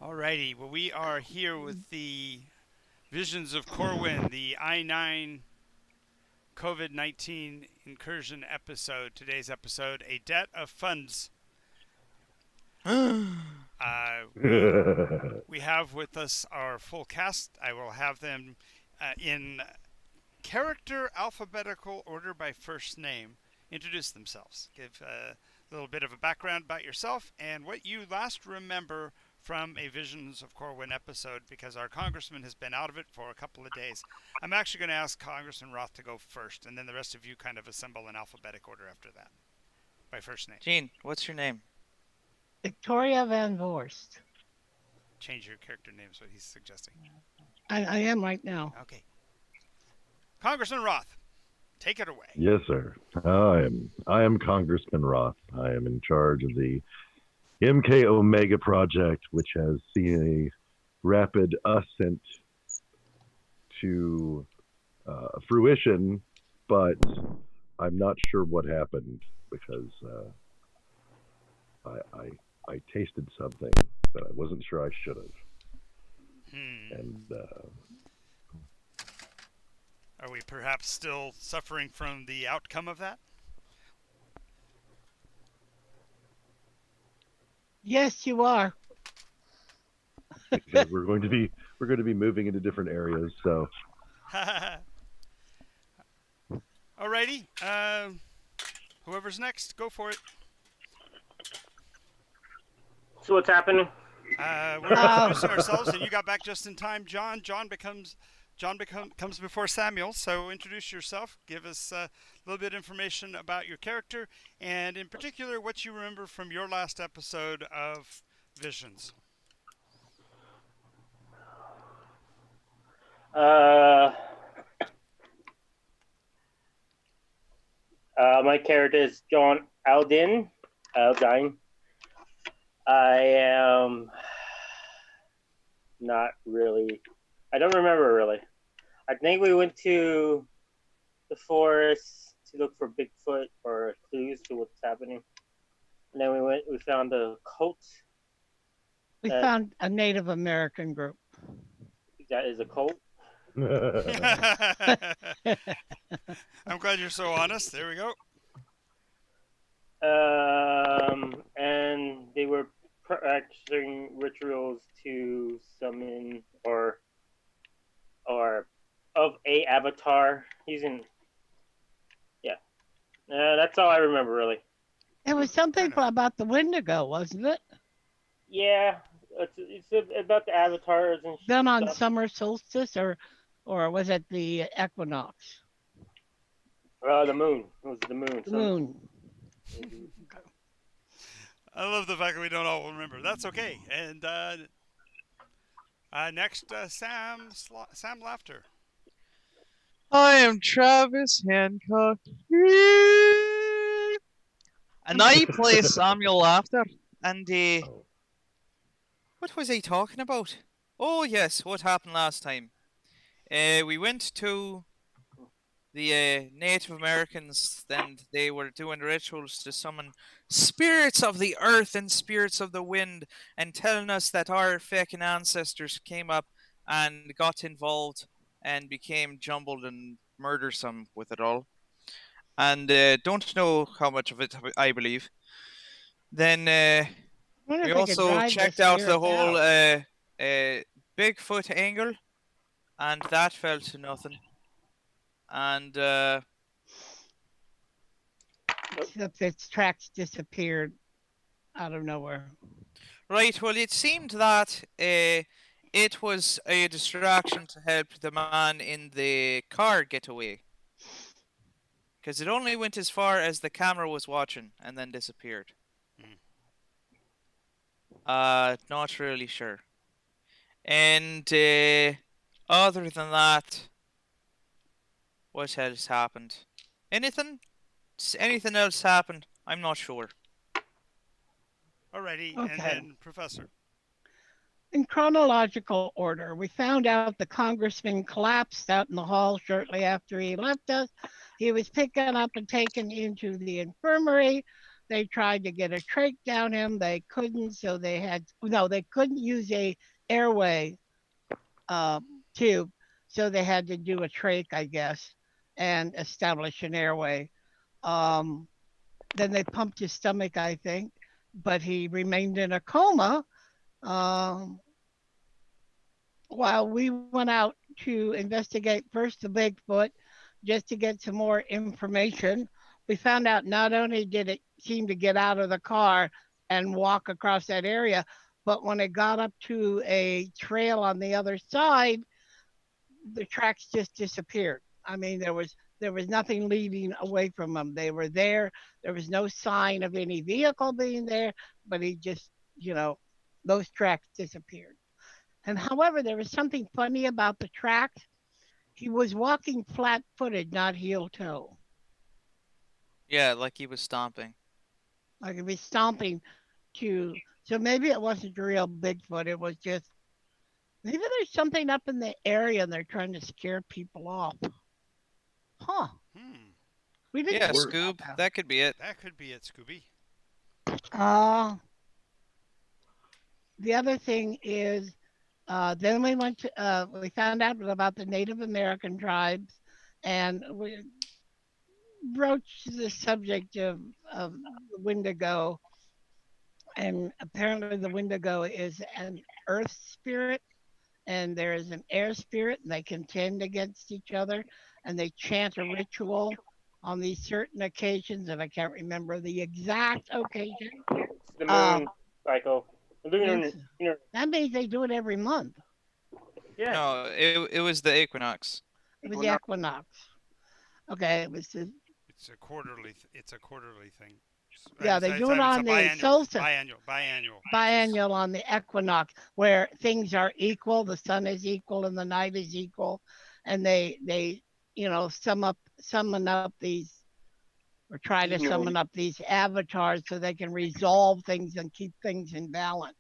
Alrighty, well, we are here with the Visions of Corwin, the I-9 COVID-19 incursion episode. Today's episode, A Debt of Funds. We have with us our full cast. I will have them in character alphabetical order by first name introduce themselves. Give a little bit of a background about yourself and what you last remember from a Visions of Corwin episode, because our congressman has been out of it for a couple of days. I'm actually going to ask Congressman Roth to go first, and then the rest of you kind of assemble in alphabetic order after that, by first name. Gene, what's your name? Victoria Van Vorst. Change your character name is what he's suggesting. I am right now. Okay. Congressman Roth, take it away. Yes, sir. I am Congressman Roth. I am in charge of the MK Omega project, which has seen a rapid ascent to fruition, but I'm not sure what happened because I tasted something that I wasn't sure I should have. And are we perhaps still suffering from the outcome of that? Yes, you are. because we're going to be moving into different areas, so Alrighty. Whoever's next, go for it. So what's happening? We're introducing ourselves, and you got back just in time, John. John comes before Samuel. So introduce yourself. Give us a little bit of information about your character, and in particular, what you remember from your last episode of Visions. My character is John Aldine. I am not really. I don't remember really. I think we went to the forest to look for Bigfoot or clues to what's happening, and then we found a cult. We found a Native American group. That is a cult. I'm glad you're so honest. There we go. And they were practicing rituals to summon or of a avatar. That's all I remember really. It was something about the Wendigo, wasn't it? Yeah, it's about the avatars and Done on stuff. summer solstice, or was it the equinox? The moon. It was the moon. The moon. I love the fact that we don't all remember. That's okay. And next, Sam Laughter. I am Travis Hancock. And I play Samuel Laughter. And what was I talking about? Oh yes, what happened last time? We went to the Native Americans, and they were doing rituals to summon spirits of the earth and spirits of the wind, and telling us that our fucking ancestors came up and got involved and became jumbled and murdersome with it all. And don't know how much of it I believe. Then we also checked out the whole Bigfoot angle, and that fell to nothing. And Except its tracks disappeared out of nowhere. Right, well, it seemed that it was a distraction to help the man in the car get away. Because it only went as far as the camera was watching and then disappeared. Not really sure. And other than that, what else happened? Anything else happened? I'm not sure. Alrighty, Okay. and then Professor. In chronological order, we found out the congressman collapsed out in the hall shortly after he left us. He was picked up and taken into the infirmary. They tried to get a trach down him. They couldn't, so they couldn't use a airway uh, tube, so they had to do a trach, I guess, and establish an airway. Um, then they pumped his stomach, I think, but he remained in a coma. Um, while we went out to investigate first the Bigfoot just to get some more information, we found out not only did it seem to get out of the car and walk across that area, but when it got up to a trail on the other side, the tracks just disappeared. I mean, there was nothing leading away from them. They were there. There was no sign of any vehicle being there, but he just, those tracks disappeared. And however, there was something funny about the tracks. He was walking flat-footed, not heel-toe. Yeah, like he was stomping. Like if he's stomping to. So maybe it wasn't a real Bigfoot. It was just maybe there's something up in the area and they're trying to scare people off. Huh? Hmm. We didn't. Yeah, think about Scoob. That could be it. That could be it, Scooby. The other thing is, then we found out about the Native American tribes, and we broached the subject of the Wendigo. And apparently, the Wendigo is an earth spirit, and there is an air spirit, and they contend against each other, and they chant a ritual on these certain occasions, and I can't remember the exact occasion. It's the Uh, moon cycle. The lunar, That means they do it every month. yeah. No, it was the equinox. It was the equinox. Okay, it was the, It's a quarterly. It's a quarterly thing. yeah, they do it on the solstice. Biannual. Biennial on the equinox, where things are equal, the sun is equal and the night is equal, and they summon up these, or try to summon up these avatars so they can resolve things and keep things in balance.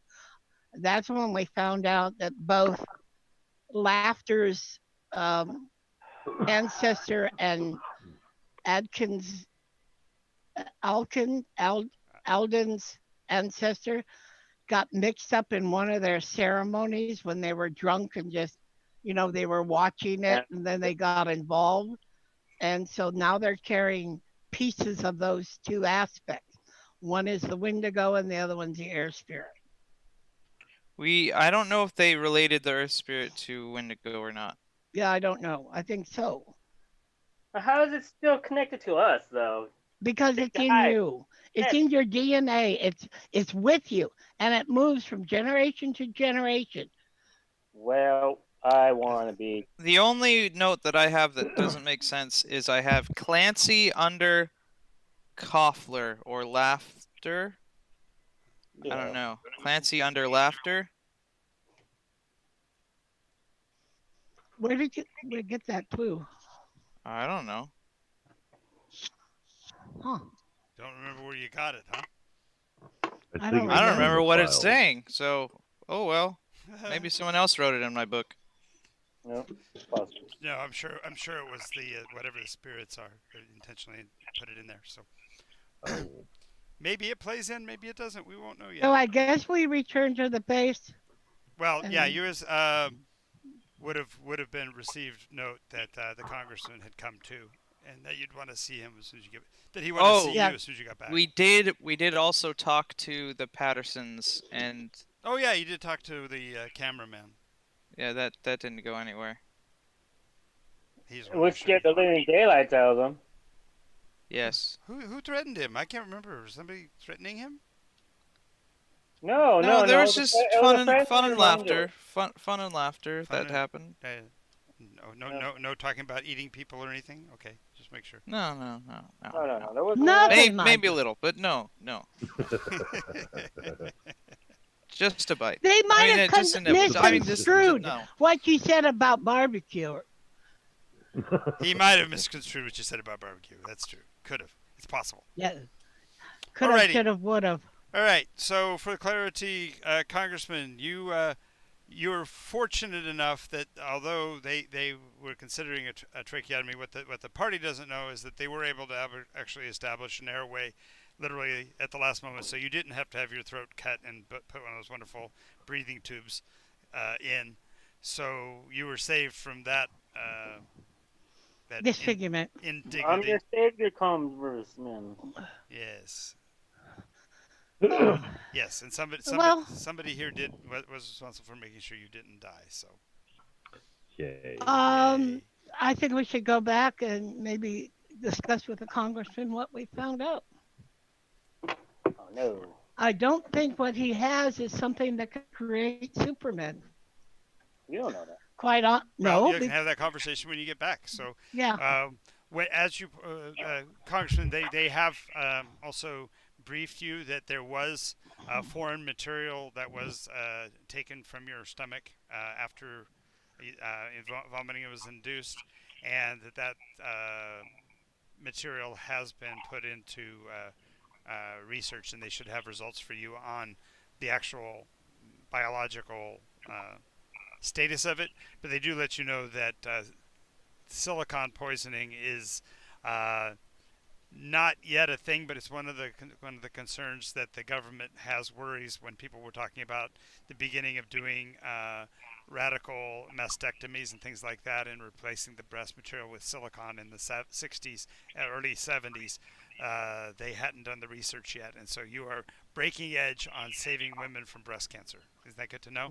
That's when we found out that both Laughter's ancestor and Adkins Alden's ancestor got mixed up in one of their ceremonies when they were drunk and just, they were watching it and then they got involved. And so now they're carrying pieces of those two aspects. One is the Wendigo and the other one's the air spirit. I don't know if they related the Earth Spirit to Wendigo or not. Yeah, I don't know. I think so. How is it still connected to us, though? Because it's in you. It's in your DNA. It's with you, and it moves from generation to generation. Well, I want to be. The only note that I have that doesn't make sense is I have Clancy under Koffler or Laughter. I don't know. Clancy under Laughter. Where did you get that clue? I don't know. Huh. Don't remember where you got it, huh? I don't I don't remember what it's Files. saying. So, oh well. Maybe someone else wrote it in my book. No, it's possible. No, I'm sure it was the whatever the spirits are that intentionally put it in there. So maybe it plays in, maybe it doesn't. We won't know yet. So I guess we return to the base. Well, yeah, and- yours would have been received note that the congressman had come to, and that you'd want to see him as soon as you get. That he wanted to see yeah. you as soon as you got back. We did also talk to the Pattersons, and Oh yeah, you did talk to the cameraman. yeah, that didn't go anywhere. He's We scared the living daylights out of them. Yes. Who threatened him? I can't remember. Was somebody threatening him? No, there was it just it fun a and friendly fun and reminder. laughter. Fun and laughter Fun that and- happened. No talking about eating people or anything. Okay, just make sure. No. No. There was Nothing. Maybe a little, but no. Just a bite. They might mean, have it just misconstrued no. what you said about barbecue. He might have misconstrued what you said about barbecue. That's true. Could have. It's possible. Yeah. Could have, Alrighty. should have, would have. All right. So for clarity, Congressman, you're fortunate enough that although they were considering a tracheotomy, what the party doesn't know is that they were able to actually establish an airway literally at the last moment, so you didn't have to have your throat cut and put one of those wonderful breathing tubes in. So you were saved from that Disfigurement. I'm indignity. your savior, Congressman. Yes, Oh, yes, and well, somebody here was responsible for making sure you didn't die. So Yay. um, yay. I think we should go back and maybe discuss with the congressman what we found out. Oh no. I don't think what he has is something that could create Superman. You don't know that. Quite on, Well, no, you can have that conversation when you get back. So, yeah, as you, Congressman, they have also briefed you that there was foreign material that was taken from your stomach after vomiting was induced, and that material has been put into research, and they should have results for you on the actual biological status of it. But they do let you know that silicon poisoning is not yet a thing, but it's one of the concerns that the government has worries when people were talking about the beginning of doing radical mastectomies and things like that, and replacing the breast material with silicon in the 60s, early 70s. They hadn't done the research yet, and so you are breaking edge on saving women from breast cancer. Isn't that good to know?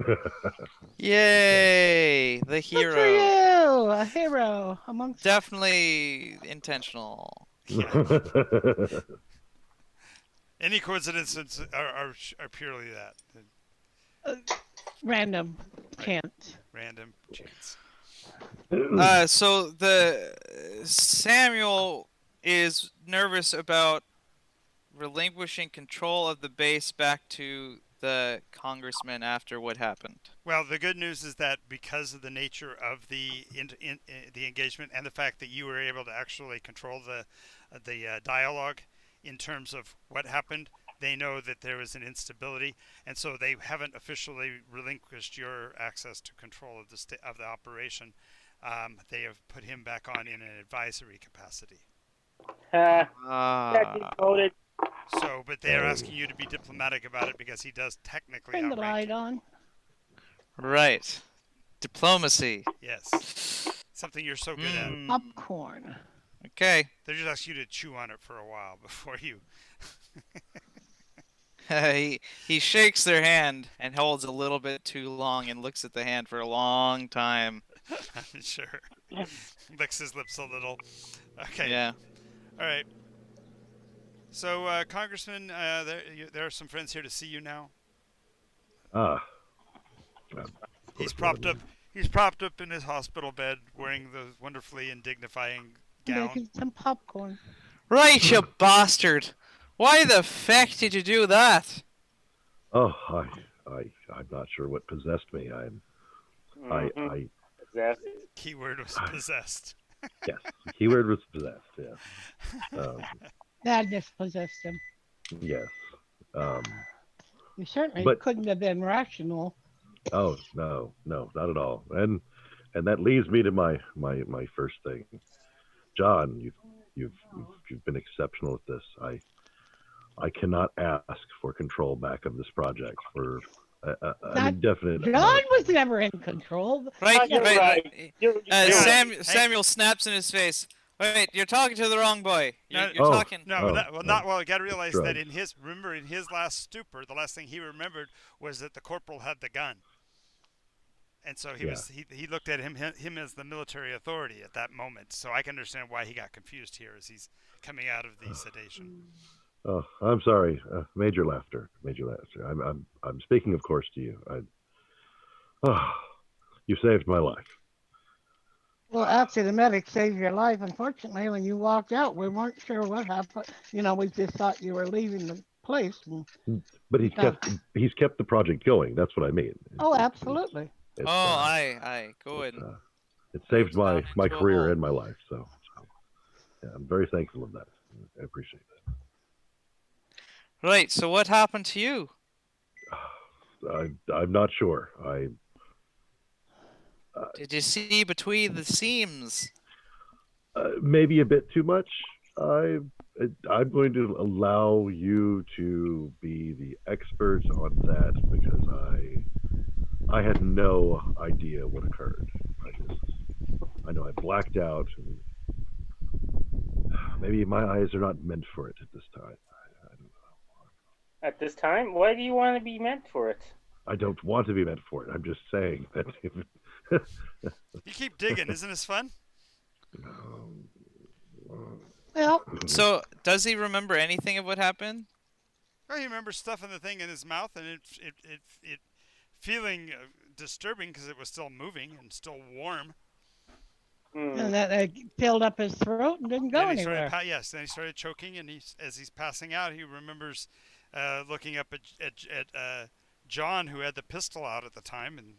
Yay! The good for hero. you, a hero amongst. Definitely intentional. Yeah. Any coincidences are purely that Random chance. random chance. So the Samuel is nervous about relinquishing control of the base back to the congressman after what happened. Well, the good news is that because of the nature of the the engagement and the fact that you were able to actually control the dialogue in terms of what happened, they know that there was an instability, and so they haven't officially relinquished your access to control of of the operation. They have put him back on in an advisory capacity. That Ah. voted. So, but they are asking you to be diplomatic about it because he does technically Turn the outrank light you. on. Right. Diplomacy. Yes, something you're so good at. Mm. Popcorn. Okay. They just ask you to chew on it for a while before you. he shakes their hand and holds a little bit too long and looks at the hand for a long time. Sure. Licks his lips a little. Okay. Yeah. All right. So, Congressman, there are some friends here to see you now. Ah. He's propped up. He's propped up in his hospital bed, wearing the wonderfully and dignifying gown. Making some popcorn. Right, you bastard. Why the feck did you do that? Oh, I'm not sure what possessed me. I Possessed. Keyword was possessed. yes, the keyword was possessed. Yes, Madness possessed him. yes. You certainly But- couldn't have been rational. Oh no, not at all. And that leads me to my first thing. John, you've been exceptional at this. I cannot ask for control back of this project for an indefinite. John was never in control. Right, You're right. right. You're Samuel snaps in his face. Wait, you're talking to the wrong boy. You're No, talking. No, Oh, not well. You got to realize that drugs. in his last stupor, the last thing he remembered was that the corporal had the gun, and so he looked at him as the military authority at that moment. So I can understand why he got confused here as he's coming out of the sedation. Oh, I'm sorry. Major laughter. I'm speaking, of course, to you. You saved my life. Well, actually, the medic saved your life. Unfortunately, when you walked out, we weren't sure what happened. We just thought you were leaving the place. But he's kept the project going. That's what I mean. Oh, absolutely. It's, Aye. Go ahead. It saved It's down my into a career hole. and my life. So yeah, I'm very thankful of that. I appreciate that. Right. So what happened to you? I'm not sure. Did you see between the seams? Maybe a bit too much. I'm going to allow you to be the expert on that because I had no idea what occurred. I know I blacked out, and maybe my eyes are not meant for it at this time. I don't know. At this time, why do you want to be meant for it? I don't want to be meant for it. I'm just saying that if You keep digging. Isn't this fun? Well, So, does he remember anything of what happened? Oh, he remembers stuffing the thing in his mouth and it feeling disturbing because it was still moving and still warm. and that filled up his throat and didn't go Then he anywhere. started, yes, then he started choking, and as he's passing out, he remembers looking up at John, who had the pistol out at the time, and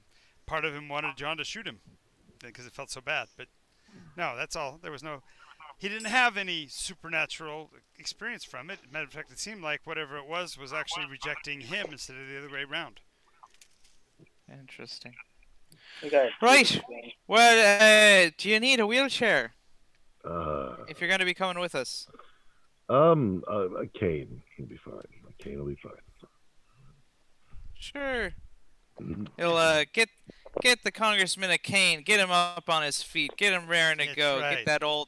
part of him wanted John to shoot him because it felt so bad. But no, that's all. There was no. He didn't have any supernatural experience from it. Matter of fact, it seemed like whatever it was actually rejecting him instead of the other way around. Interesting. Okay. Right. Well, do you need a wheelchair uh, if you're going to be coming with us? a cane will be fine. A cane will be fine. Sure. Mhm. He'll get the congressman a cane, get him up on his feet, get him raring to That's go, right. get that old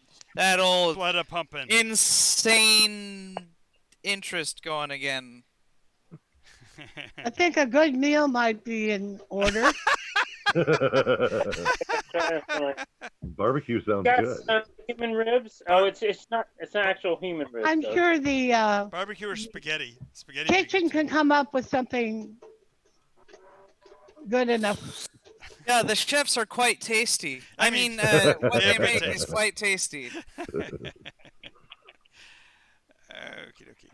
Blood a pumping. insane interest going again. I think a good meal might be in order. Barbecue sounds Got good. some human ribs. Oh, it's not actual human ribs. I'm though. sure the Barbecue or spaghetti? Spaghetti. kitchen can come up with something good enough. Yeah, the chefs are quite tasty. I I mean, mean, what they they have good make taste. is quite tasty. Okie dokie.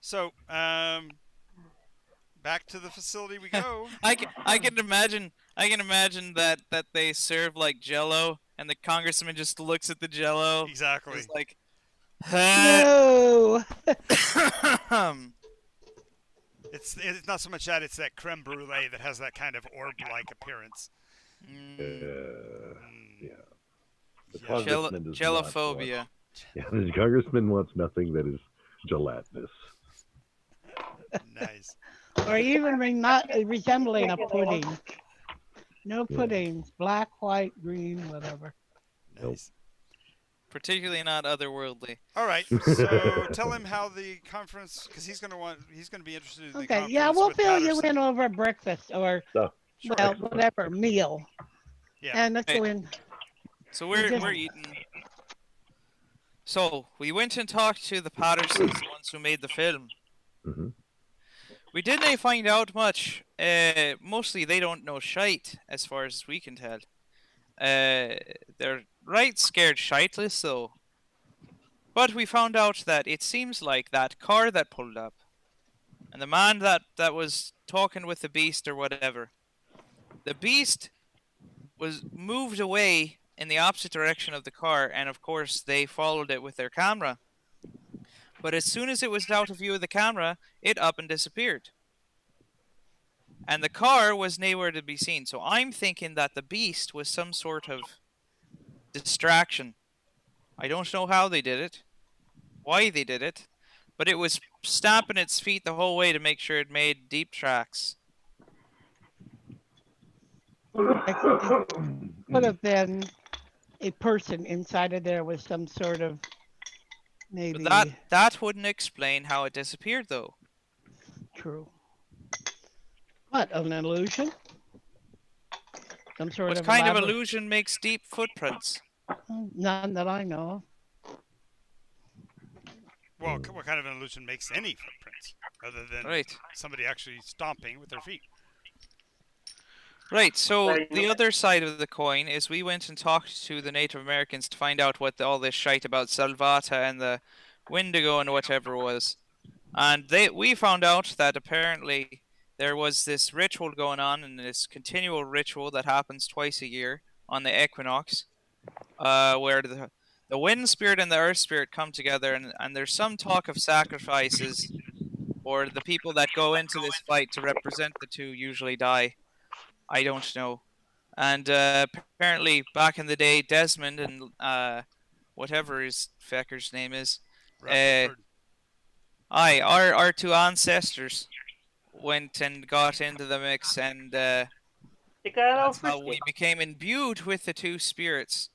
So, back to the facility we go. I can imagine that they serve like Jello, and the congressman just looks at the Jello. Exactly. He's like, No. It's not so much that, it's that creme brulee that has that kind of orb-like appearance. Yeah. The Yeah. congressman does not want- Jellophobia. Yeah, the congressman wants nothing that is gelatinous. Nice. Or even not resembling a pudding. No puddings. Black, white, green, whatever. Nice. Particularly not otherworldly. All right. So tell him how the conference, because he's gonna be interested in the Okay, conference. yeah, we'll with fill you Patterson. in over breakfast or, So, well, whatever, meal. Yeah. And let's Hey. go in. So just- we're eating. So we went and talked to the Pattersons, the ones who made the film. mhm. We didn't find out much. Mostly they don't know shite, as far as we can tell. They're right scared shitless though. But we found out that it seems like that car that pulled up, and the man that was talking with the beast or whatever, the beast was moved away in the opposite direction of the car, and of course they followed it with their camera. But as soon as it was out of view of the camera, it up and disappeared. And the car was nowhere to be seen. So I'm thinking that the beast was some sort of distraction. I don't know how they did it, why they did it, but it was stamping its feet the whole way to make sure it made deep tracks. Could have been a person inside of there with some sort of maybe But that wouldn't explain how it disappeared, though. true. What, an illusion? Some sort What of kind of elaborate- illusion makes deep footprints? None that I know Well, what kind of an illusion makes any footprints other than Right. somebody actually stomping with their feet? Right, so Right. the other side of the coin is we went and talked to the Native Americans to find out what all this shite about Salvata and the Wendigo and whatever was. And we found out that apparently there was this ritual going on, and this continual ritual that happens twice a year on the equinox, where the wind spirit and the earth spirit come together, and there's some talk of sacrifices, or the people that go into this fight to represent the two usually die. I don't know. And apparently, back in the day, Desmond and whatever his fecker's name is. Rutherford. Our two ancestors went and got into the mix, and They got all that's how we frisky. became imbued with the two spirits.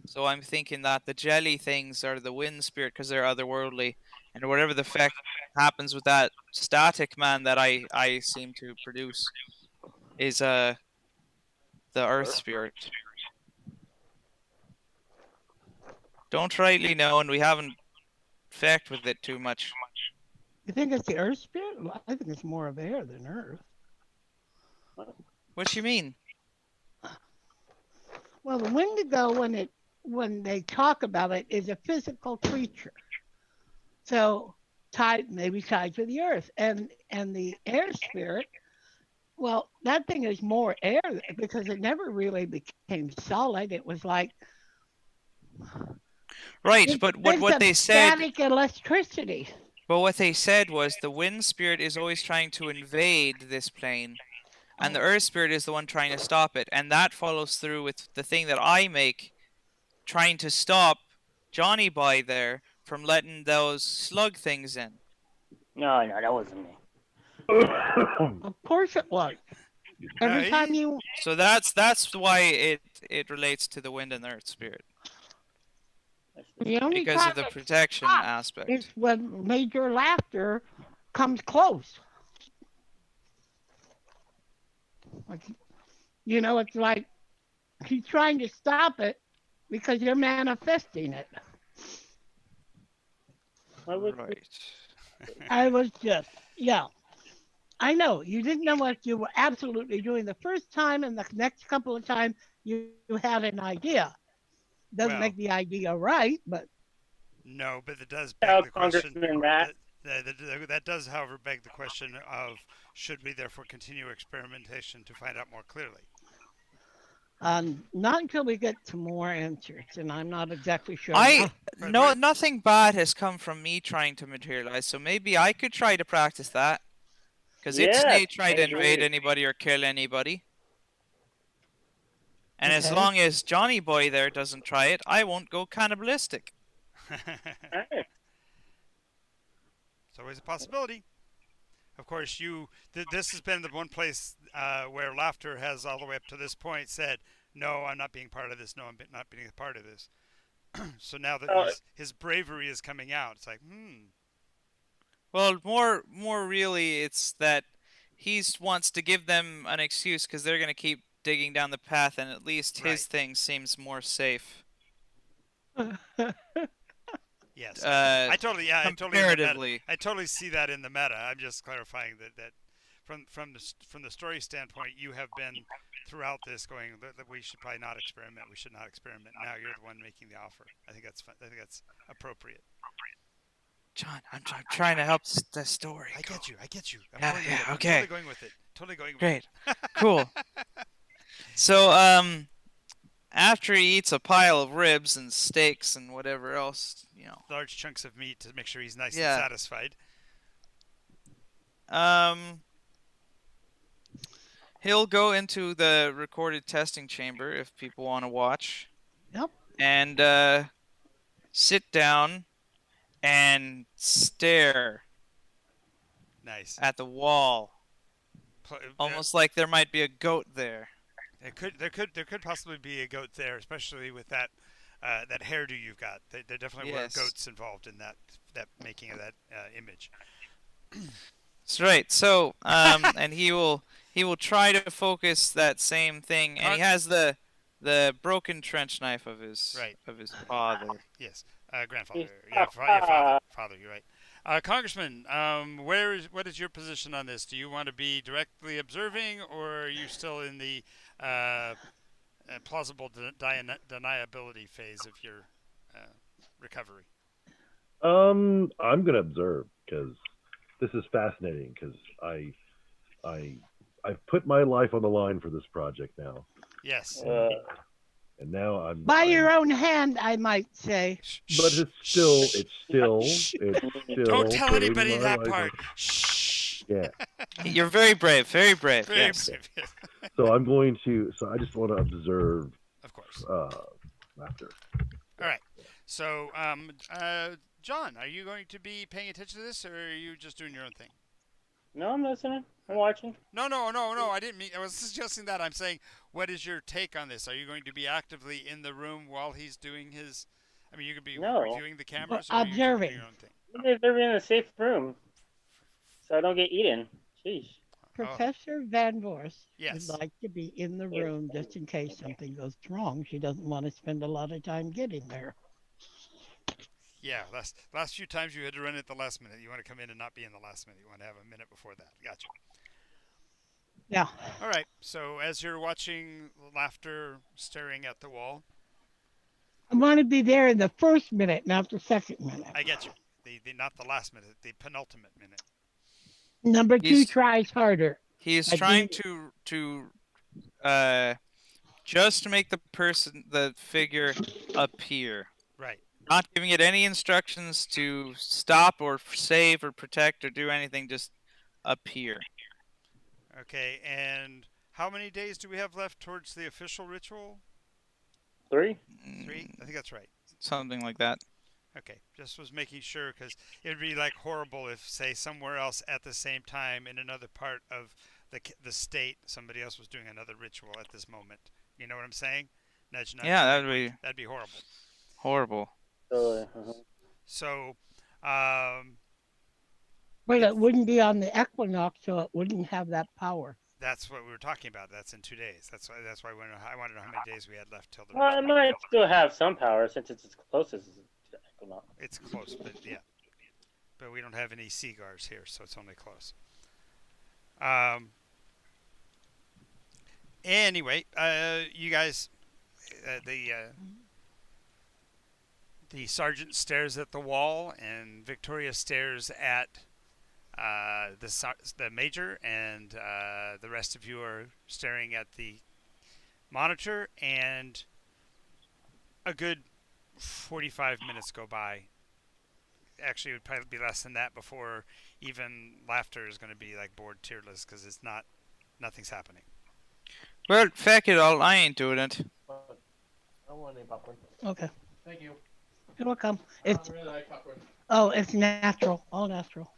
So I'm thinking that the jelly things are the wind spirit because they're otherworldly, and whatever the effect happens with that static man that I seem to produce is the earth spirit. Don't rightly know, and we haven't fecked with it too much. You think it's the Earth spirit? Well, I think it's more of air than Earth. What do you mean? Well, the Wendigo, when they talk about it, is a physical creature. So maybe tied to the earth. And the air spirit, well, that thing is more air because it never really became solid. It was like Right, but what they said, static electricity. but what they said was the wind spirit is always trying to invade this plane, and the earth spirit is the one trying to stop it, and that follows through with the thing that I make, trying to stop Johnny Boy there from letting those slug things in. No, that wasn't me. Of course it was. Every time you So that's why it relates to the wind and the earth spirit, the only because time of the it protection stops aspect. is when Major Laughter comes close. Like, it's like he's trying to stop it because you're manifesting it. Right. I was just, yeah. I know you didn't know what you were absolutely doing the first time, and the next couple of times you had an idea. Doesn't make the idea right, but no, but it does beg the question. Congressman Matt. That does, however, beg the question of should we therefore continue experimentation to find out more clearly? not until we get to more answers, and I'm not exactly sure. Nothing bad has come from me trying to materialize, so maybe I could try to practice that. Because it's not trying to invade anybody or kill anybody. And as long as Johnny Boy there doesn't try it, I won't go cannibalistic. Alright. It's always a possibility. Of course, this has been the one place where Laughter has, all the way up to this point, said, no, I'm not being part of this. No, I'm not being a part of this. So now that his bravery is coming out, it's like, Well, more really, it's that he wants to give them an excuse because they're going to keep digging down the path, and at least his thing seems more safe. Yes, I totally see that in the meta. I'm just clarifying that from the story standpoint, you have been throughout this going that we should probably not experiment. We should not experiment. Now you're the one making the offer. I think that's fun. I think that's appropriate. John, I'm trying to help the story. I get you. Okay. I'm totally going with it. Great. Cool. So, after he eats a pile of ribs and steaks and whatever else, large chunks of meat to make sure he's nice and satisfied. He'll go into the recorded testing chamber if people want to watch. Yep. And sit down and stare. Nice. At the wall. Almost like there might be a goat there. There could possibly be a goat there, especially with that hairdo you've got. There definitely were goats involved in that making of that image. That's right. So, and he will try to focus that same thing, and he has the broken trench knife of his father. Yes, grandfather. Father. You're right. Congressman, what is your position on this? Do you want to be directly observing, or are you still in the plausible deniability phase of your recovery? I'm gonna observe because this is fascinating. Because I've put my life on the line for this project now. Yes. And now I'm by your own hand, I might say. But it's still. Don't tell anybody that part. Shh. Yeah. You're very brave. Very brave. Yes. So I'm going to. So I just want to observe. Of course. Laughter. All right. So, John, are you going to be paying attention to this, or are you just doing your own thing? No, I'm listening. I'm watching. No. I didn't mean. I was suggesting that. I'm saying, what is your take on this? Are you going to be actively in the room while he's doing his? I mean, you could be No. reviewing the cameras, or are you doing Observing. your own thing? They're in a safe room, so I don't get eaten. Sheesh. Oh, Professor Van Vorst would yes. like to be in the room just in case something goes wrong. She doesn't want to spend a lot of time getting there. Yeah, last few times you had to run at the last minute. You want to come in and not be in the last minute. You want to have a minute before that. Gotcha. Yeah. All right. So as you're watching laughter staring at the wall, I want to be there in the first minute, not the second minute. I get you. The not the last minute, the penultimate minute. Number 2 He's- tries harder. He is I trying do- to just make the figure appear, Right. not giving it any instructions to stop or save or protect or do anything. Just appear. Okay. And how many days do we have left towards the official ritual? 3? 3. I think that's right. Something like that. Okay, just was making sure because it would be like horrible if, say, somewhere else at the same time in another part of the state, somebody else was doing another ritual at this moment. You know what I'm saying? Nudge, nudge. Yeah, that'd be horrible. horrible. So, But it wouldn't be on the equinox, so it wouldn't have that power. that's what we were talking about. That's in 2 days. That's why I wanted to know how many days we had left till the Well, it ritual. might still have some power since it's as close as to Equinox. It's close, but yeah. But we don't have any Seagars here, so it's only close. Anyway, you guys, the sergeant stares at the wall, and Victoria stares at the major, and the rest of you are staring at the monitor, and a good 45 minutes go by. Actually, it would probably be less than that before even laughter is going to be like bored tearless because nothing's happening. Well, feck it all. I ain't doing it. I don't want any popcorn. Okay. Thank you. You're welcome. I It's don't really like popcorn. it's natural, all natural.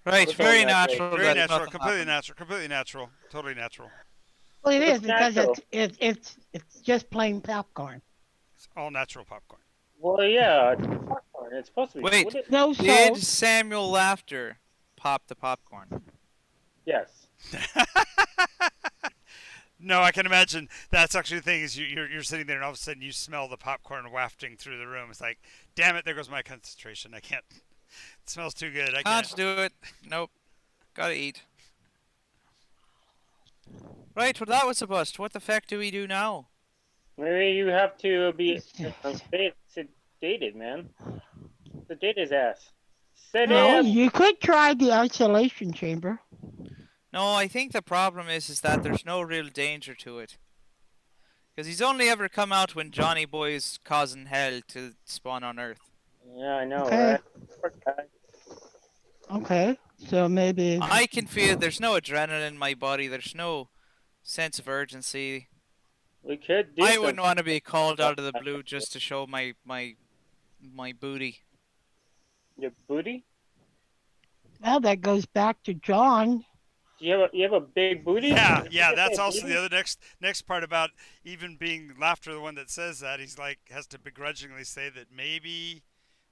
Right, Okay, very that's natural. Very that natural, nothing completely happened. natural, completely natural, totally natural. Well, it is It's because natural. it's just plain popcorn. It's all natural popcorn. Well, yeah, it's popcorn. It's supposed to be. Wait. Would it? No Did salt. Samuel Laughter pop the popcorn? Yes. No, I can imagine that's actually the thing is you're sitting there and all of a sudden you smell the popcorn wafting through the room. It's like, damn it, there goes my concentration. I can't. It smells too good. I Can't can't. do it. Nope. Gotta eat. Right, well that was a bust. What the feck do we do now? Maybe you have to be sedated, man. Sedate his ass. Sedate No, him. you could try the isolation chamber. No, I think the problem is that there's no real danger to it. Because he's only ever come out when Johnny Boy's causing hell to spawn on Earth. Yeah, I know, Okay. right? Poor guy. Okay, so maybe. I can feel there's no adrenaline in my body. There's no sense of urgency. We could do I some- wouldn't want to be called out of the blue just to show my booty. Your booty? Well, that goes back to John. Do you have a big booty? Yeah, Did yeah. you That's say also booty? the other next part about even being laughter. The one that says that he's like has to begrudgingly say that maybe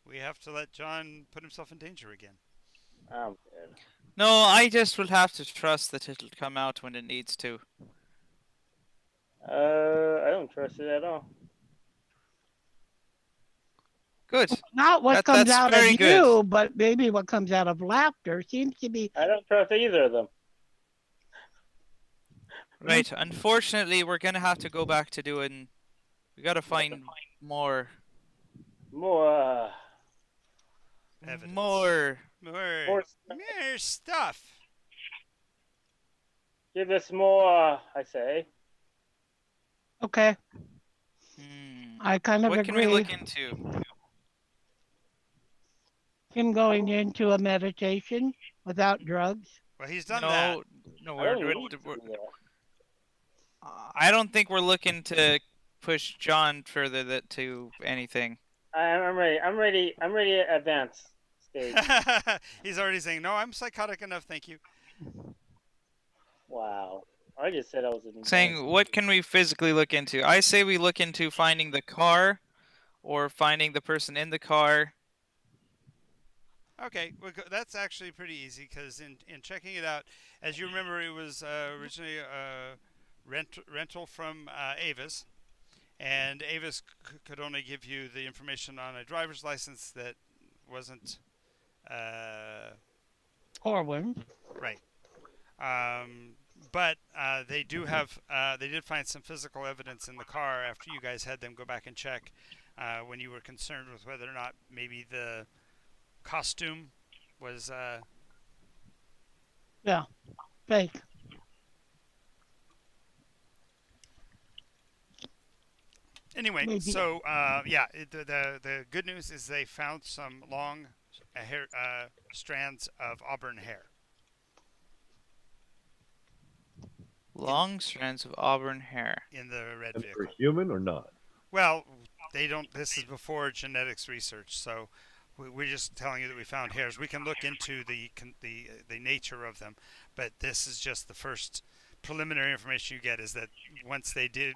we have to let John put himself in danger again. I'm good. No, I just will have to trust that it'll come out when it needs to. I don't trust it at all. Good. Not what That- comes that's out very of good. you, but maybe what comes out of laughter seems to be. I don't trust either of them. Right. Unfortunately, we're gonna have to go back to doing. We gotta find more. More. Evidence. More. More stuff. stuff. Give us more, I say. Okay, Hmm. I kind of What can we agree. look into? Him going into a meditation without drugs. Well, he's done that. No, I don't need to do that. I don't think we're looking to push John further to anything. I'm ready. I'm ready. I'm ready to advance stage. He's already saying, no, I'm psychotic enough, thank you. Wow. I just said I was an advanced. Saying, what can we physically look into? I say we look into finding the car, or finding the person in the car. Okay, well, that's actually pretty easy because in checking it out, as you remember, it was originally a rental from Avis, and Avis could only give you the information on a driver's license that wasn't Corwin. right. But they did find some physical evidence in the car after you guys had them go back and check when you were concerned with whether or not maybe the costume was Yeah, fake. anyway. Maybe. So yeah, the good news is they found some long hair strands of auburn hair. Long strands of auburn hair. In the red And vehicle. for human or not? Well, they don't. This is before genetics research, so we're just telling you that we found hairs. We can look into the nature of them, but this is just the first preliminary information you get. Is that once they did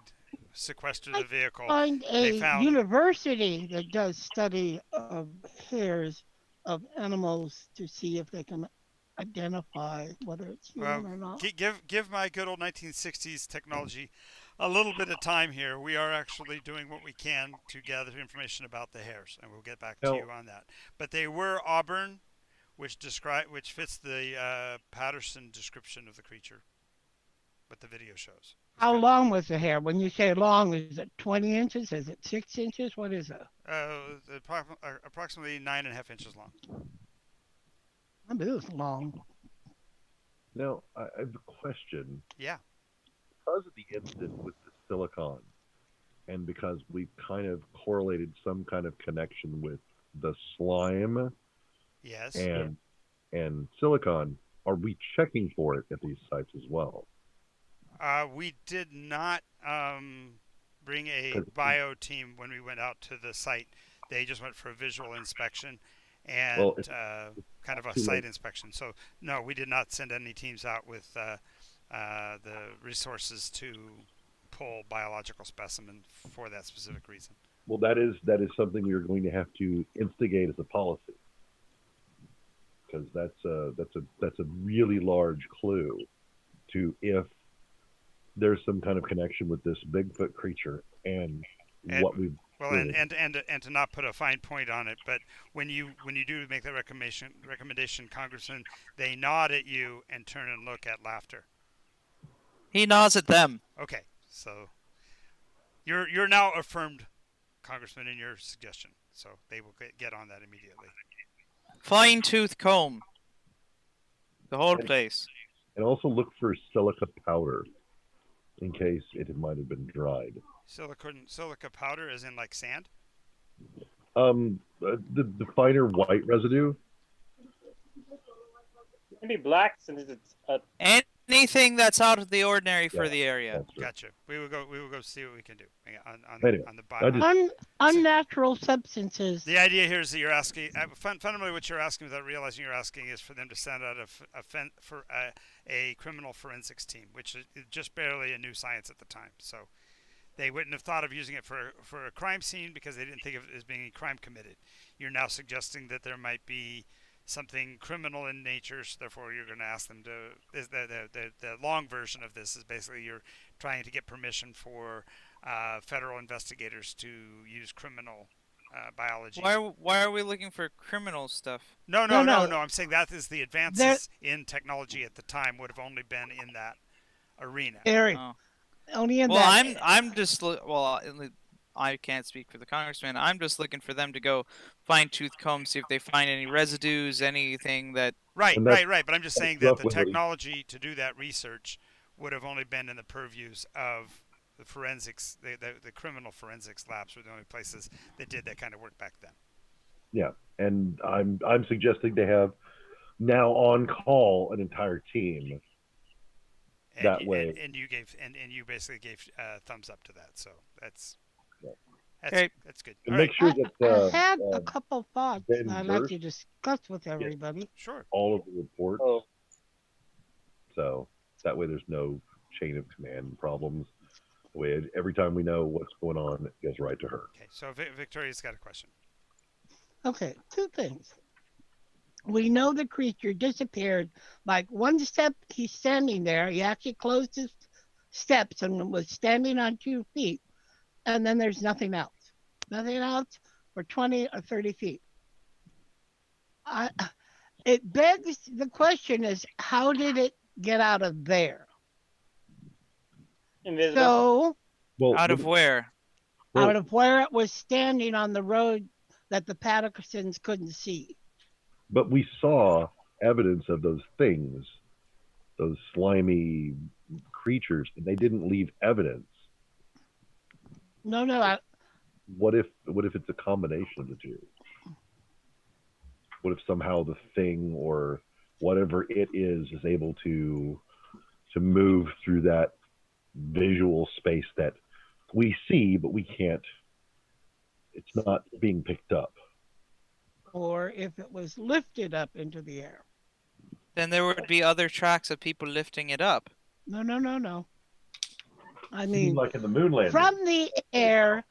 sequester the vehicle, Find they a found university that does study of hairs of animals to see if they can identify whether it's human or not. give my good old 1960s technology a little bit of time here. We are actually doing what we can to gather information about the hairs, and we'll get back to you on that. But they were auburn, which fits the Patterson description of the creature, what the video shows. How long was the hair? When you say long, is it 20 inches? Is it 6 inches? What is it? Approximately 9.5 inches long. I mean, it was long. Now, I have a question. Yeah. Because of the incident with the silicon, and because we've kind of correlated some kind of connection with the slime Yes. and silicon, are we checking for it at these sites as well? We did not bring a bio team when we went out to the site. They just went for a visual inspection and kind of a site inspection. So, no, we did not send any teams out with the resources to pull biological specimen for that specific reason. Well, that is something we are going to have to instigate as a policy, because that's a really large clue to if there's some kind of connection with this Bigfoot creature and what we've. Well, and to not put a fine point on it, but when you do make that recommendation, Congressman, they nod at you and turn and look at Laughter. He nods at them. Okay, so you're now affirmed, Congressman, in your suggestion. So they will get on that immediately. Fine tooth comb. The whole place. And also look for silica powder, in case it might have been dried. Silica powder, as in like sand? The finer white residue. Maybe black since it's Anything that's out of the ordinary for the area. Gotcha. We will go see what we can do on the bottom. Unnatural substances. The idea here is that you're asking. Fundamentally, what you're asking, without realizing you're asking, is for them to send out a criminal forensics team, which is just barely a new science at the time. So they wouldn't have thought of using it for a crime scene because they didn't think of it as being a crime committed. You're now suggesting that there might be something criminal in nature, so therefore you're going to ask them to. The long version of this is basically you're trying to get permission for federal investigators to use criminal biology. Why are we looking for criminal stuff? No. I'm saying that is the advances in technology at the time would have only been in that arena. Only in that. Well, I'm just I can't speak for the congressman. I'm just looking for them to go fine tooth comb, see if they find any residues, anything that. Right. But I'm just saying that the technology to do that research would have only been in the purviews of the forensics, the criminal forensics labs were the only places that did that kind of work back then. Yeah, and I'm suggesting to have now on call an entire team. And you basically gave thumbs up to that. So that's. Yeah. That's good. And All make right. sure that I had a couple thoughts Ben I'd like Verse- to discuss with everybody. Sure. all of the reports, Oh, so that way there's no chain of command problems. The way every time we know what's going on, it goes right to her. Okay. So Victoria's got a question. Okay, two things. We know the creature disappeared. Like one step, he's standing there. He actually closed his steps and was standing on 2 feet. And then there's nothing else. Nothing else for 20 or 30 feet. It begs the question is, how did it get out of there? invisible. So, Well, Out of where? out of where it was standing on the road that the Pattersons couldn't see. but we saw evidence of those things, those slimy creatures, and they didn't leave evidence. No, What if it's a combination of the two? What if somehow the thing or whatever it is able to move through that visual space that we see but we can't, it's not being picked up. or if it was lifted up into the air. Then there would be other tracks of people lifting it up. No. I You mean mean, like in the moon landing? from the air.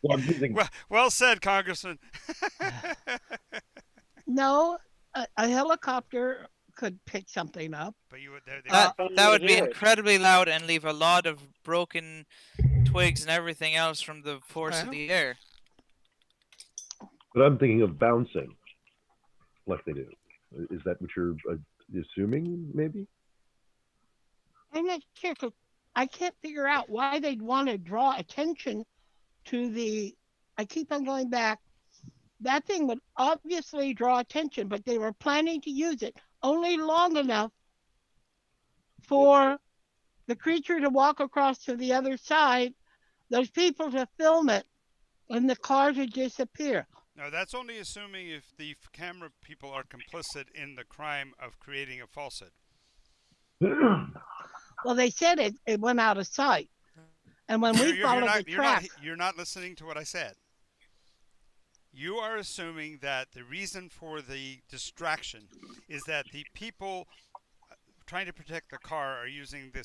Well, I'm using well said, Congressman. No, a helicopter could pick something up. But you would That would be hear it. incredibly loud and leave a lot of broken twigs and everything else from the force of Well. the air. but I'm thinking of bouncing like they do. Is that what you're assuming, maybe? I'm not sure 'cause I can't figure out why they'd want to draw attention to the. I keep on going back. That thing would obviously draw attention, but they were planning to use it only long enough for the creature to walk across to the other side, those people to film it, and the car to disappear. No, that's only assuming if the camera people are complicit in the crime of creating a falsehood. Well, they said it went out of sight. And when we followed the track, you're not listening to what I said. You are assuming that the reason for the distraction is that the people trying to protect the car are using the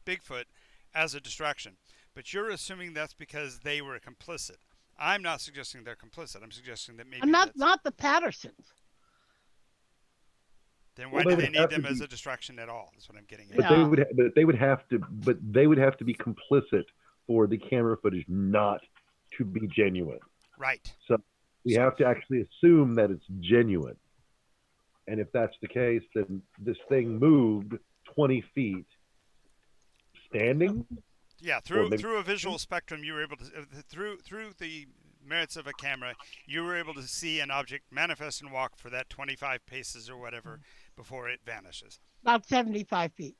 Bigfoot as a distraction. But you're assuming that's because they were complicit. I'm not suggesting they're complicit. I'm suggesting that maybe and that's, not the Pattersons. then why Well, do they they would have need to them as be- a distraction at all? That's what I'm getting at. But Yeah. they would have to be complicit for the camera footage not to be genuine. Right. We have to actually assume that it's genuine. And if that's the case, then this thing moved 20 feet standing. Yeah, through a visual spectrum, you were able to through the merits of a camera, you were able to see an object manifest and walk for that 25 paces or whatever before it vanishes. About 75 feet.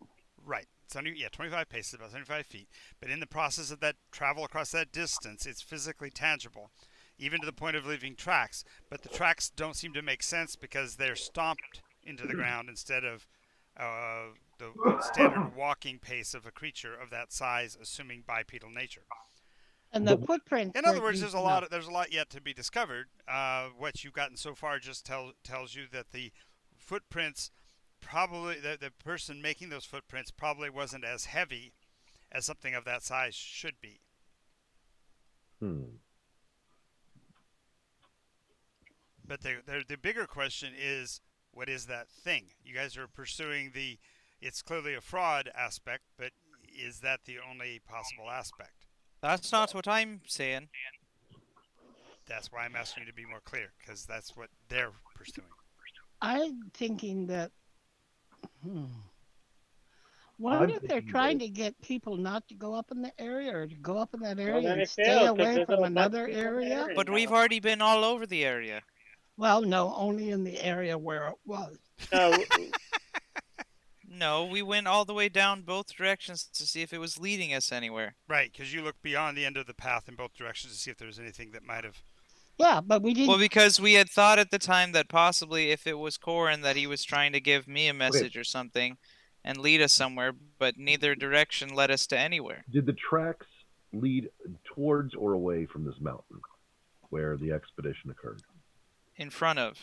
Right. It's only 25 paces, about 75 feet. But in the process of that travel across that distance, it's physically tangible, even to the point of leaving tracks. But the tracks don't seem to make sense because they're stomped into the ground instead of the standard walking pace of a creature of that size, assuming bipedal nature. And the footprints. In other weren't words, used there's a lot yet to be discovered. What you've gotten so far just tells you that the footprints probably the person making those footprints probably wasn't as heavy as something of that size should be. But the bigger question is, what is that thing? You guys are pursuing it's clearly a fraud aspect, but is that the only possible aspect? That's not what I'm saying. That's why I'm asking you to be more clear, because that's what they're pursuing. I'm thinking that. Wonder if they're trying to get people not to go up in the area or to go up in that area then and it stay failed, 'cause away there's from a bunch of another people in the area. area. But we've already been all over the area. Well, no, only in the area where it was. No, No, we went all the way down both directions to see if it was leading us anywhere. Right, because you looked beyond the end of the path in both directions to see if there was anything that might have. Yeah, but we didn't. Well, because we had thought at the time that possibly if it was Corin that he was trying to give me a message or something, and lead us somewhere, but neither direction led us to anywhere. Did the tracks lead towards or away from this mountain where the expedition occurred? In front of.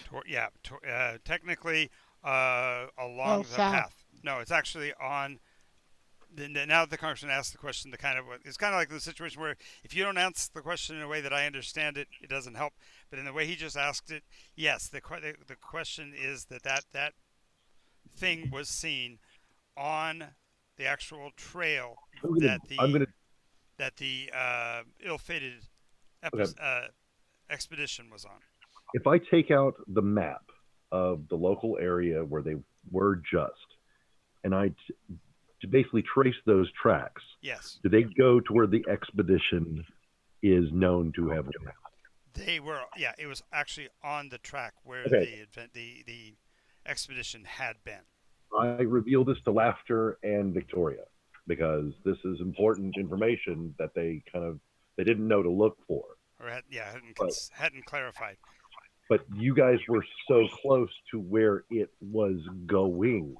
Technically along the south. path. No, it's actually on. Now the congressman asked the question, it's kind of like the situation where if you don't answer the question in a way that I understand it, it doesn't help. But in the way he just asked it, yes, the question is that thing was seen on the actual trail that the ill-fated expedition was on. If I take out the map of the local area where they were just, and I to basically trace those tracks, yes, do they go to where the expedition is known to have went? They were, yeah. It was actually on the track where the expedition had been. I reveal this to Laughter and Victoria because this is important information that they didn't know to look for. Or hadn't clarified. But you guys were so close to where it was going,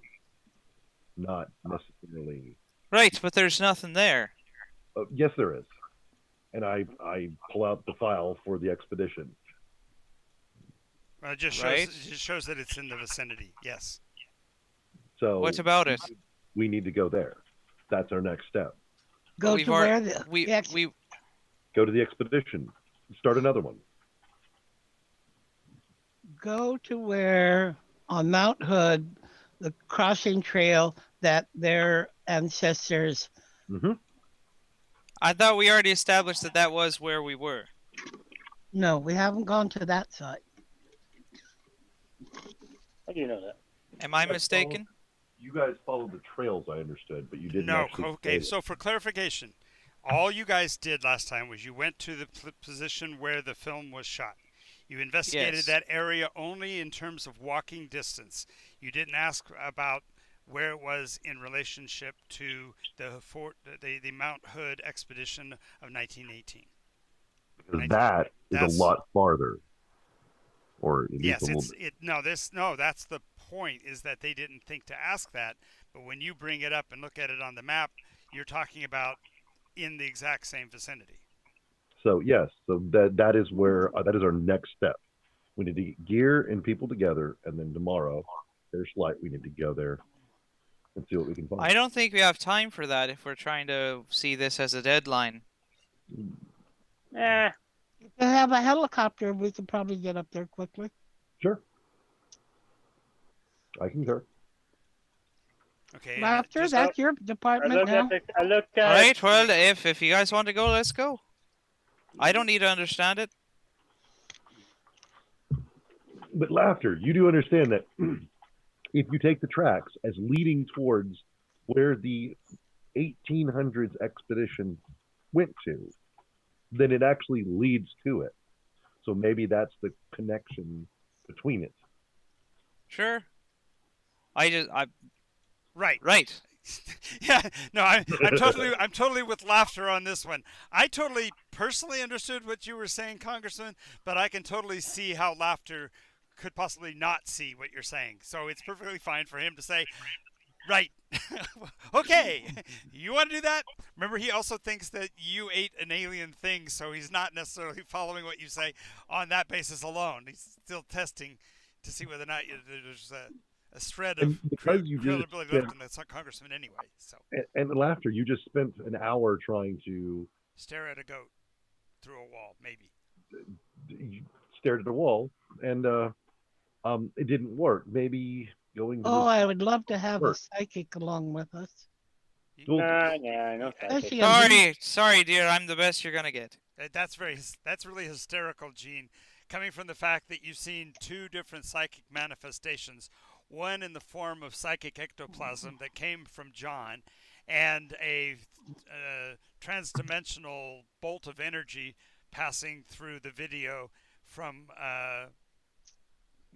not necessarily. Right, but there's nothing there. Yes, there is. And I pull out the file for the expedition. Well, it just shows that it's in the vicinity. Yes. So what about it? We need to go there. That's our next step. Go to where we go to the expedition. Start another one. Go to where on Mount Hood, the crossing trail that their ancestors. Mm-hmm. I thought we already established that was where we were. No, we haven't gone to that site. How do you know that? Am I mistaken? You guys followed the trails, I understood, but you didn't. No. Actually Okay. So for clarification, all you guys did last time was you went to the position where the film was shot. You investigated that area only in terms of walking distance. You didn't ask about where it was in relationship to the Mount Hood expedition of 1918. That is a lot farther. Or yes, that's the point, is that they didn't think to ask that. But when you bring it up and look at it on the map, you're talking about in the exact same vicinity. So yes, so that is where that is our next step. We need to get gear and people together, and then tomorrow, there's light. We need to go there and see what we can find. I don't think we have time for that if we're trying to see this as a deadline. If they have a helicopter, we could probably get up there quickly. Sure. I concur. Okay. Laughter, that's your department now. I look at. All right. Well, if you guys want to go, let's go. I don't need to understand it. But Laughter, you do understand that if you take the tracks as leading towards where the 1800s expedition went to, then it actually leads to it. So maybe that's the connection between it. Sure. Right. Yeah, no, I'm totally with Laughter on this one. I totally personally understood what you were saying, Congressman, but I can totally see how Laughter could possibly not see what you're saying. So it's perfectly fine for him to say, right, okay, you want to do that? Remember, he also thinks that you ate an alien thing, so he's not necessarily following what you say on that basis alone. He's still testing to see whether or not there's a shred of credibility left in the congressman anyway. So. And Laughter, you just spent an hour trying to stare at a goat through a wall, maybe. You stared at a wall, and it didn't work. Maybe going. I would love to have a psychic along with us. Yeah, I know. Sorry, dear. I'm the best you're gonna get. That's really hysterical, Gene. Coming from the fact that you've seen two different psychic manifestations. One in the form of psychic ectoplasm that came from John, and a transdimensional bolt of energy passing through the video from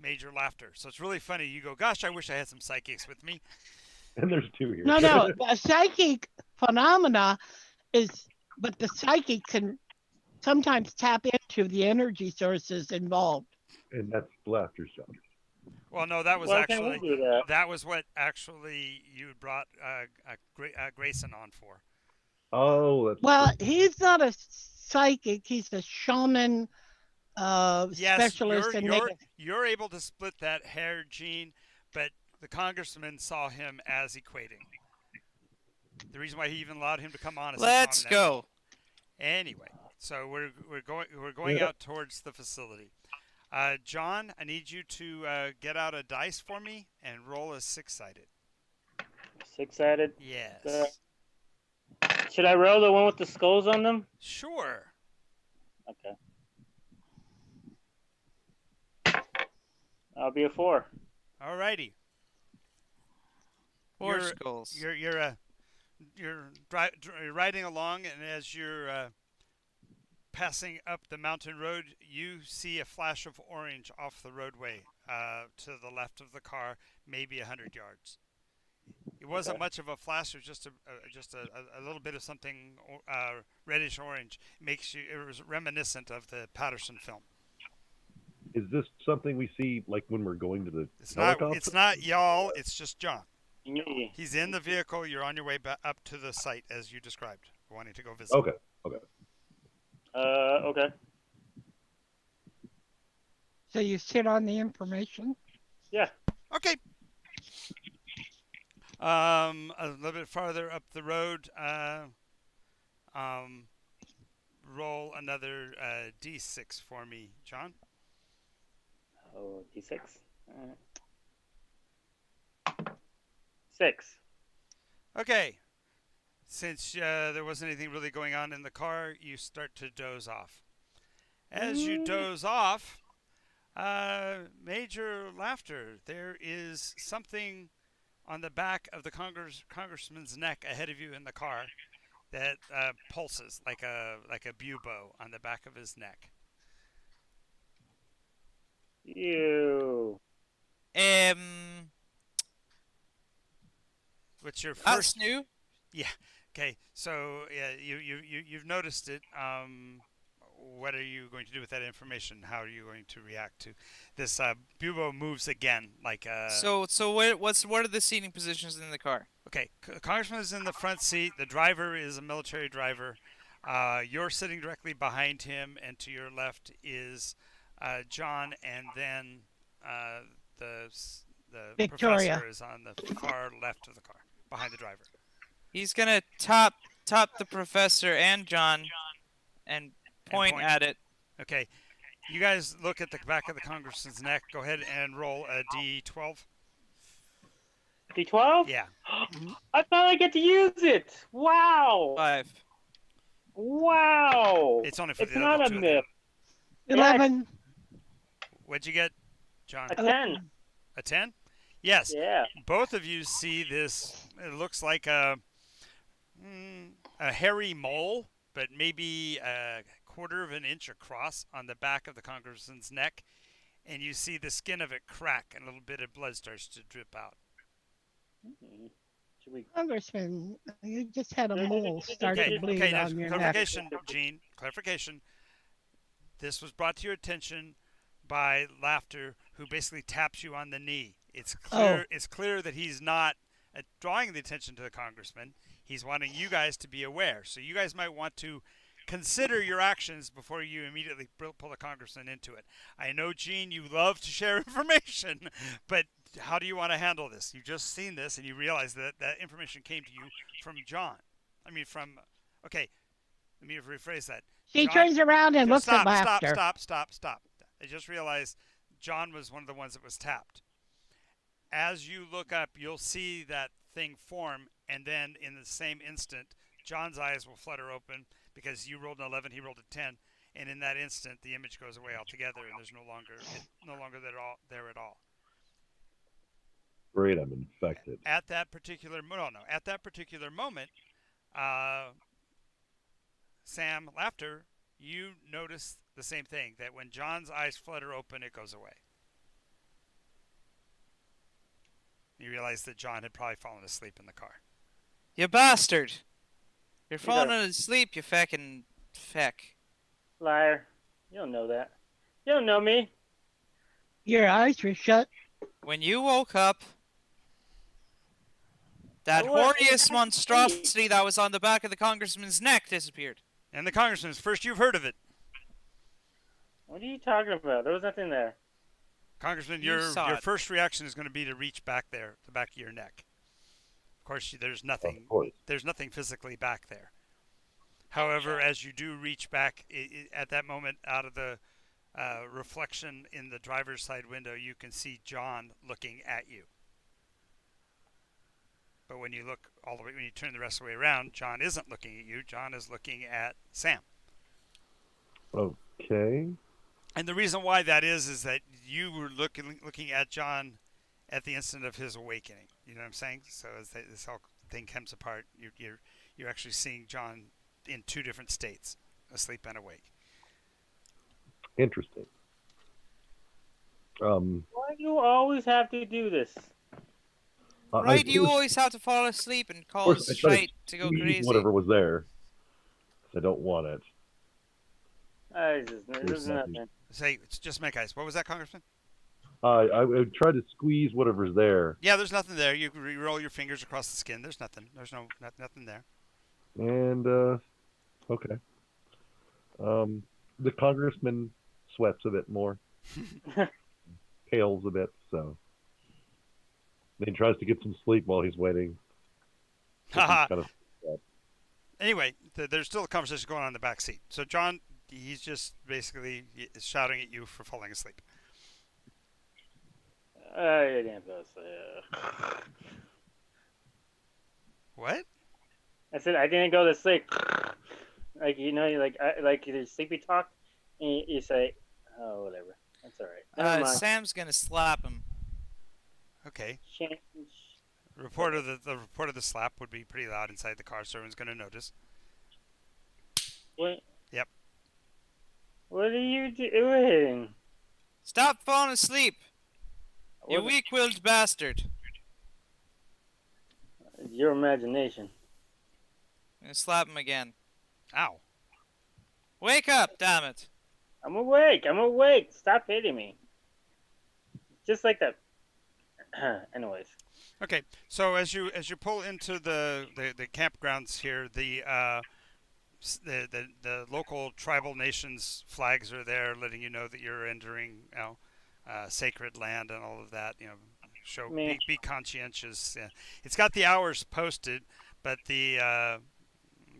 Major Laughter. So it's really funny. You go, gosh, I wish I had some psychics with me. And there's two here. No, a psychic phenomena but the psychic can sometimes tap into the energy sources involved. And that's Laughter's job. Well, no, that was Why can't actually we do that? that was what actually you brought Grayson on for. Oh, that's Well, he's not a psychic. He's a shaman Yes, specialist in native. you're able to split that hair, Gene, but the congressman saw him as equating. The reason why he even allowed him to come on is he saw him Let's that go. way. Anyway, so we're going out towards the facility. John, I need you to get out a dice for me and roll a 6-sided. 6-sided. Yes. Should I roll the one with the skulls on them? Sure. Okay. I'll be a 4. Alrighty. Four You're- skulls. You're riding along, and as you're passing up the mountain road, you see a flash of orange off the roadway to the left of the car, maybe 100 yards. It wasn't much of a flash; it was just a little bit of something reddish orange. It was reminiscent of the Patterson film. Is this something we see like when we're going to the It's helicopter? not y'all. It's just John. Me. He's in the vehicle. You're on your way up to the site as you described, wanting to go visit. Okay. Okay. So you sit on the information. Yeah. Okay. A little bit farther up the road, roll another D6 for me, John. Oh, D6. 6. Okay. Since there wasn't anything really going on in the car, you start to doze off. As you doze off, major laughter. There is something on the back of the congressman's neck ahead of you in the car that pulses like a bubo on the back of his neck. Ew. What's your That's first? new. Yeah. Okay. So yeah, you've noticed it. What are you going to do with that information? How are you going to react to this? Bubo moves again, like. So what are the seating positions in the car? Okay, Congressman is in the front seat. The driver is a military driver. You're sitting directly behind him, and to your left is John, and then the Victoria. professor is on the far left of the car, behind the driver. He's gonna top the professor and John, and point at it. Okay, you guys look at the back of the congressman's neck. Go ahead and roll a D12. D12? Yeah. I finally get to use it. Wow. 5. Wow. It's only for It's the not other a two of them. myth. 11. What'd you get, John? A 10. A 10? Yes. Yeah. Both of you see this. It looks like a hairy mole, but maybe a quarter of an inch across on the back of the congressman's neck, and you see the skin of it crack, and a little bit of blood starts to drip out. Should we? Congressman, you just had a mole start to bleed Okay. Now, on your neck. clarification, Gene. Clarification. This was brought to your attention by Laughter, who basically taps you on the knee. It's clear. Oh. It's clear that he's not drawing the attention to the congressman. He's wanting you guys to be aware. So you guys might want to consider your actions before you immediately pull the congressman into it. I know, Gene, you love to share information, but how do you want to handle this? You've just seen this, and you realize that that information came to you from John. Okay, let me rephrase that. She John- turns around and looks at Laughter. Stop. I just realized John was one of the ones that was tapped. As you look up, you'll see that thing form, and then in the same instant, John's eyes will flutter open because you rolled an 11, he rolled a 10, and in that instant, the image goes away altogether, and there's no longer there at all. Great, I'm infected. At that particular moment, Sam, Laughter, you notice the same thing, that when John's eyes flutter open, it goes away. You realize that John had probably fallen asleep in the car. You bastard! You're You falling gotta- asleep, you fucking feck. Liar. You don't know that. You don't know me. Your eyes were shut When you woke up, that I wa- horrious monstrosity that was on the back of the congressman's neck disappeared. And the congressman's first you've heard of it. What are you talking about? There was nothing there. Congressman, You saw your it. first reaction is going to be to reach back there, the back of your neck. Of course, there's nothing. Of course. There's nothing physically back there. However, as you do reach back at that moment, out of the reflection in the driver's side window, you can see John looking at you. But when you look all the way, when you turn the rest of the way around, John isn't looking at you. John is looking at Sam. Okay. And the reason why that is that you were looking at John at the instant of his awakening. You know what I'm saying? So as this whole thing comes apart, you're actually seeing John in two different states, asleep and awake. Interesting. Why do you always have to do this? Right, you always have to fall asleep and call I tried shite to go squeeze crazy. whatever was there. I don't want it. There's nothing. Say, just make eyes. What was that, Congressman? I tried to squeeze whatever's there, Yeah, there's nothing there. You roll your fingers across the skin. There's nothing. There's nothing there. and okay. The congressman sweats a bit more, pales a bit, so then he tries to get some sleep while he's waiting. Haha. Kind of, Anyway, there's still a conversation going on in the back seat. So John, he's just basically shouting at you for falling asleep. I didn't go to What? I said I didn't go to sleep. Like like your sleepy talk, and you say, "Oh, whatever, that's all right." Never mind. Sam's gonna slap him. Okay. Change. The report of the slap would be pretty loud inside the car, so everyone's going to notice. What? Yep. What are you doing? Stop falling asleep, you What- weak-willed bastard. Your imagination. I'm gonna slap him again. Ow. Wake up, damn it. I'm awake. I'm awake. Stop hitting me. Just like that. Anyways. Okay, so as you pull into the campgrounds here, the local tribal nations flags are there, letting you know that you're entering, sacred land and all of that. You know, be conscientious. Yeah. It's got the hours posted, but the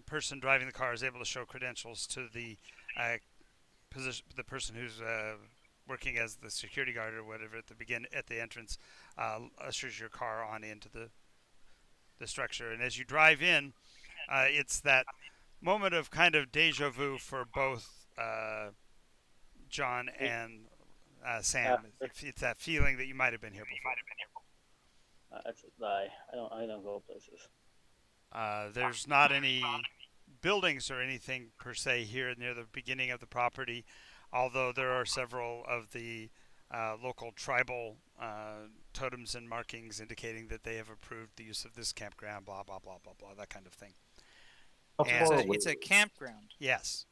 person driving the car is able to show credentials to the person who's working as the security guard or whatever at the entrance, ushers your car on into the structure. And as you drive in, it's that moment of kind of deja vu for both John and Sam. It's that feeling that you might have been here before. That's a lie. I don't go places. There's not any buildings or anything per se here near the beginning of the property, although there are several of the local tribal totems and markings indicating that they have approved the use of this campground, blah, blah, blah, blah, blah, that kind of thing. how And- far It's a, away? it's a campground, Yes.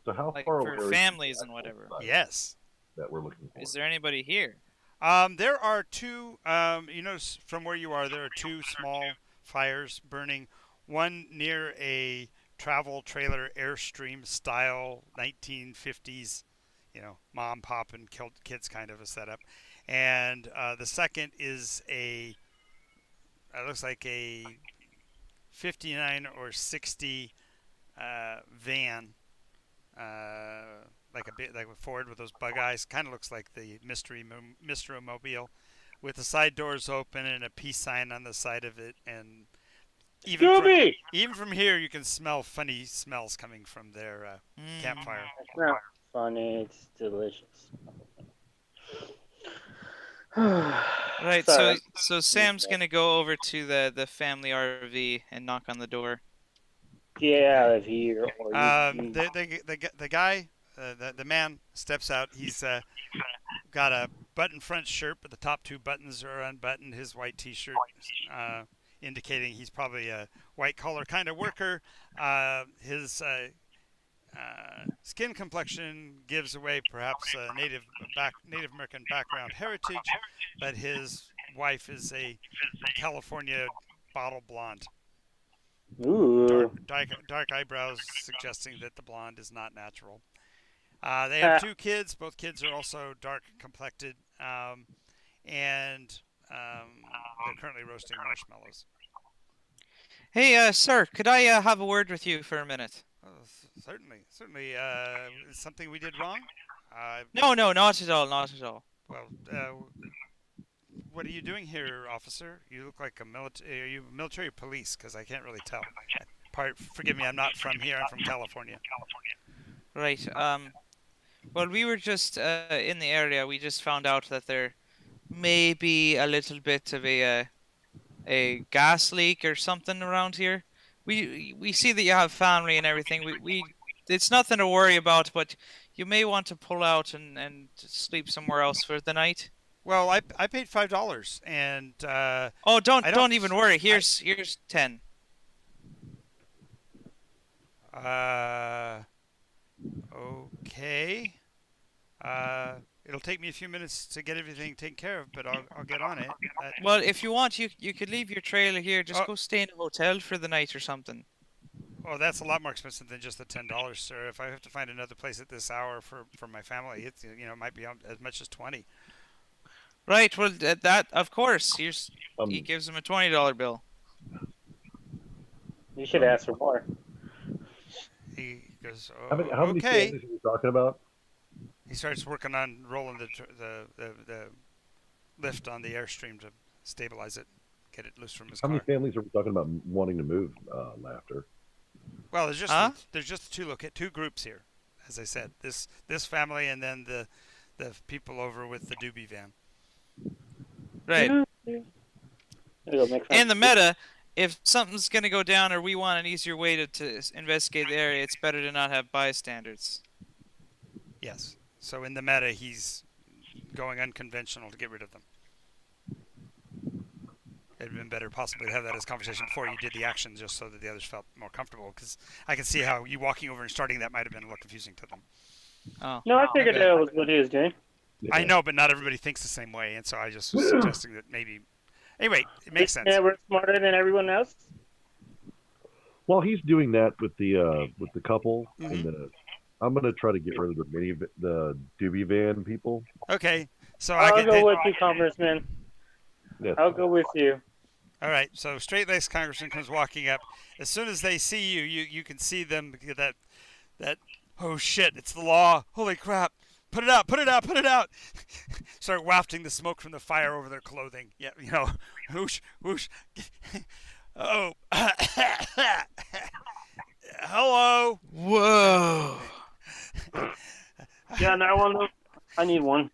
So how like far for away is families the and whatever. actual site Yes. that we're looking for? Is there anybody here? There are two, you notice from where you are, there are two small fires burning, one near a travel trailer Airstream style 1950s, mom, pop, and killed kids kind of a setup. And the second is it looks like a 59 or 60 van, like a Ford with those bug eyes. Kind of looks like the Mystery Mobile, with the side doors open and a peace sign on the side of it. And even from here, you can smell funny smells coming from their campfire. It's not funny. It's delicious. Right, Sorry. so Sam's gonna go over to the family RV and knock on the door. Get out of here. Or you, The guy, the man steps out. He's got a button front shirt, but the top two buttons are unbuttoned. His white T-shirt, indicating he's probably a white collar kind of worker. skin complexion gives away perhaps a Native American background heritage, but his wife is a California bottle blonde. Ooh. Dark eyebrows suggesting that the blonde is not natural. They have 2 kids. Both kids are also dark complected, and they're currently roasting marshmallows. Hey, sir, could I have a word with you for a minute? Certainly. Is something we did wrong? No, not at all, not at all. Well, what are you doing here, officer? You look like a military. Are you military or police? Because I can't really tell. Forgive me, I'm not from here. I'm from California. Right. Well, we were just in the area. We just found out that there may be a little bit of a gas leak or something around here. We see that you have family and everything. It's nothing to worry about, but you may want to pull out and sleep somewhere else for the night. Well, I paid $5, and Oh, don't even worry. Here's 10. Okay. It'll take me a few minutes to get everything taken care of, but I'll get on it. Well, if you want, you could leave your trailer here. Just Oh. go stay in a hotel for the night or something. Oh, that's a lot more expensive than just the $10, sir. If I have to find another place at this hour for my family, it's it might be as much as 20. Right. Well, that of course. He Um, gives him a $20 bill. You should ask for more. He goes, how many okay. families are we talking about? He starts working on rolling the lift on the airstream to stabilize it, get it loose from his How car. many families are we talking about wanting to move? Laughter. Well, there's just Huh? there's just two groups here, as I said. This family and then the people over with the doobie van. Right. It'll make In the sense. meta, if something's gonna go down or we want an easier way to investigate the area, it's better to not have bystanders. Yes. So in the meta, he's going unconventional to get rid of them. It'd been better possibly to have that as conversation before you did the action, just so that the others felt more comfortable. Because I can see how you walking over and starting that might have been a little confusing to them. Oh. No, I figured okay. that was what he was doing. I know, but not everybody thinks the same way, and so I just was suggesting that maybe. Anyway, it makes sense. Yeah, we're smarter than everyone else. While he's doing that with the couple, Mhm. and I'm gonna try to get rid of the doobie van people. Okay, so I'll go with you, Congressman. Yes. I'll go with you. All right, so straight-laced congressman comes walking up. As soon as they see you, you can see them get that. Oh shit! It's the law! Holy crap! Put it out! Put it out! Put it out! Start wafting the smoke from the fire over their clothing. Yeah, whoosh, whoosh. Oh, hello. Whoa! Yeah, now I need one.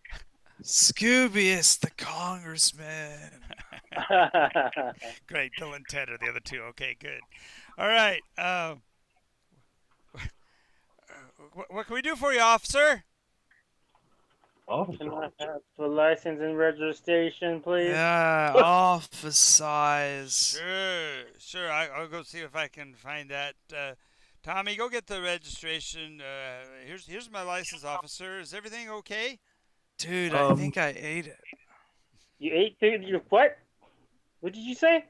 Scoobius the Congressman. Great, Bill and Ted are the other two. Okay, good. All right. What can we do for you, officer? Officer. Can I have the license and registration, please? Yeah, office size. Sure. I'll go see if I can find that. Tommy, go get the registration. Here's my license, officer. Is everything okay? Dude, I think I ate it. You ate your what? What did you say?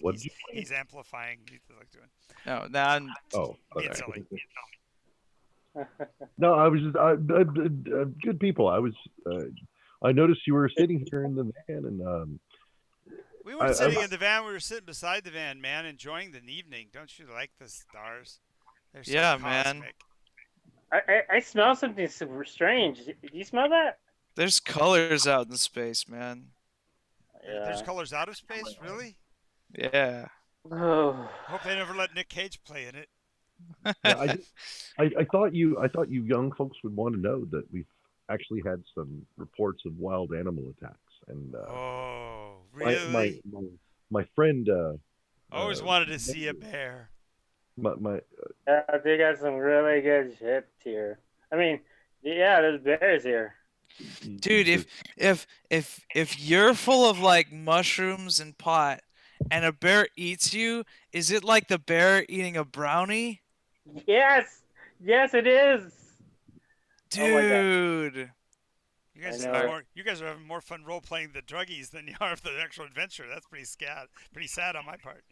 What did you He's amplifying. He's like doing. No, now Oh, Being okay. silly. No, I was just good people. I noticed you were sitting here in the van, and We weren't sitting in the van. We were sitting beside the van, man, enjoying the evening. Don't you like the stars? They're so Yeah, man. cosmic. I smell something super strange. Do you smell that? there's colors out in space, man. There's colors out of space, really? Yeah. Oh. Hope they never let Nick Cage play in it. yeah, I thought you young folks would want to know that we've actually had some reports of wild animal attacks, and Oh, really? my friend Always wanted to see a bear. my They got some really good shit here. I mean, yeah, there's bears here. Dude, if you're full of like mushrooms and pot and a bear eats you, is it like the bear eating a brownie? Yes, Yes, it is. Oh my God. Dude. You guys, I are know. having you guys are having more fun role playing the druggies than you are of the actual adventure. That's pretty sad on my part.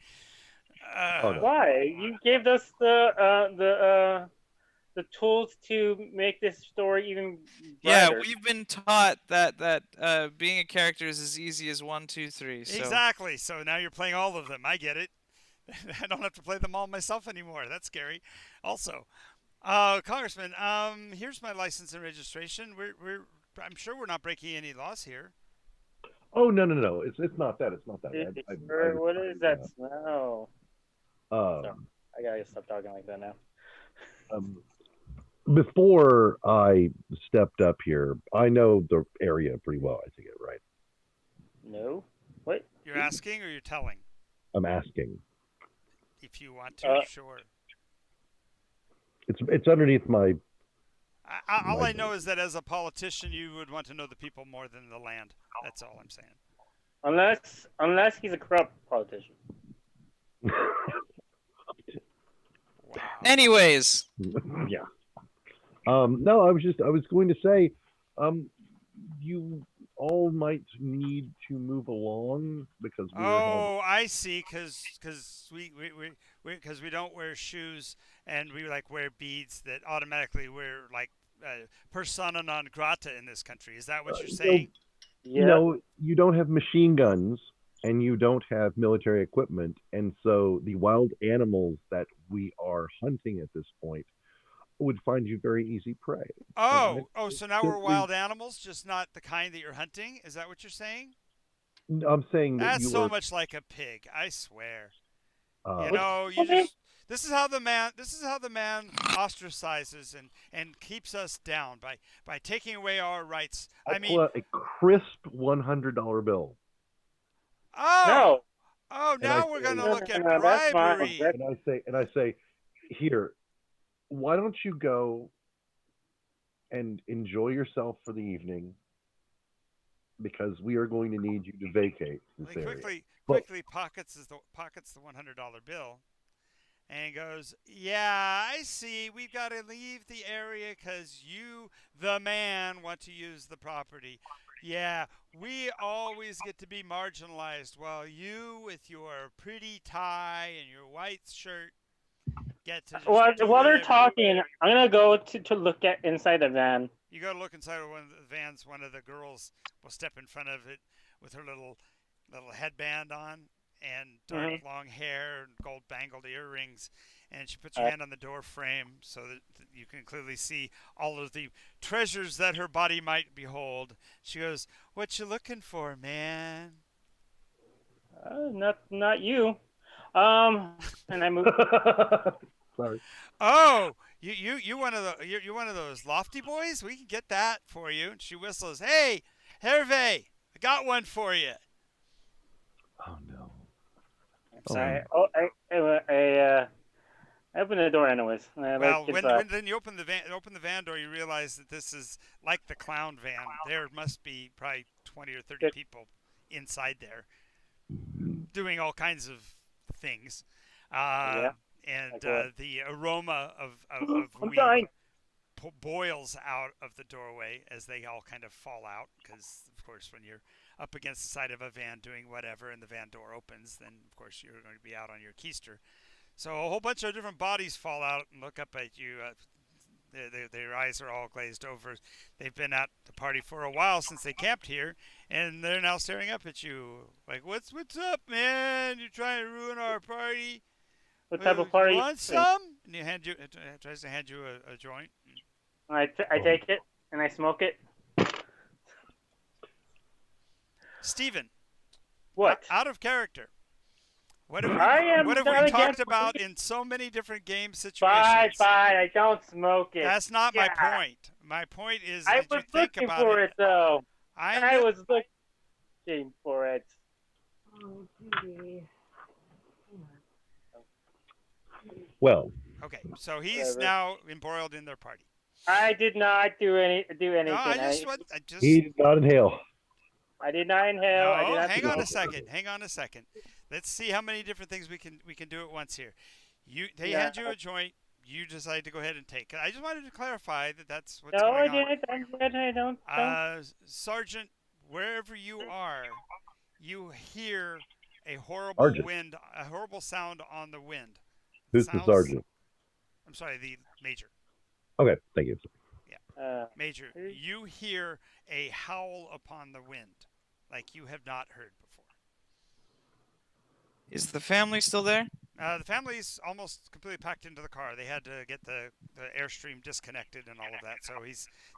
Oh, no. Why? You gave us the tools to make this story even Yeah, brighter. we've been taught that being a character is as easy as 1, 2, 3. So Exactly. So now you're playing all of them. I get it. I don't have to play them all myself anymore. That's scary. Also, Congressman, here's my license and registration. I'm sure we're not breaking any laws here. Oh, no. It's not that. It's not that. What is that smell? Um, I gotta stop talking like that now. Before I stepped up here, I know the area pretty well. I think it right. No. What? You're asking or you're telling? I'm asking. If you want to, sure. It's underneath my. All I know is that as a politician, you would want to know the people more than the land. That's all I'm saying. Unless he's a corrupt politician. Wow. anyways, Yeah. No, I was going to say, you all might need to move along because Oh, I see. Because we don't wear shoes and we like wear beads that automatically we're like persona non grata in this country. Is that what you're saying? Yeah. No, you don't have machine guns and you don't have military equipment, and so the wild animals that we are hunting at this point would find you very easy prey. Oh, so now we're simply- wild animals, just not the kind that you're hunting. Is that what you're saying? I'm saying that That's you so are. much like a pig. I swear. Uh, You know, you just. This is how the man ostracizes and keeps us down by taking away our rights. I mean, a crisp $100 bill, oh, No. oh, I now we're say- gonna No, look at no, that's mine. bribery. and I say, here, why don't you go and enjoy yourself for the evening, because we are going to need you to vacate this He area. quickly pockets the $100 bill, and goes, "Yeah, I see. We've got to leave the area because you, the man, want to use the property. Yeah, we always get to be marginalized, while you, with your pretty tie and your white shirt, get to just While do they're whatever." talking, I'm gonna go to look at inside the van. You go to look inside of one of the vans. One of the girls will step in front of it with her little headband on and dark long hair and gold bangled earrings, and she puts her hand on the door frame so that you can clearly see all of the treasures that her body might behold. She goes, "What you looking for, man?" Not you. And I move. Sorry. Oh, you one of the you're one of those lofty boys? We can get that for you. And she whistles, "Hey, Hervé, I got one for you." Oh no. Sorry. Oh, I open the door anyways. Well, when then you open the van door, you realize that this is like the clown van. There must be probably 20 or 30 people inside there doing all kinds of things. And the aroma of weed boils out of the doorway as they all kind of fall out, because of course when you're up against the side of a van doing whatever and the van door opens, then of course you're going to be out on your keister. So a whole bunch of different bodies fall out and look up at you. Their eyes are all glazed over. They've been at the party for a while since they camped here, and they're now staring up at you like, "What's up, man? You're trying to ruin our party? What type of party? You want some?" And tries to hand you a joint. I take it and I smoke it. Steven, What? out of character. What have not we talked against about in so many different game situations? Fine. I don't smoke it. That's not my Yeah. point. My point is I that you was think looking about for it though. I know- was looking for it. Oh, gee. Well, Okay, so he's Whatever. now embroiled in their party. I did not do anything. No, I just he did not inhale. I did not inhale. I did No, not hang smoke. on a second. Let's see how many different things we can do at once here. They Yeah. hand you a joint. you decide to go ahead and take it. I just wanted to clarify that that's what's No, going I on. didn't. I'm good. I don't. Sergeant, wherever you are, you hear a horrible Sergeant. wind, a horrible sound on the wind. Who's the sergeant? I'm sorry, the major. Okay, thank you. Major, you hear a howl upon the wind, like you have not heard before. Is the family still there? The family's almost completely packed into the car. They had to get the airstream disconnected and all of that. So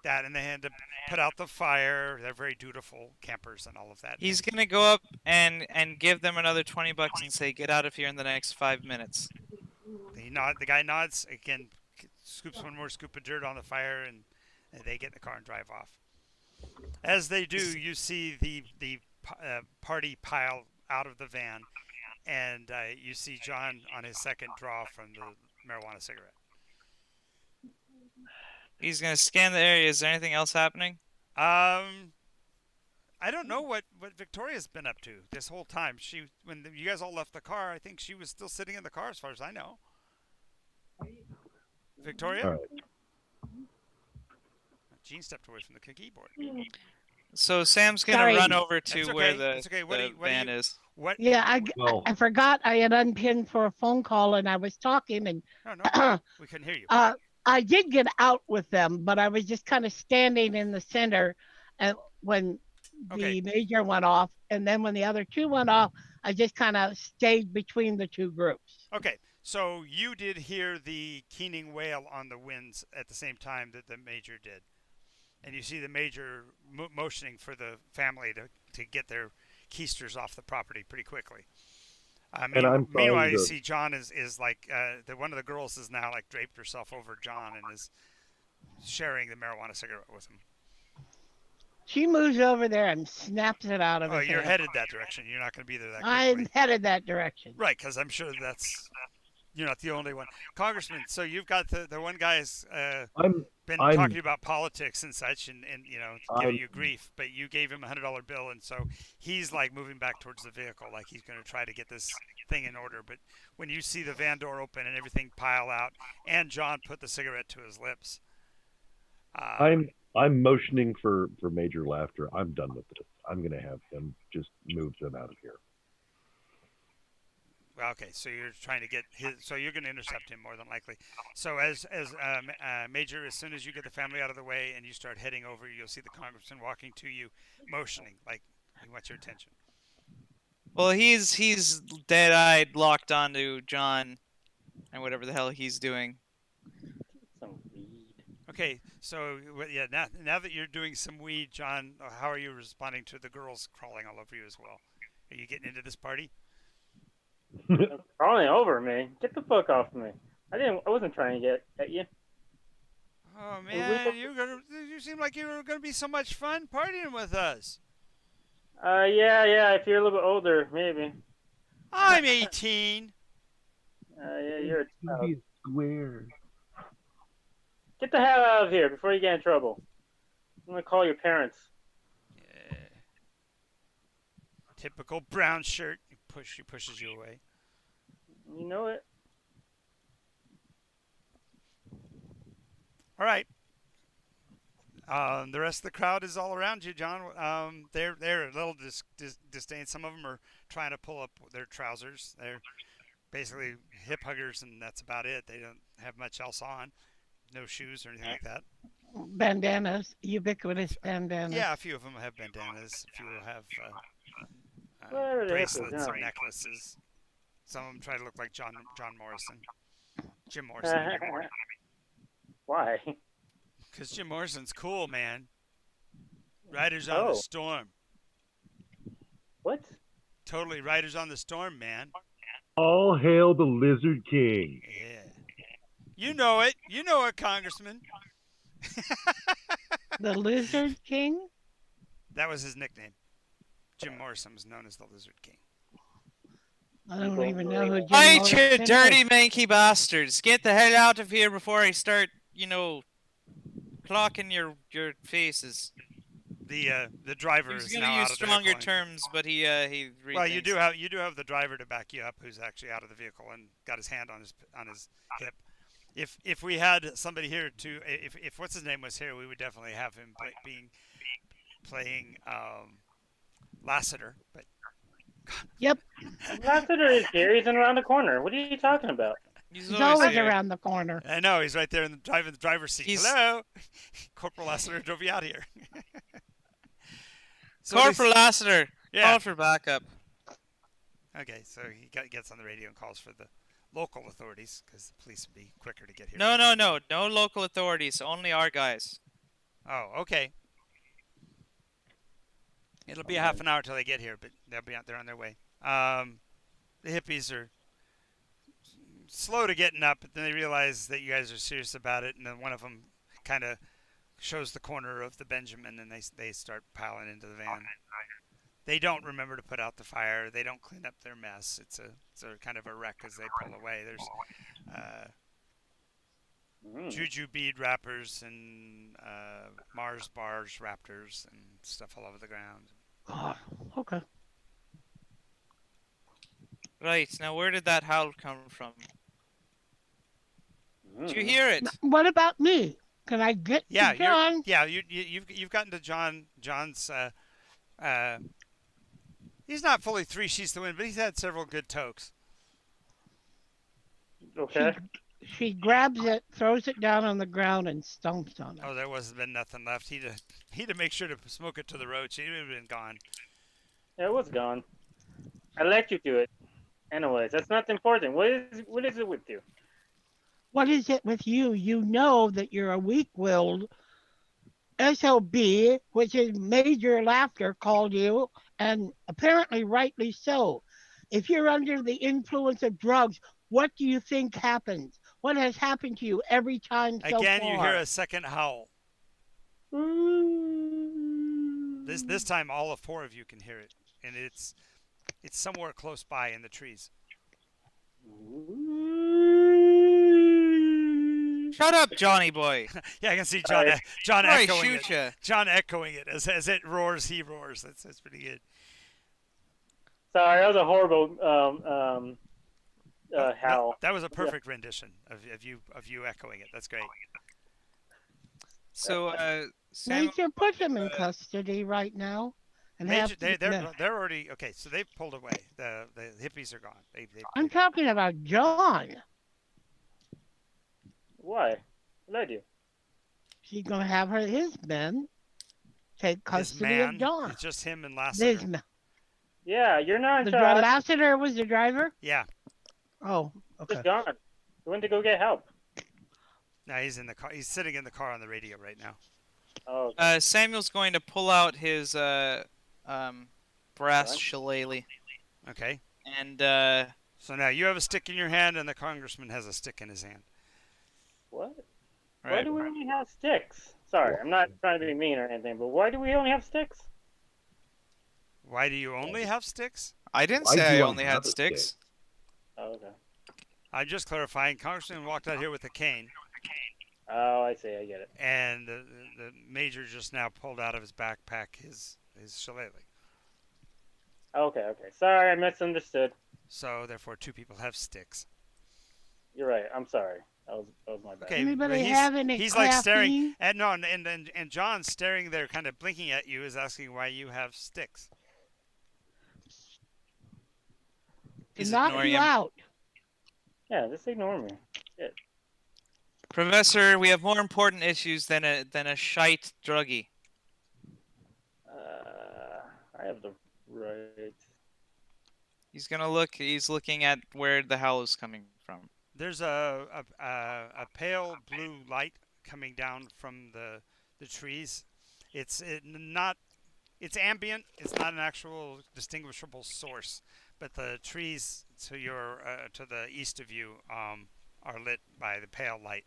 and they had to put out the fire. They're very dutiful campers and all of that. He's gonna go up and give them another $20 and say, "Get out of here in the next 5 minutes." The guy nods again, scoops one more scoop of dirt on the fire, and they get in the car and drive off. As they do, you see the party pile out of the van. And you see John on his second draw from the marijuana cigarette. He's gonna scan the area. Is there anything else happening? I don't know what Victoria's been up to this whole time. When you guys all left the car, I think she was still sitting in the car, as far as I know. Victoria? All right. Jean stepped away from the keyboard. So Sam's gonna Sorry. run over to That's okay. where That's okay. the van is. What? Yeah, Well- I forgot I had unpinned for a phone call and I was talking and No, we couldn't hear you. I did get out with them, but I was just kind of standing in the center and when Okay. the major went off and then when the other two went off, I just kind of stayed between the two groups. Okay, so you did hear the keening wail on the winds at the same time that the major did. And you see the major motioning for the family to get their keisters off the property pretty quickly. And I'm trying meanwhile, you to- see John is like, one of the girls is now like draped herself over John and is sharing the marijuana cigarette with him. She moves over there and snaps it out of Oh, his you're hand. headed that direction. You're not going to be there that quickly. I'm headed that direction. Right, because I'm sure you're not the only one. Congressman, so you've got the one guy's I'm talking about politics and such and giving I'm- you grief, but you gave him a $100 bill, and so he's like moving back towards the vehicle like he's going to try to get this thing in order. But when you see the van door open and everything pile out and John put the cigarette to his lips, I'm motioning for Major Laughter. I'm done with this. I'm gonna have him just move them out of here. well, okay, so you're trying to get so you're going to intercept him more than likely. So as Major, as soon as you get the family out of the way and you start heading over, you'll see the congressman walking to you, motioning like he wants your attention. Well, he's dead-eyed, locked onto John, and whatever the hell he's doing. Some weed. Okay, so yeah, now that you're doing some weed, John, how are you responding to the girls crawling all over you as well? Are you getting into this party? Crawling over me. Get the fuck off me. I wasn't trying to get at you. Oh man, you seem like you were gonna be so much fun partying with us. Yeah. If you're a little bit older, maybe. I'm 18. Yeah, you're a child. Square. Get the hell out of here before you get in trouble. I'm gonna call your parents. Yeah. Typical brown shirt. He pushes you away. You know it. All right. The rest of the crowd is all around you, John. They're a little disdain. Some of them are trying to pull up their trousers. They're basically hip huggers, and that's about it. They don't have much else on. No shoes or anything like that. Bandanas, ubiquitous bandanas. Yeah, a few of them have bandanas. A few have Whatever the heck is bracelets that? and necklaces. Some of them try to look like John Morrison. Jim Morrison. Why? Because Jim Morrison's cool, man. Riders on the Oh. Storm. What? Totally Riders on the Storm, man. All hail the Lizard King. Yeah. You know it. You know it, Congressman. The Lizard King? That was his nickname. Jim Morrison was known as the Lizard King. I don't even know who Jim Right, Morrison you is. dirty manky bastards! Get the hell out of here before I start, clocking your faces. The driver He was is gonna now use out of the stronger vehicle. terms, but he Well, you rethinks. do have the driver to back you up, who's actually out of the vehicle and got his hand on his hip, If we had somebody here to, if what's his name was here, we would definitely have him playing Lassiter. But Yep, Lassiter is here. He's around the corner. What are you talking about? He's he's always always here. around the corner. I know he's right there in the driver's seat. He's- Hello, Corporal Lassiter drove you out here. So Corporal Lassiter, yeah. call for backup. Okay, so he gets on the radio and calls for the local authorities because the police would be quicker to get here. No local authorities, only our guys. Oh, okay. It'll be a half an hour till they get here, but they'll be out there on their way. The hippies are slow to getting up, but then they realize that you guys are serious about it, and then one of them kind of shows the corner of the Benjamin, and they start piling into the van. They don't remember to put out the fire. They don't clean up their mess. It's a kind of a wreck as they pull away. There's juju bead wrappers and Mars bars raptors and stuff all over the ground. God, okay. Right, now where did that howl come from? Did you Mm. hear it? What about me? Can I get Yeah, to John? you've gotten to John's. He's not fully 3 sheets to win, but he's had several good tokes. Okay. She grabs it, throws it down on the ground, and stomps on it. Oh, there wasn't been nothing left. He'd have make sure to smoke it to the road. She'd have been gone. Yeah, it was gone. I let you do it. Anyways, that's not important. What is it with you? What is it with you? You know that you're a weak-willed SOB, which is Major Laughter called you, and apparently rightly so. If you're under the influence of drugs, what do you think happens? What has happened to you every time so Again, far? you hear a second howl. This time, all of 4 of you can hear it, and it's somewhere close by in the trees. Shut up, Johnny boy. Yeah, I can see John I echoing shoot it. ya. John echoing it as it roars. He roars. That's pretty good. Sorry, that was a horrible No, howl. that was a perfect rendition of you echoing it. That's great. So, Sam, Major, put him in custody right now. And Major, have they're already okay. So they've pulled away. The hippies are gone. I'm talking about John. Why? What did I do? She's gonna have his men take his custody man. of John. It's just him and His Lassiter. ma- Yeah, you're not the in charge. Lassiter was the driver. Yeah. Oh, okay. He's gone. He went to go get help. No, he's in the car. He's sitting in the car on the radio right now. Oh, Samuel's going to pull out his brass What? shillelagh, Okay. and So now you have a stick in your hand, and the congressman has a stick in his hand. what? Why right. do we only have sticks? Sorry, I'm not trying to be mean or anything, but why do we only have sticks? Why do you only have sticks? I didn't Why say do I you only had have a sticks. stick? Oh, okay. I'm just clarifying. Congressman walked out here with a cane, Oh, I see. I get it. and the major just now pulled out of his backpack his shillelagh. Okay. Sorry, I misunderstood. So therefore, 2 people have sticks. You're right. I'm sorry. That was my bad. Okay. Anybody but have any he's like staring, caffeine? and no, and John's staring there, kind of blinking at you, is asking why you have sticks. He's Knock ignoring you him. out. Yeah, just ignore me. Professor, we have more important issues than a shite druggie. I have the right. He's gonna look. He's looking at where the howl is coming from. There's a pale blue light coming down from the trees. It's ambient. It's not an actual distinguishable source, but the trees to the east of you are lit by the pale light.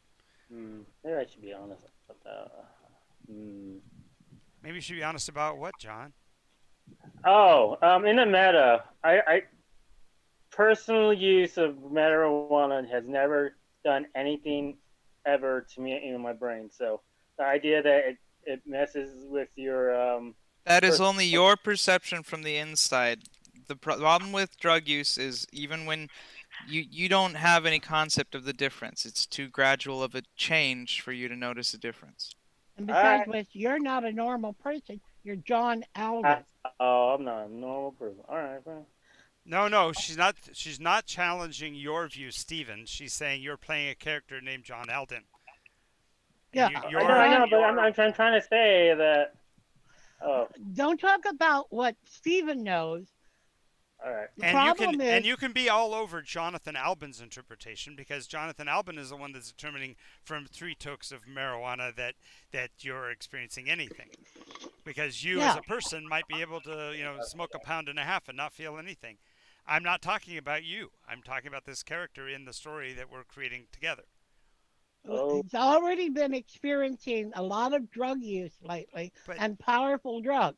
Maybe I should be honest about that. Maybe you should be honest about what, John? Oh, in the meta, I personal use of marijuana has never done anything ever to me in my brain. So the idea that it messes with your That is only your perception from the inside. The problem with drug use is even when you don't have any concept of the difference. It's too gradual of a change for you to notice a difference. And All besides right. which, you're not a normal person. You're John Alden. I'm not a normal person. All right, fine. No, she's not. She's not challenging your view, Steven. She's saying you're playing a character named John Alden. Yeah, And I know, but I'm trying to say that. Oh, don't talk about what Stephen knows. all right. The problem is, and you can be all over Jonathan Albin's interpretation, because Jonathan Albin is the one that's determining from 3 tokes of marijuana that you're experiencing anything. Because you as a person might be able to, smoke a pound and a half and not feel anything. I'm not talking about you. I'm talking about this character in the story that we're creating together. Oh. he's already been experiencing a lot of drug use lately But and powerful drugs.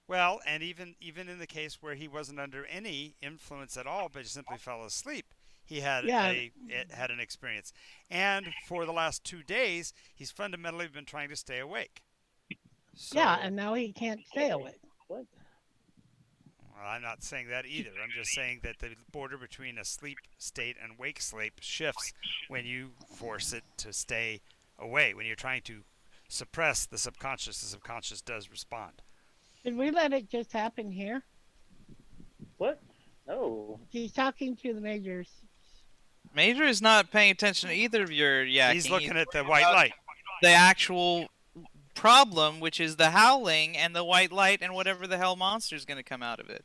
well, and even in the case where he wasn't under any influence at all, but simply fell asleep, he had Yeah. had an experience. And for the last 2 days, he's fundamentally been trying to stay awake. So, Yeah, and now he can't stay awake. What? well, I'm not saying that either. I'm just saying that the border between a sleep state and wake sleep shifts when you force it to stay away. When you're trying to suppress the subconscious does respond. Should we let it just happen here? What? No. He's talking to the majors. Major is not paying attention to either of your yakking. He's looking at the white light. The actual problem, which is the howling and the white light and whatever the hell monster is going to come out of it.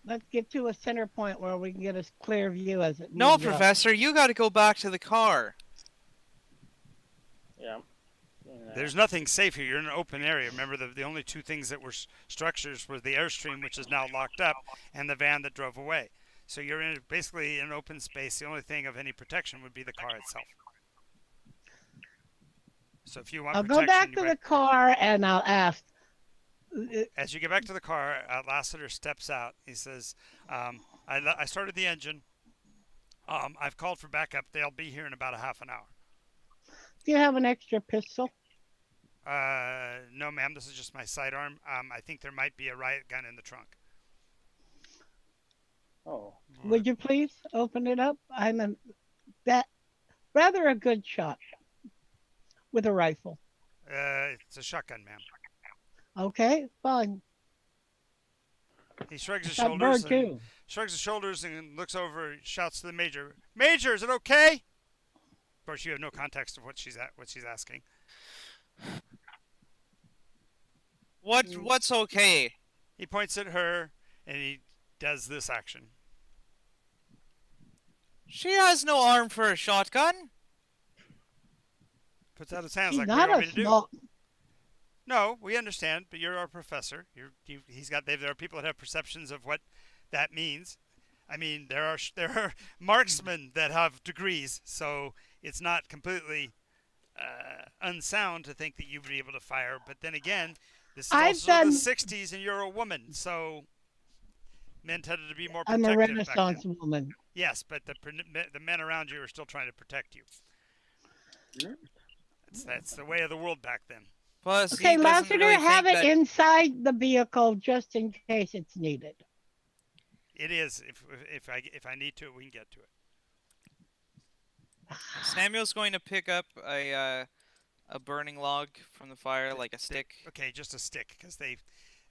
Let's get to a center point where we can get a clear view as it No, moves up. Professor, you got to go back to the car. Yeah. There's nothing safe here. You're in an open area. Remember, the only 2 things that were structures were the Airstream, which is now locked up, and the van that drove away. So you're basically in an open space. The only thing of any protection would be the car itself. So if you want I'll protection, go back to the car and I'll ask. as you get back to the car, Lassiter steps out. He says, I started the engine. I've called for backup. They'll be here in about a half an hour. Do you have an extra pistol? No, ma'am. This is just my sidearm. I think there might be a riot gun in the trunk. Oh. Would you please open it up? Rather a good shot with a rifle. It's a shotgun, ma'am. Okay, fine. He shrugs his That bird shoulders. too. Shrugs his shoulders and looks over, shouts to the major, "Major, is it okay?" Of course, you have no context of what she's asking. What's okay? He points at her and he does this action. She has no arm for a shotgun. Puts out his hands He's like, not "What do you want a me to do?" small. No, we understand, but you're our professor. There are people that have perceptions of what that means. I mean, there are marksmen that have degrees, so it's not completely unsound to think that you would be able to fire. But then again, this is I've also done- the '60s, and you're a woman, so men tended to be more I'm protective. a back then. Renaissance woman. Yes, but the men around you are still trying to protect you. That's the way of the world back then. Plus, Okay, he doesn't Lassiter, really have think it that... inside the vehicle just in case it's needed. It is. If I need to, we can get to it. Samuel's going to pick up a burning log from the fire, like a stick. Okay, just a stick, because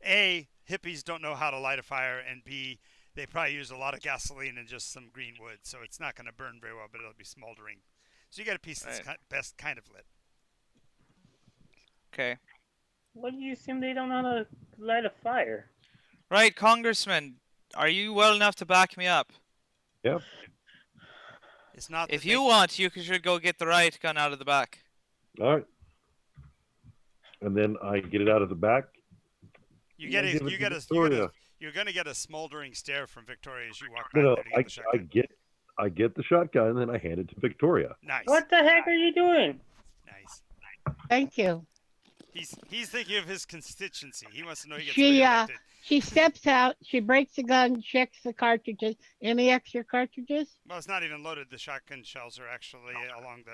hippies don't know how to light a fire, and B, they probably use a lot of gasoline and just some green wood, so it's not going to burn very well, but it'll be smoldering. So you got a piece that's best kind of lit. Okay. What do you assume they don't know how to light a fire? Right, Congressman, are you well enough to back me up? Yep. It's not. If you want, you should go get the riot gun out of the back. All right. And then I get it out of the back. You get I a, give it you to get a, Victoria. you're going to get a smoldering stare from Victoria as you walk back No, there to get the shotgun. I get the shotgun and then I hand it to Victoria. Nice. What the heck are you doing? Nice. Thank you. He's thinking of his constituency. He wants to know he gets She reelected. she steps out, she breaks the gun, checks the cartridges. Any extra cartridges? Well, it's not even loaded. The shotgun shells are actually along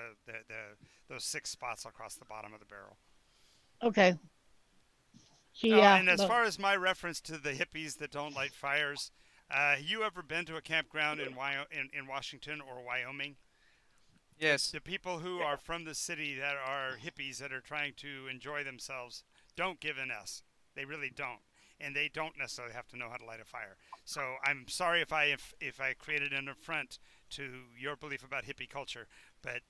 those 6 spots across the bottom of the barrel. Okay. She And as look, far as my reference to the hippies that don't light fires, You ever been to a campground in Washington or Wyoming? Yes. The people who are from the city that are hippies that are trying to enjoy themselves don't give an S. They really don't, and they don't necessarily have to know how to light a fire. So I'm sorry if I created an affront to your belief about hippie culture, but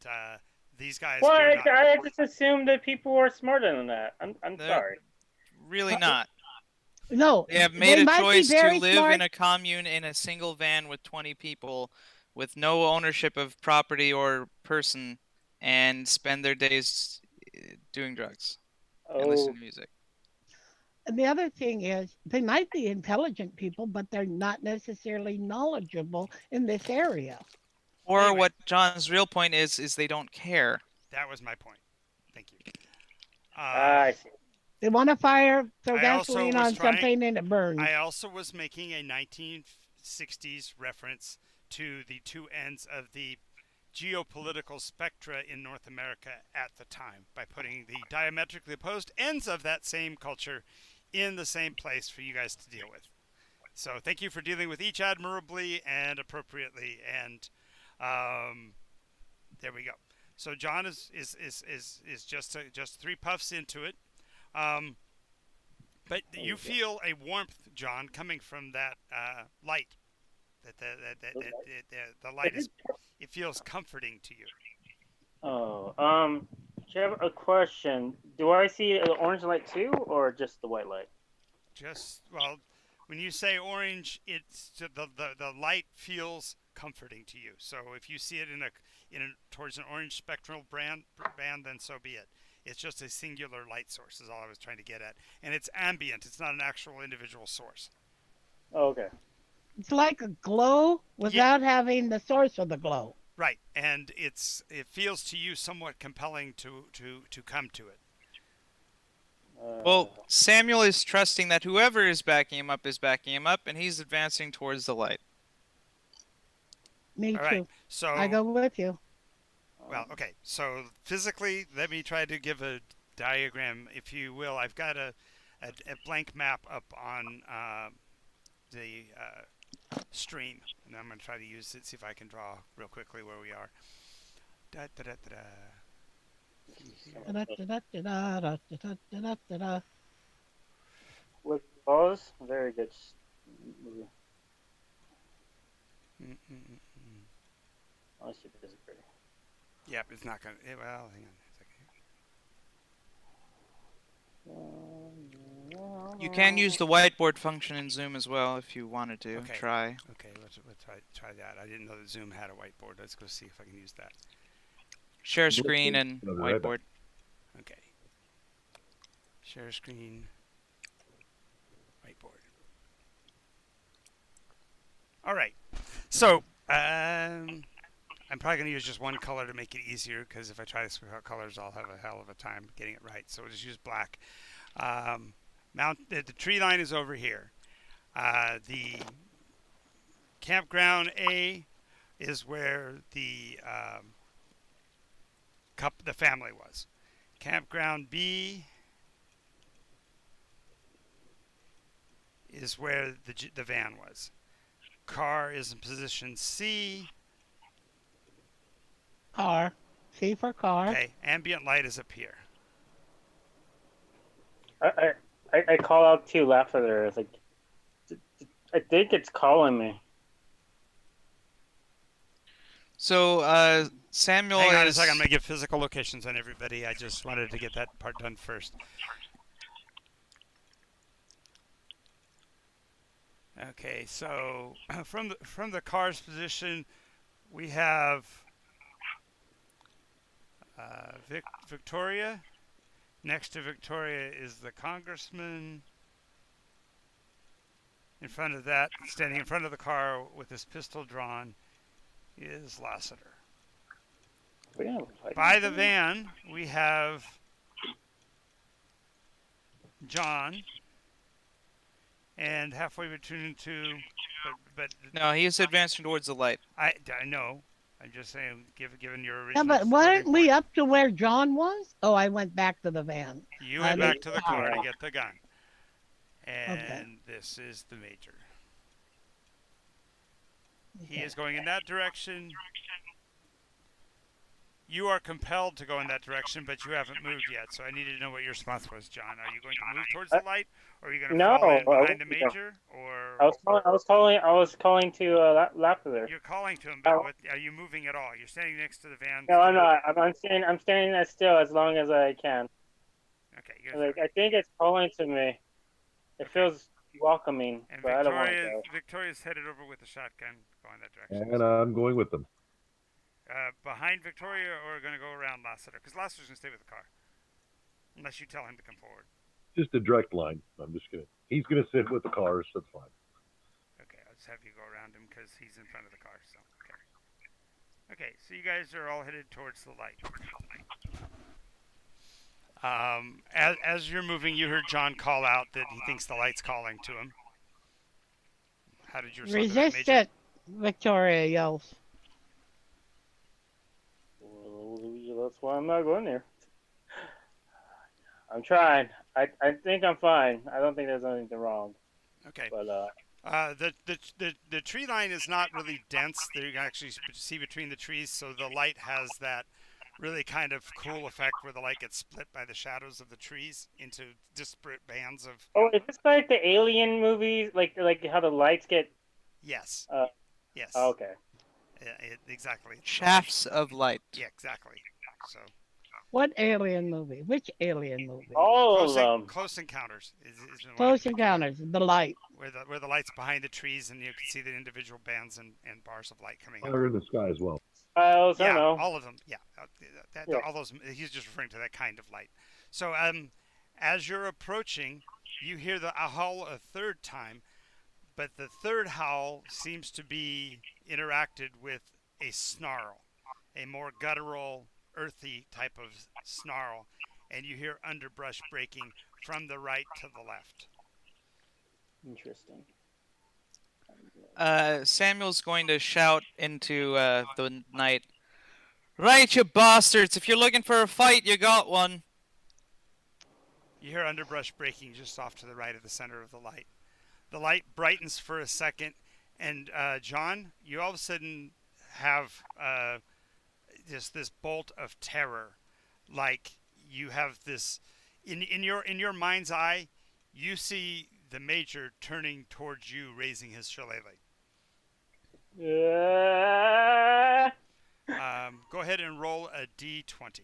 these guys Well, do not. I just assumed that people were smarter than that. I'm They're sorry. really not. No, They have made a might be choice to very live smart. in a commune in a single van with 20 people with no ownership of property or person and spend their days doing drugs and listening Oh, to music. And the other thing is, they might be intelligent people, but they're not necessarily knowledgeable in this area. Or Anyway. what John's real point is they don't care. That was my point. Thank you. I see. They want to fire, throw I also gasoline was on trying- something and it burns. I also was making a 1960s reference to the two ends of the geopolitical spectra in North America at the time by putting the diametrically opposed ends of that same culture in the same place for you guys to deal with. So thank you for dealing with each admirably and appropriately, and there we go. So John is just 3 puffs into it. But you feel a warmth, John, coming from that light. The light is. It feels comforting to you. Oh, I have a question. Do I see the orange light too, or just the white light? When you say orange, it's the light feels comforting to you. So if you see it towards an orange spectral band, then so be it. It's just a singular light source is all I was trying to get at. And it's ambient. It's not an actual individual source. Oh, okay. It's like a glow without having the source of the glow. Right. And it feels to you somewhat compelling to come to it. Well, Samuel is trusting that whoever is backing him up, and he's advancing towards the light. Me All too. right. So I go with you. Well, okay. So physically, let me try to give a diagram, if you will. I've got a blank map up on the stream, and I'm going to try to use it, see if I can draw real quickly where we are. With pause, very good movie. Oh, shit, this is pretty. Yep, it's not going to. Well, hang on a second. You can use the whiteboard function in Zoom as well if you wanted to. Okay. Try. Okay, let's try that. I didn't know that Zoom had a whiteboard. Let's go see if I can use that. Share screen and I'll be right whiteboard. Okay. Share screen. Whiteboard. All right. So, I'm probably going to use just one color to make it easier, because if I try to switch out colors, I'll have a hell of a time getting it right. So we'll just use black. The tree line is over here. The campground A is where the family was. Campground B is where the van was. Car is in position C. Car. C for car. Okay, ambient light is up here. I call out to laughter there. It's like, I think it's calling me. So, Samuel Hang on a is... second, I'm going to give physical locations on everybody. I just wanted to get that part done first. Okay, so from the car's position, we have Victoria. Next to Victoria is the congressman. In front of that, standing in front of the car with his pistol drawn, is Lassiter. By the van, we have John, and halfway between the two, but No, he is advancing towards the light. I know. I'm just saying, given your Yeah, original. but weren't we up to where John was? Oh, I went back to the van. You went back to the car to car. get the gun, and this is the major. He is going in that direction. You are compelled to go in that direction, but you haven't moved yet. So I needed to know what your response was, John. Are you going to move towards the light, or are you going to No, fall in I behind the wasn't. major, or I was calling to Lapidar. you're calling to him? But Oh, what, are you moving at all? You're standing next to the van. no, I'm not. I'm standing there still as long as I can. Okay, Like I think it's calling to me. It Okay. feels welcoming, And but I don't want to go. Victoria's headed over with the shotgun, going that direction. And I'm going with them. Behind Victoria, or going to go around Lassiter? Because Lassiter's going to stay with the car, unless you tell him to come forward. Just a direct line. He's gonna sit with the cars. That's fine. Okay, I'll just have you go around him because he's in front of the car. So okay. Okay, so you guys are all headed towards the light. As you're moving, you heard John call out that he thinks the light's calling to him. How did you respond to that, Resist Major? it, Victoria yells. Well, that's why I'm not going there. I'm trying. I think I'm fine. I don't think there's anything wrong. Okay. But The tree line is not really dense. There you can actually see between the trees, so the light has that really kind of cool effect where the light gets split by the shadows of the trees into disparate bands of. oh, is this like the Alien movies? Like how the lights get? Yes. Uh, Yes. Okay. Yeah, exactly. Shafts of light. Yeah, exactly. So. What alien movie? Which alien movie? All of them. Close Encounters is one Close in particular, Encounters, the light. where the light's behind the trees and you can see the individual bands and bars of light coming out. Fire in the sky as well. I Yeah, don't know. all of them. Yeah, Yeah. all those. He's just referring to that kind of light. So, as you're approaching, you hear the howl a third time, but the third howl seems to be interacted with a snarl, a more guttural, earthy type of snarl, and you hear underbrush breaking from the right to the left. Interesting. Samuel's going to shout into the night. Right, you bastards! If you're looking for a fight, you got one. You hear underbrush breaking just off to the right of the center of the light. The light brightens for a second, and John, you all of a sudden have just this bolt of terror, like you have this in your mind's eye. You see the major turning towards you, raising his shillelagh. Yeah. Go ahead and roll a d20.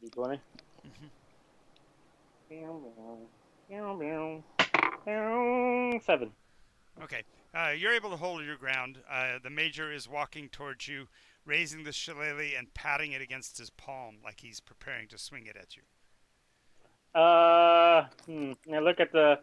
D20. Mm-hmm. 7. Okay. You're able to hold your ground. The major is walking towards you, raising the shillelagh and patting it against his palm like he's preparing to swing it at you. Now look at the.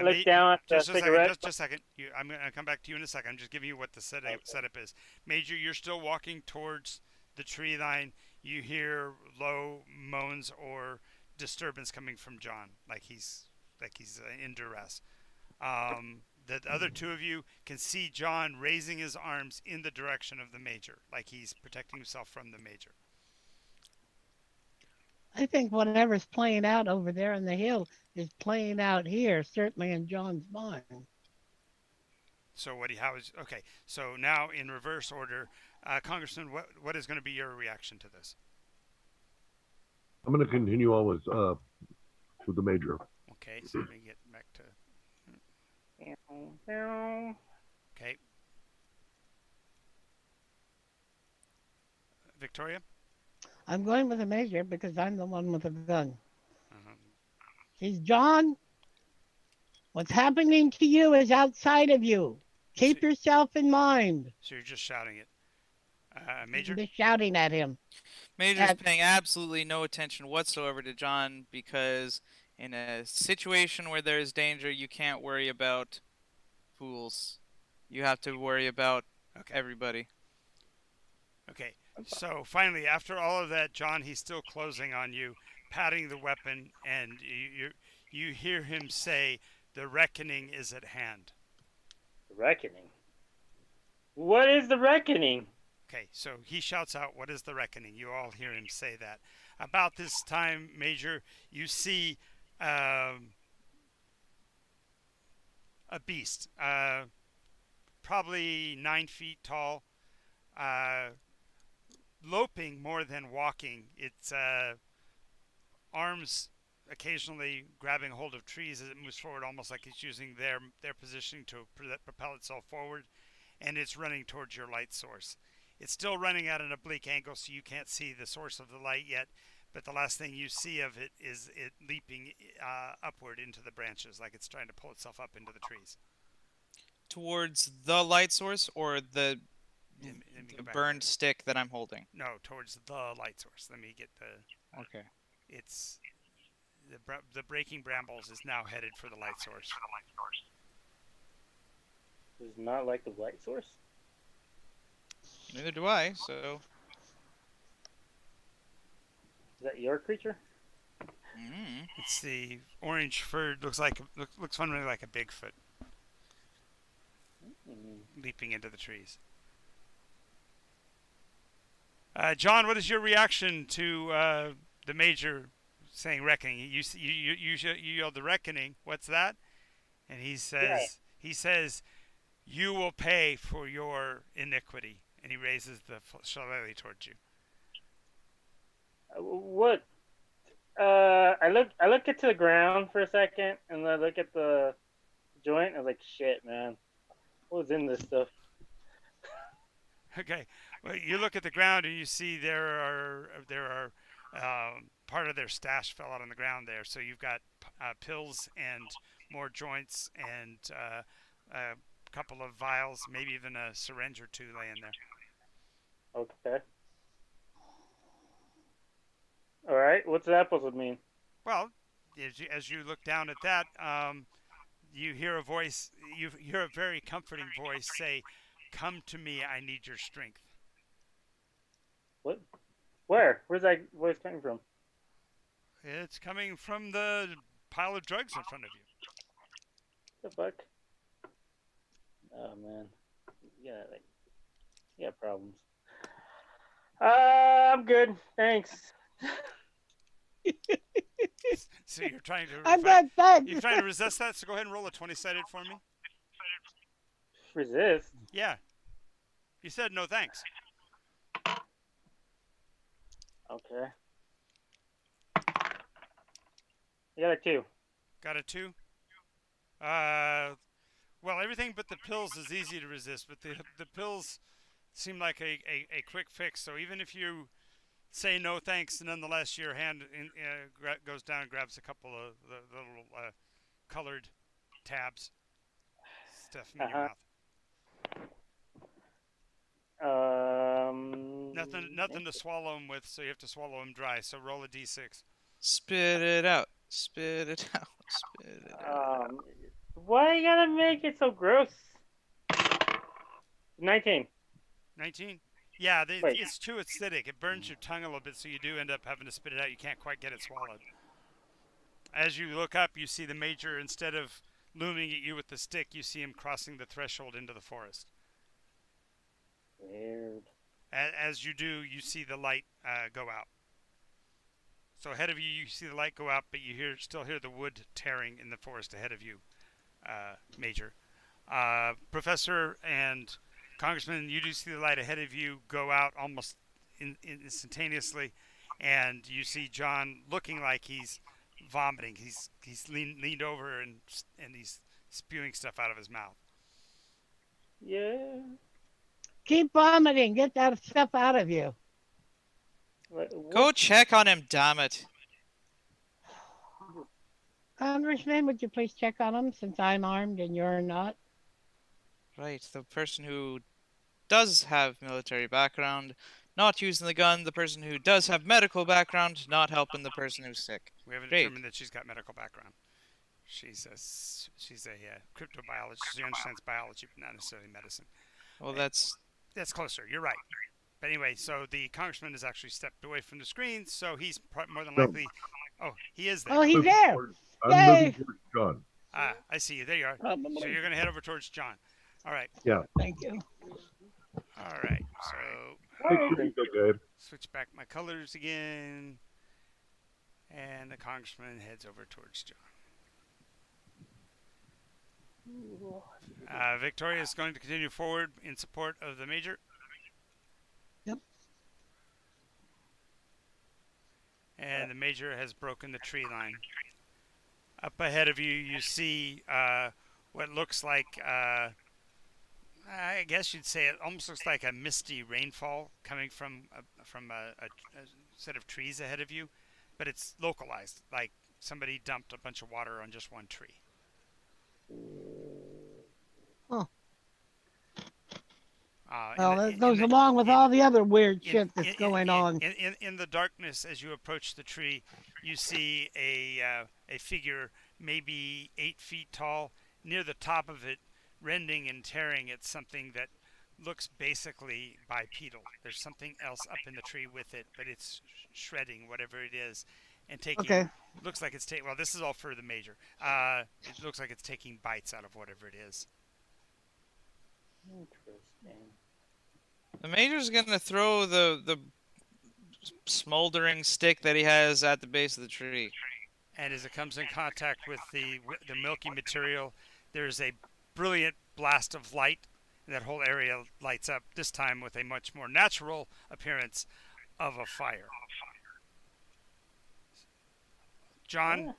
Look down at the cigarette. Just a second. I'm going to come back to you in a second. I'm just giving you what the setup is. Major, you're still walking towards the tree line. You hear low moans or disturbance coming from John, like he's in duress. The other two of you can see John raising his arms in the direction of the major, like he's protecting himself from the major. I think whatever's playing out over there on the hill is playing out here, certainly in John's mind. So okay? So now in reverse order, Congressman, what is going to be your reaction to this? I'm going to continue on with the major. Okay, so let me get back to. Okay. Victoria? I'm going with the major because I'm the one with the gun. Uh-huh. He's John. What's happening to you is outside of you. Keep yourself in mind. So you're just shouting it. Major? Just shouting at him. Major's paying absolutely no attention whatsoever to John because in a situation where there's danger, you can't worry about fools. You have to worry about everybody. Okay. So finally, after all of that, John, he's still closing on you, patting the weapon, and you hear him say, "The reckoning is at hand." The reckoning? What is the reckoning? Okay, so he shouts out, "What is the reckoning?" You all hear him say that. About this time, Major, you see a beast. probably 9 feet tall, loping more than walking. Its arms occasionally grabbing hold of trees as it moves forward, almost like it's using their positioning to propel itself forward, and it's running towards your light source. It's still running at an oblique angle, so you can't see the source of the light yet, but the last thing you see of it is it leaping upward into the branches, like it's trying to pull itself up into the trees. Towards the light source or the Let me go back. burned stick that I'm holding? No, towards the light source. Let me get Okay. it's the breaking brambles is now headed for the light source. Does not like the light source. Neither do I, so... Is that your creature? Mm. It's the orange furred, looks fundamentally like a Bigfoot leaping into the trees. John, what is your reaction to the major saying reckoning? You yelled the reckoning. What's that? And he says, you will pay for your iniquity. And he raises the shillelagh towards you. What? I look into the ground for a second, and I look at the joint. And I was like, shit, man, what was in this stuff? Okay. Well, you look at the ground and you see there are part of their stash fell out on the ground there. So you've got pills and more joints and a couple of vials, maybe even a syringe or two laying there. Okay. All right. What's that supposed to mean? Well, as you look down at that, you hear a voice. You hear a very comforting voice say, "Come to me. I need your strength." What? Where? Where's that voice coming from? It's coming from the pile of drugs in front of you. The fuck? Oh man. Yeah, you got problems. I'm good. Thanks. So you're trying to I'm good, thanks. you're trying to resist that. So go ahead and roll a 20-sided for me. Resist. Yeah. You said no thanks. Okay. You got a 2. Got a 2. Well, everything but the pills is easy to resist, but the pills seem like a quick fix. So even if you say no thanks, nonetheless your hand goes down and grabs a couple of the little colored tabs, stuff in your mouth. Nothing to swallow them with, so you have to swallow them dry. So roll a d6. Spit it out. Spit it out. Spit it out. Why you gotta make it so gross? 19. 19? Yeah, Wait. it's too acidic. It burns your tongue a little bit, so you do end up having to spit it out. You can't quite get it swallowed. As you look up, you see the major, instead of looming at you with the stick, you see him crossing the threshold into the forest. Weird. As you do, you see the light go out. So ahead of you, you see the light go out, but you still hear the wood tearing in the forest ahead of you, Major. Professor and Congressman, you do see the light ahead of you go out almost instantaneously, and you see John looking like he's vomiting. He's leaned over and he's spewing stuff out of his mouth. Yeah. Keep vomiting. Get that stuff out of you. Go check on him, damn it. Congressman, would you please check on him since I'm armed and you're not? Right, the person who does have military background, not using the gun. The person who does have medical background, not helping the person who's sick. We haven't Great. determined that she's got medical background. She's a cryptobiologist. She understands biology, but not necessarily medicine. Well, that's closer. You're right. But anyway, so the congressman has actually stepped away from the screen, so he's more than likely. Oh, he is there. Oh, he's there. I'm Yay. moving towards John. Ah, I see you. There you are. So you're going to head over towards John. All right. Yeah. Thank you. All right. So Hey, okay. switch back my colors again. And the congressman heads over towards John. Victoria is going to continue forward in support of the major. Yep. And the major has broken the tree line. Up ahead of you, you see what looks like, I guess you'd say it almost looks like a misty rainfall coming from a set of trees ahead of you, but it's localized, like somebody dumped a bunch of water on just one tree. Huh. In Well, the- that in goes the- along with in- all the other weird in, shit that's going on. in the darkness, as you approach the tree, you see a figure maybe 8 feet tall. Near the top of it, rending and tearing at something that looks basically bipedal. There's something else up in the tree with it, but it's shredding whatever it is, and taking. Okay. Looks like it's taking. Well, this is all for the major. It looks like it's taking bites out of whatever it is. Interesting. The major's gonna throw the smoldering stick that he has at the base of the tree. And as it comes in contact with the milky material, there's a brilliant blast of light, and that whole area lights up, this time with a much more natural appearance of a fire. John,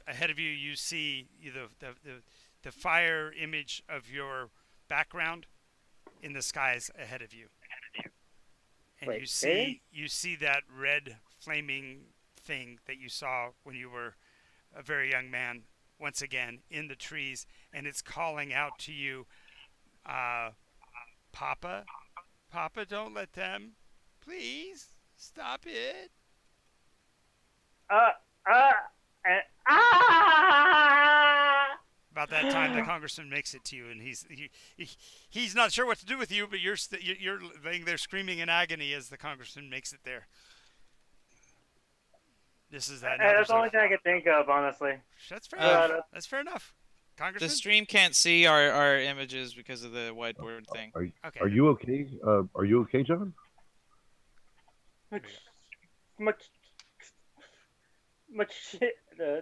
ahead of you, you see the fire image of your background in the skies ahead of you. And Wait, you see that red flaming thing that you saw when you were a very young man once again in the trees, and it's calling out to you, Papa, don't let them, please stop it. About that time, the congressman makes it to you, and he's not sure what to do with you, but you're laying there screaming in agony as the congressman makes it there. This is that. That's the only thing I could think of, honestly. That's fair enough. That's fair enough. The Congressman? stream can't see our images because of the whiteboard thing. Okay. Are you okay? Are you okay, John? Much shit. Yeah.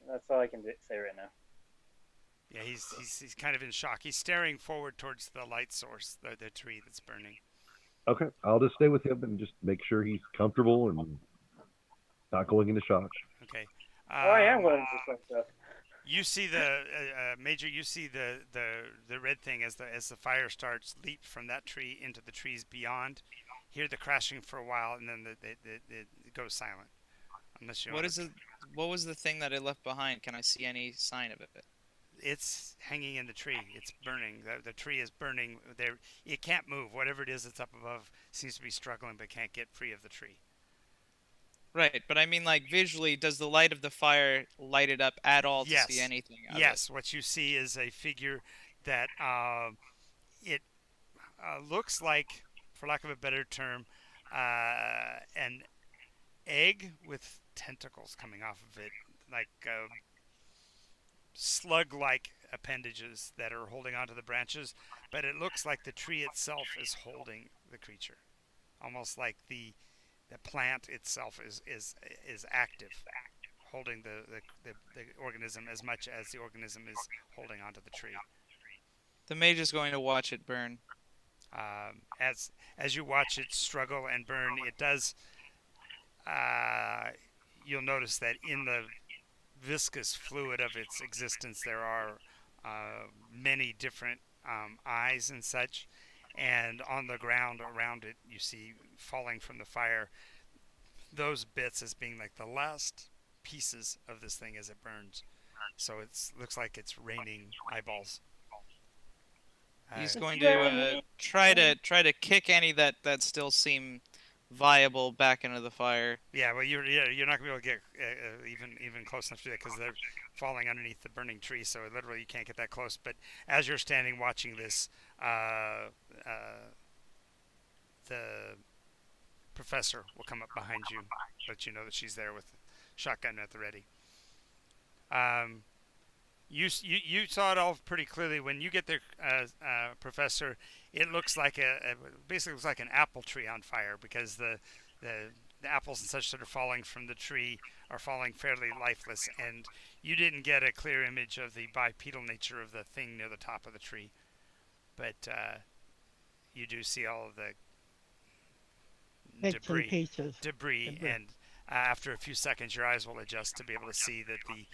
That's all I can say right now. Yeah, he's kind of in shock. He's staring forward towards the light source, the tree that's burning. Okay, I'll just stay with him and just make sure he's comfortable and not going into shock. Okay. I am going to stuff. You see the Major. You see the red thing as the fire starts leap from that tree into the trees beyond. Hear the crashing for a while, and then it goes silent. Unless you. What was the thing that it left behind? Can I see any sign of it? It's hanging in the tree. It's burning. The tree is burning. There, it can't move. Whatever it is that's up above seems to be struggling, but can't get free of the tree. Right, but I mean, like, visually, does the light of the fire light it up at all to see anything of Yes, what you see is a figure that it looks like, for lack of a better term, an egg with tentacles coming off of it, like slug-like appendages that are holding onto the branches, but it looks like the tree itself is holding the creature, almost like the plant itself is active, holding the organism as much as the organism is holding onto the tree. The mage is going to watch it burn. As you watch it struggle and burn, it does. You'll notice that in the viscous fluid of its existence, there are many different eyes and such. And on the ground around it, you see falling from the fire those bits as being like the last pieces of this thing as it burns. So it looks like it's raining eyeballs. He's going to try to kick any that still seem viable back into the fire. Yeah, well, you're not gonna be able to get even close enough to that because they're falling underneath the burning tree. So literally, you can't get that close. But as you're standing watching this, the professor will come up behind you, let you know that she's there with shotgun at the ready. You saw it all pretty clearly when you get there, Professor. It looks like basically looks like an apple tree on fire because the the apples and such that are falling from the tree are falling fairly lifeless, and you didn't get a clear image of the bipedal nature of the thing near the top of the tree, but you do see all of the Bits and pieces. debris, and after a few seconds, your eyes will adjust to be able to see that the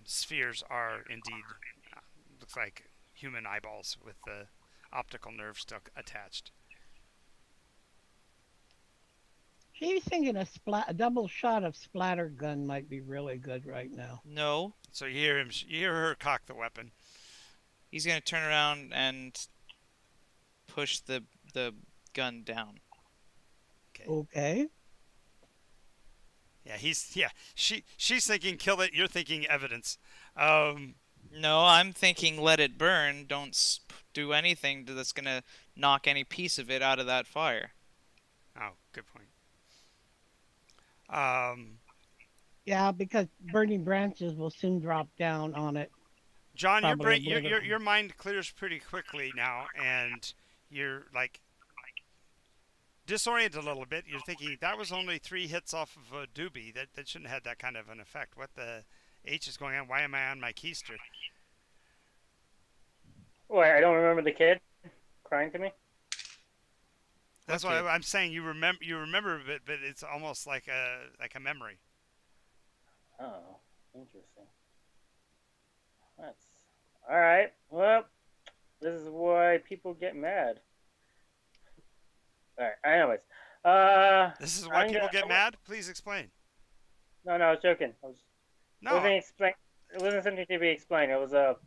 spheres are indeed looks like human eyeballs with the optical nerve still attached. She's thinking a double shot of splatter gun might be really good right now. No. So you hear her cock the weapon. He's gonna turn around and push the gun down. Okay. Yeah, she's thinking kill it. You're thinking evidence. No, I'm thinking let it burn. Don't do anything that's gonna knock any piece of it out of that fire. Oh, good point. Yeah, because burning branches will soon drop down on it. John, Probably your mind clears pretty quickly now, and you're like disoriented a little bit. You're thinking that was only 3 hits off of a doobie. That shouldn't have had that kind of an effect. What the H is going on? Why am I on my keister? Wait, I don't remember the kid crying to me. That's why I'm saying you remember it, but it's almost like a memory. Oh, interesting. That's all right. Well, this is why people get mad. All right. Anyways, This is why people get mad. Please explain. No, I was joking. No. It wasn't something to be explained. It was a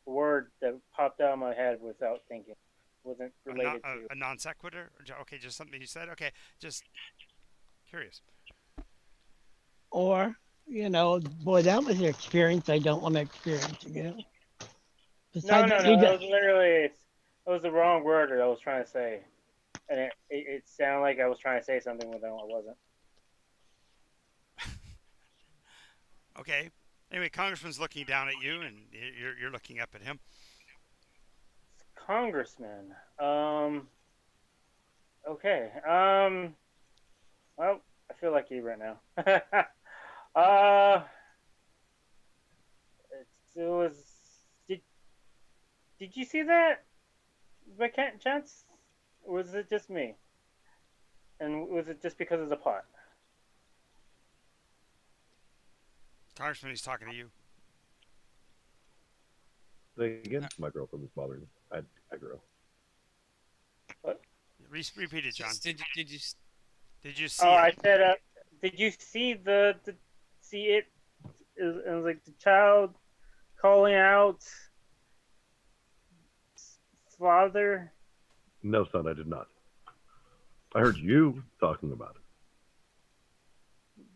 word that popped out of my head without thinking. It wasn't related to a non sequitur. Okay, just something you said. Okay, just curious. Or, boy, that was an experience I don't want to experience again. No. It was literally, it was the wrong word that I was trying to say. And it sounded like I was trying to say something when I wasn't. Okay. Anyway, Congressman's looking down at you, and you're looking up at him. Congressman. Okay. Well, I feel like you right now. It was. Did you see that? By chance? Or was it just me? And was it just because of the pot? Congressman, he's talking to you. Say again, my girlfriend was bothering me. I grew. What? Repeat it, John. Did you see? Oh, it? I said. Did you see see it? It was like the child calling out father. No, son, I did not. I heard you talking about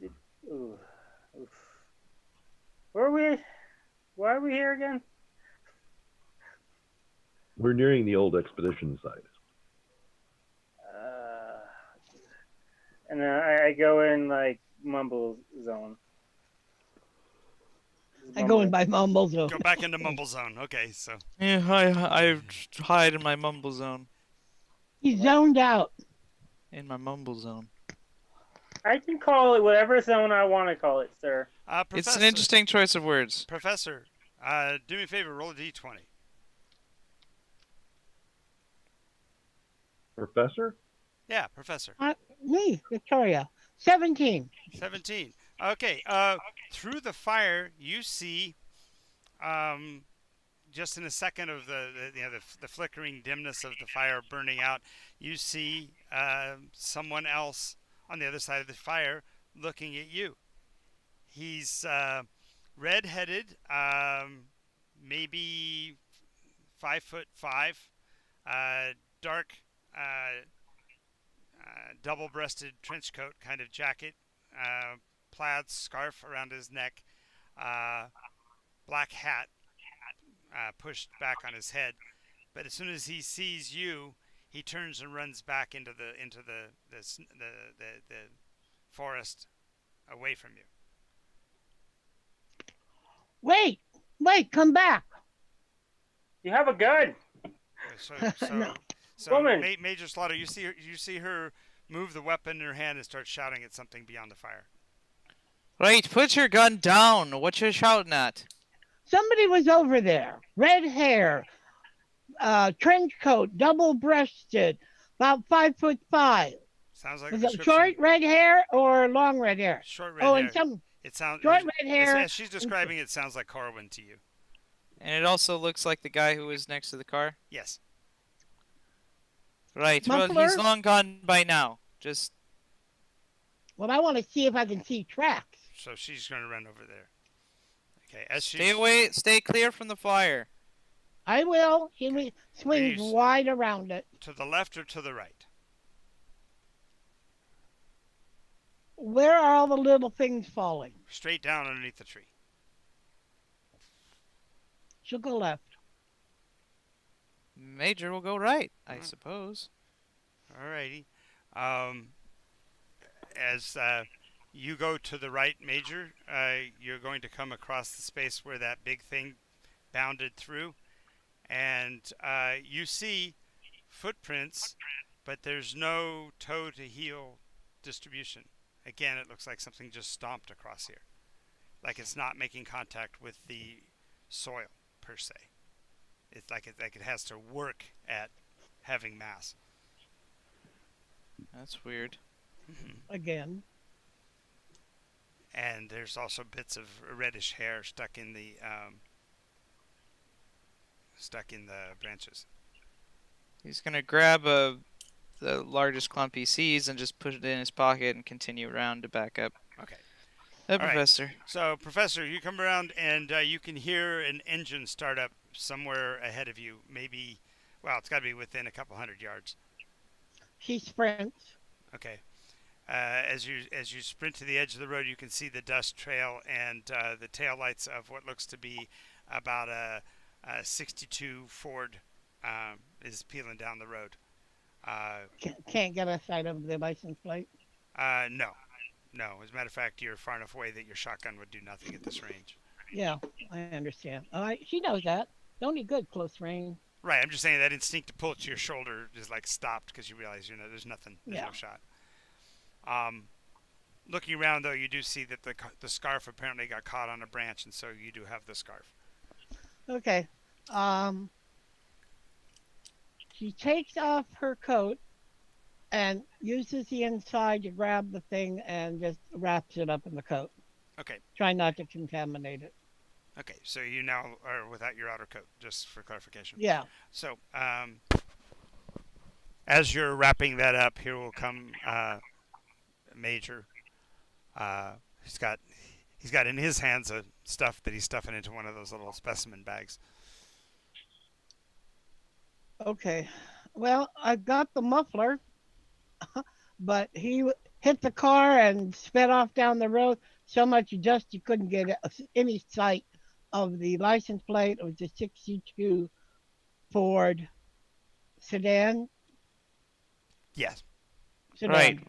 it. Ooh. Oof. Where are we? Why are we here again? We're nearing the old expedition site. And then I go in like mumble zone. I go in by mumble zone. Go back into mumble zone. Okay, so. Yeah, I hide in my mumble zone. He's zoned out. In my mumble zone. I can call it whatever zone I want to call it, sir. Professor, It's an interesting choice of words. Professor, do me a favor. Roll a d20. Professor? Yeah, Professor. Me, Victoria. 17. 17. Okay. Through the fire, you see, just in a second of the flickering dimness of the fire burning out, you see someone else on the other side of the fire looking at you. He's red-headed, maybe 5'5", dark. Double-breasted trench coat kind of jacket, plaid scarf around his neck, black hat pushed back on his head. But as soon as he sees you, he turns and runs back into the forest away from you. Wait, come back. You have a gun. So No. So, Woman. Major Slaughter, you see her move the weapon in her hand and start shouting at something beyond the fire. Right, put your gun down. What you shouting at? Somebody was over there. Red hair, trench coat, double-breasted, about 5'5". Sounds like a Was it description. short red hair or long red hair? Short red Oh, hair. and some It sounds short red hair. As she's describing it, sounds like Corwin to you. And it also looks like the guy who was next to the car. Yes. Right, well, he's Muffler? long gone by now. Just Well, I want to see if I can see tracks. So she's going to run over there. Okay. As stay she's away, stay clear from the fire. I will. He swings Please. wide around it. to the left or to the right. Where are all the little things falling? Straight down underneath the tree. She'll go left. Major will go right, I Mm. suppose. Alrighty. As you go to the right, Major, you're going to come across the space where that big thing bounded through, and you see footprints, but there's no toe to heel distribution. Again, it looks like something just stomped across here, like it's not making contact with the soil per se. It's like it has to work at having mass. That's weird. Again. And there's also bits of reddish hair stuck in the branches. He's gonna grab the largest clump he sees and just put it in his pocket and continue around to back up. Okay. Hey, All right. Professor. So, Professor, you come around and you can hear an engine start up somewhere ahead of you. Maybe, well, it's got to be within a couple hundred yards. She sprints. Okay. As you sprint to the edge of the road, you can see the dust trail and the taillights of what looks to be about a 62 Ford is peeling down the road. Can't get a sight of the license plate. No. As a matter of fact, you're far enough away that your shotgun would do nothing at this range. Yeah, I understand. All right, she knows that. Don't need good close range. Right. I'm just saying that instinct to pull it to your shoulder is like stopped because you realize there's nothing. There's Yeah. no shot. Looking around though, you do see that the scarf apparently got caught on a branch, and so you do have the scarf. Okay. She takes off her coat and uses the inside to grab the thing and just wraps it up in the coat. Okay. Try not to contaminate it. Okay. So you now are without your outer coat, just for clarification. Yeah. So as you're wrapping that up, here will come Major. He's got in his hands a stuff that he's stuffing into one of those little specimen bags. Okay. Well, I got the muffler, but he hit the car and sped off down the road so much dust you couldn't get any sight of the license plate. It was a 62 Ford sedan. Yes. Sedan. Right.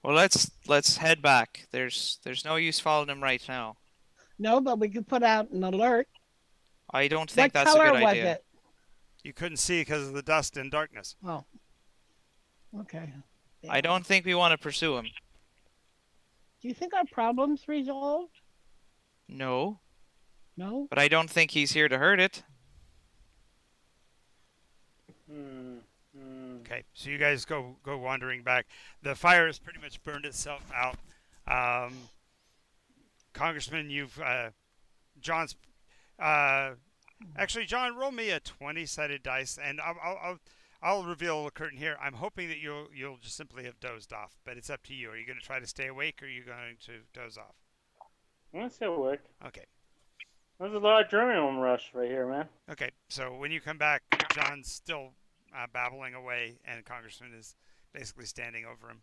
Well, let's head back. There's no use following him right now. No, but we could put out an alert. I don't think What that's a color good was idea. it? You couldn't see because of the dust and darkness. Oh. Okay. I don't think we want to pursue him. Do you think our problem's resolved? No, No? but I don't think he's here to hurt it. Okay, so you guys go wandering back. The fire has pretty much burned itself out. Congressman, you've John's. Actually, John, roll me a 20-sided dice, and I'll reveal the curtain here. I'm hoping that you'll just simply have dozed off, but it's up to you. Are you going to try to stay awake, or are you going to doze off? I'm gonna still work. Okay. There's a lot of adrenaline rush right here, man. Okay, so when you come back, John's still babbling away, and Congressman is basically standing over him.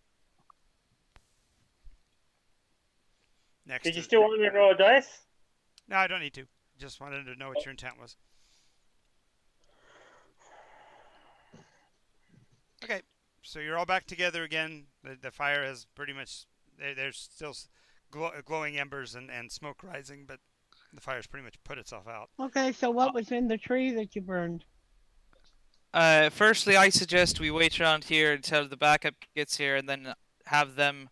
Next. Did you still want me to roll a dice? No, I don't need to. Just wanted to know what your intent was. Okay, so you're all back together again. The fire has pretty much. There's still glowing embers and smoke rising, but the fire's pretty much put itself out. Okay, so what was in the tree that you burned? Firstly, I suggest we wait around here until the backup gets here, and then have them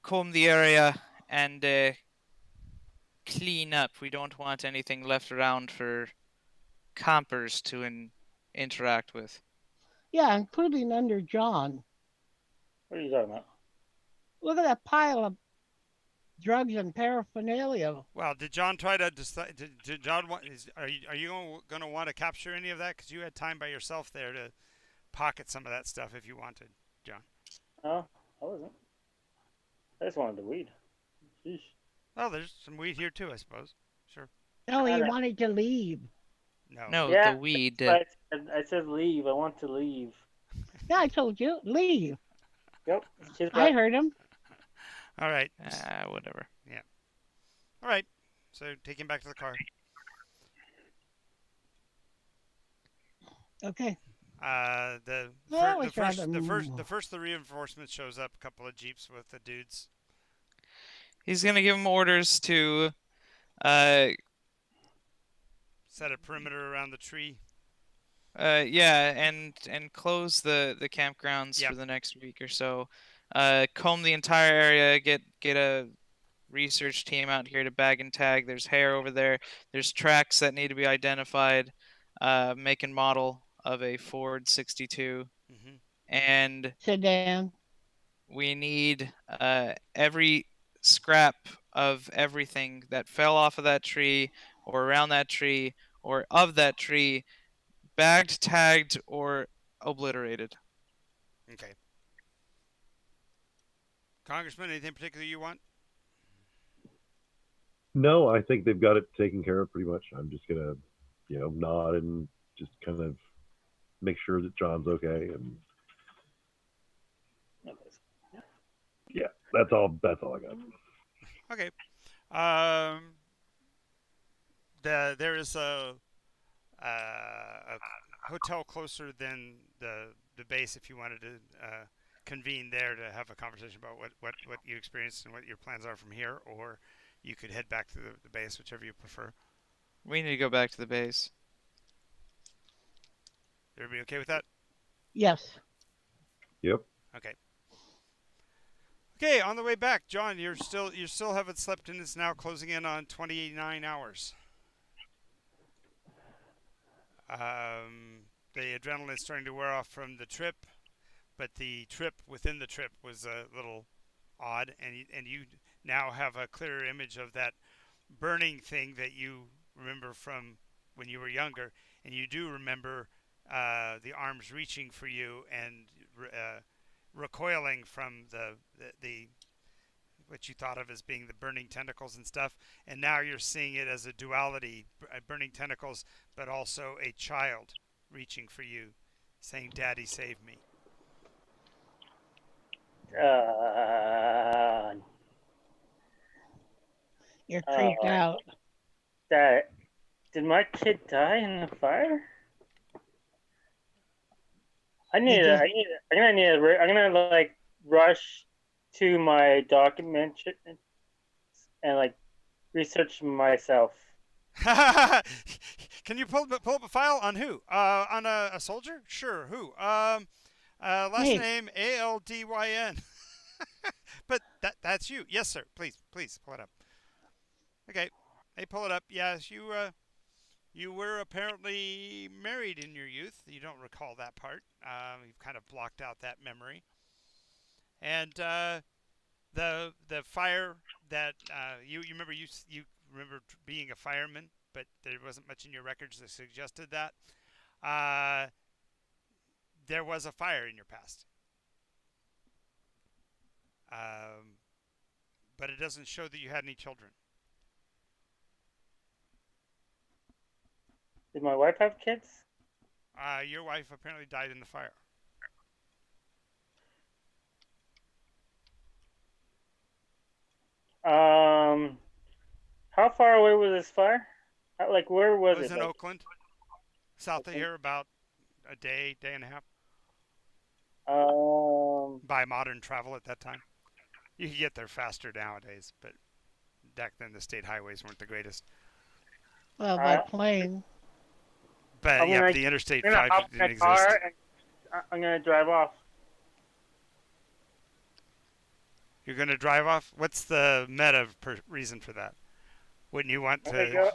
comb the area and clean up. We don't want anything left around for campers to interact with. Yeah, including under John. What are you talking about? Look at that pile of drugs and paraphernalia. Well, did John try to decide? Did John want? Are you going to want to capture any of that? Because you had time by yourself there to pocket some of that stuff if you wanted, John. No, I wasn't. I just wanted the weed. Sheesh. Well, there's some weed here too, I suppose. Sure. No, he Got it. wanted to leave. No. No, Yeah, the weed. I said leave. I want to leave. Yeah, I told you, leave. Yep. She's I right. heard him. All right. Whatever. All right. So take him back to the car. Okay. The That fir- was rather the first the reinforcement shows up, a couple of jeeps with the dudes. He's gonna give him orders to uh Set a perimeter around the tree. yeah, and close the campgrounds Yep. for the next week or so. Comb the entire area. Get a research team out here to bag and tag. There's hair over there. There's tracks that need to be identified. Make and model of a Ford 62, Mm-hmm. and Sedan. we need every scrap of everything that fell off of that tree or around that tree or of that tree bagged, tagged, or obliterated. Okay. Congressman, anything particular you want? No, I think they've got it taken care of pretty much. I'm just gonna, nod and just kind of make sure that John's okay, and yeah, that's all. That's all I got. Okay. There is a hotel closer than the base if you wanted to convene there to have a conversation about what you experienced and what your plans are from here, or you could head back to the base, whichever you prefer. We need to go back to the base. Everybody okay with that? Yes. Yep. Okay. Okay, on the way back, John, you still haven't slept, and it's now closing in on 29 hours. The adrenaline is starting to wear off from the trip, but the trip within the trip was a little odd, and you now have a clearer image of that burning thing that you remember from when you were younger, and you do remember the arms reaching for you and recoiling from the what you thought of as being the burning tentacles and stuff, and now you're seeing it as a duality, burning tentacles, but also a child reaching for you, saying, "Daddy, save me." You're creeped out. Did my kid die in the fire? I'm gonna like rush to my document and like research myself. Can you pull up a file on who? On a soldier? Sure. Who? Last Me. name Aldyn. But that's you. Yes, sir. Please pull it up. Okay. Hey, pull it up. Yes, you were apparently married in your youth. You don't recall that part. You've kind of blocked out that memory. And the fire that you remember being a fireman, but there wasn't much in your records that suggested that. There was a fire in your past. But it doesn't show that you had any children. Did my wife have kids? Your wife apparently died in the fire. How far away was this fire? Like, where was It was it? in Like, Oakland, south of here, about a day and a half. By modern travel at that time. You could get there faster nowadays, but back then the state highways weren't the greatest. Well, by plane. But I'm yeah, gonna, the Interstate I'm gonna 5 hop in didn't a car exist. and I'm gonna drive off. You're going to drive off? What's the meta reason for that? Wouldn't you want I'm gonna to? go.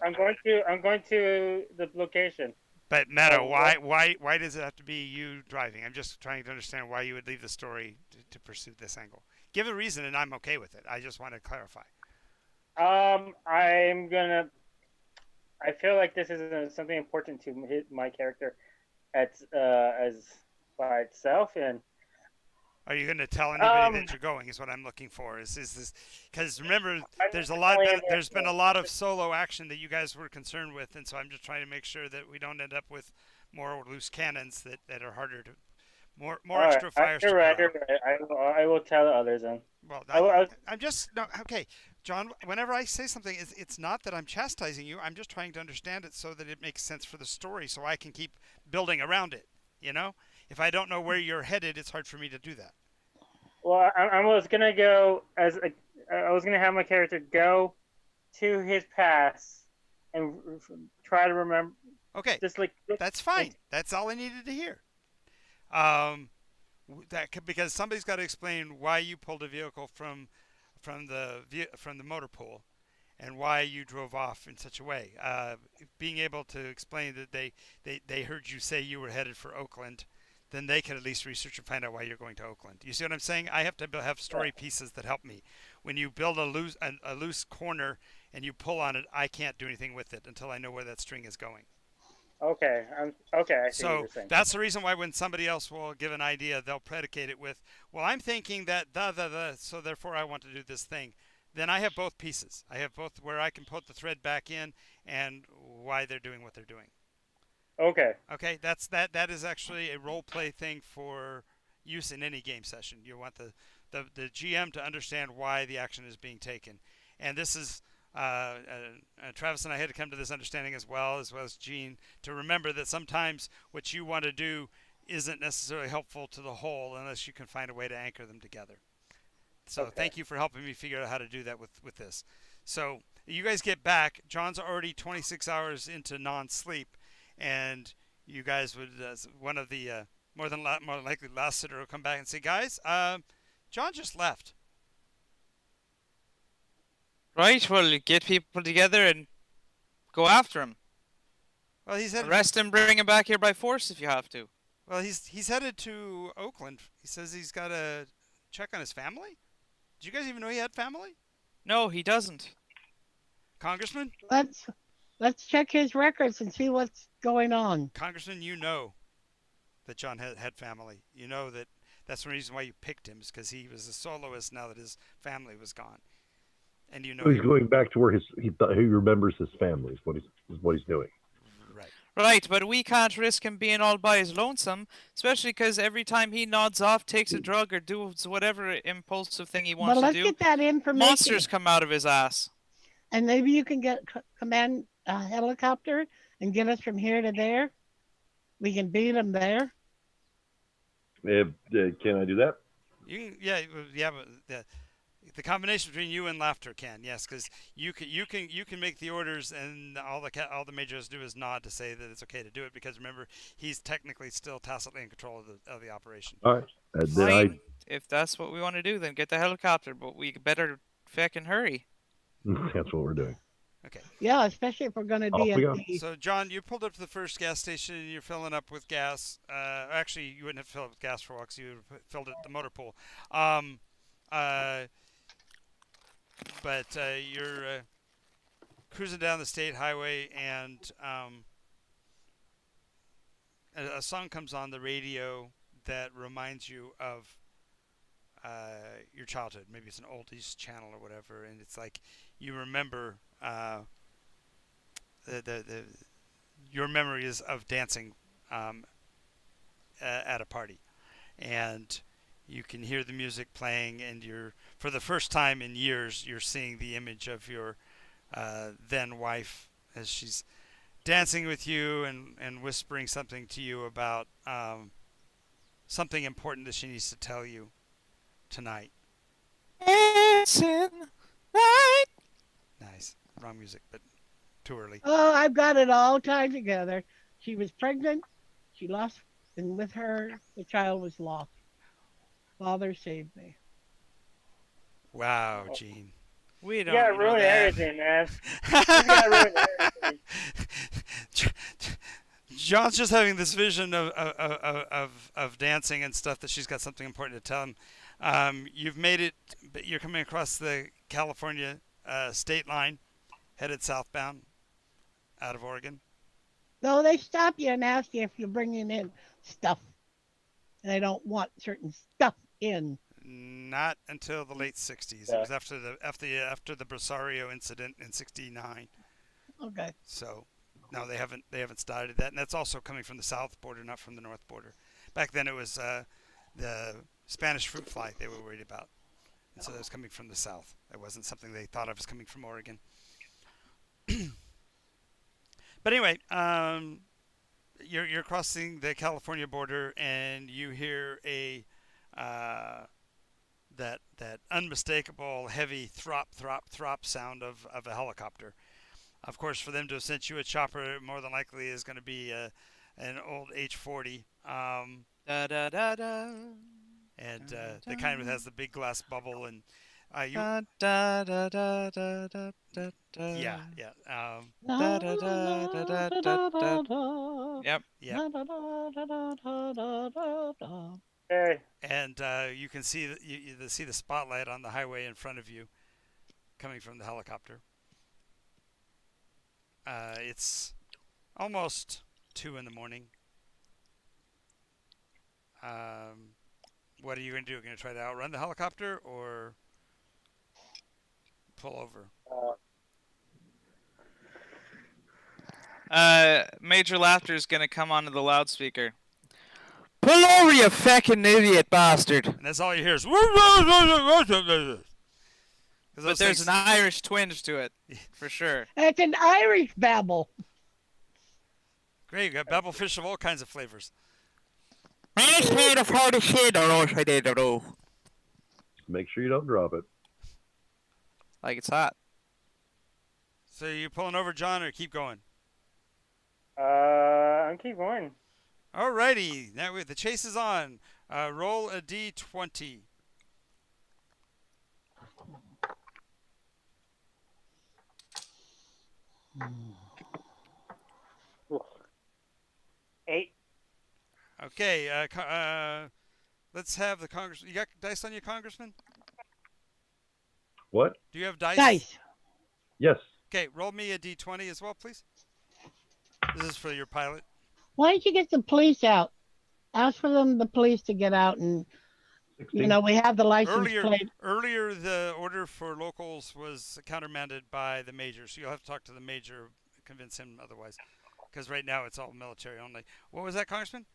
I'm going to the location. But meta, Oh, why does it have to be you driving? I'm just trying to understand why you would leave the story to pursue this angle. Give a reason, and I'm okay with it. I just want to clarify. I'm gonna. I feel like this is something important to hit my character as by itself, and Are you going to tell anybody um, that you're going? Is what I'm looking for. Is this because remember, I'm there's a not lot. going There's been a there. lot of solo action that you guys were concerned with, and so I'm just trying to make sure that we don't end up with more loose cannons that are harder to more All right, extra fires to you're put right. out. You're right. I will tell the others then. Well, I I'm just no okay, John. Whenever I say something, it's not that I'm chastising you. I'm just trying to understand it so that it makes sense for the story, so I can keep building around it. You know, if I don't know where you're headed, it's hard for me to do that. Well, I was gonna go I was gonna have my character go to his past and try to remember. Okay, Just like that's fine. That's all I needed to hear. Um, because somebody's got to explain why you pulled a vehicle from the motor pool, and why you drove off in such a way. Being able to explain that they heard you say you were headed for Oakland, then they can at least research and find out why you're going to Oakland. You see what I'm saying? I have to have story pieces that help me. When you build a loose corner and you pull on it, I can't do anything with it until I know where that string is going. Okay, okay. I see what So you're saying. that's the reason why when somebody else will give an idea, they'll predicate it with, well, I'm thinking that so therefore I want to do this thing. Then I have both pieces. I have both where I can put the thread back in and why they're doing what they're doing. Okay. Okay, that is actually a role play thing for use in any game session. You want the GM to understand why the action is being taken, and this is Travis and I had to come to this understanding as well as Gene, to remember that sometimes what you want to do isn't necessarily helpful to the whole unless you can find a way to anchor them together. So thank you for helping me figure out how to do that with this. So you guys get back. John's already 26 hours into non-sleep, and you guys would one of the more likely last sitter will come back and say, guys, John just left. Right, well, you get people together and go after him. Well, he's headed. Arrest him, bring him back here by force if you have to. Well, he's headed to Oakland. He says he's got to check on his family. Did you guys even know he had family? No, he doesn't. Congressman? Let's check his records and see what's going on. Congressman, you know that John had family. You know that's the reason why you picked him, is because he was a soloist now that his family was gone. And you know he's going back to where he remembers his family is what he's doing. Right. Right, but we can't risk him being all by his lonesome, especially because every time he nods off, takes a drug, or does whatever impulsive thing he wants But to let's do, get that information. monsters come out of his ass. And maybe you can get command a helicopter and get us from here to there. We can beat him there. Can I do that? You can, yeah, but the combination between you and Laughter can, yes, because you can make the orders, and all the major has to do is nod to say that it's okay to do it, because remember, he's technically still tacitly in control of the operation. All right. Then Fine. If that's what we want to do, then get the helicopter, but we better feckin' hurry. That's what we're doing. Okay. Yeah, especially if we're going to be Off we at go. the. So, John, you pulled up to the first gas station, and you're filling up with gas. Actually, you wouldn't have filled up with gas for a while, because you would have filled it at the motor pool. But you're cruising down the state highway, and a song comes on the radio that reminds you of your childhood. Maybe it's an oldies channel or whatever, and it's like you remember your memories of dancing at a party, and you can hear the music playing, and for the first time in years, you're seeing the image of your then wife as she's dancing with you and whispering something to you about something important that she needs to tell you tonight. Dancing light. Nice. Wrong music, but too early. Oh, I've got it all tied together. She was pregnant. She lost, and with her, the child was lost. Father saved me. Wow, Gene. We You don't gotta know ruin that. everything, man. You gotta ruin everything. John's just having this vision of dancing and stuff that she's got something important to tell him. You've made it, but you're coming across the California state line, headed southbound out of Oregon. So they stop you and ask you if you're bringing in stuff. And they don't want certain stuff in. Not until the late '60s. It was after the Brosario incident in '69. Okay. So, no, they haven't started that, and that's also coming from the south border, not from the north border. Back then, it was the Spanish fruit fly they were worried about, and so that was coming from the south. It wasn't something they thought of as coming from Oregon. But anyway, you're crossing the California border, and you hear a that unmistakable heavy thwop sound of a helicopter. Of course, for them to have sent you a chopper, more than likely is going to be an old H-40, Da da da da. and the kind that has the big glass bubble, and you Da da da da da da da da. yeah. Da da da da da da da. Yep. Hey, And you can see you see the spotlight on the highway in front of you, coming from the helicopter. It's almost 2 in the morning. What are you going to do? Are you going to try to outrun the helicopter or pull over? Major Laughter is gonna come onto the loudspeaker. Pull over, you fucking idiot bastard! And that's all you hear is. But there's an Irish twinge to it, for sure. It's an Irish babble. Great, you got babble fish of all kinds of flavors. Make sure you don't drop it. Like it's hot. So you pulling over, John, or keep going? I'm keep going. Alrighty, now the chase is on. Roll a d20. Eight. Okay, let's have the congressman. You got dice on you, congressman? What? Do you have dice? Dice. Yes. Okay, roll me a d20 as well, please. This is for your pilot. Why don't you get the police out? Ask for the police to get out, and 16. we have the license plate. Earlier, the order for locals was countermanded by the major, so you'll have to talk to the major, convince him otherwise, because right now it's all military only. What was that, Congressman?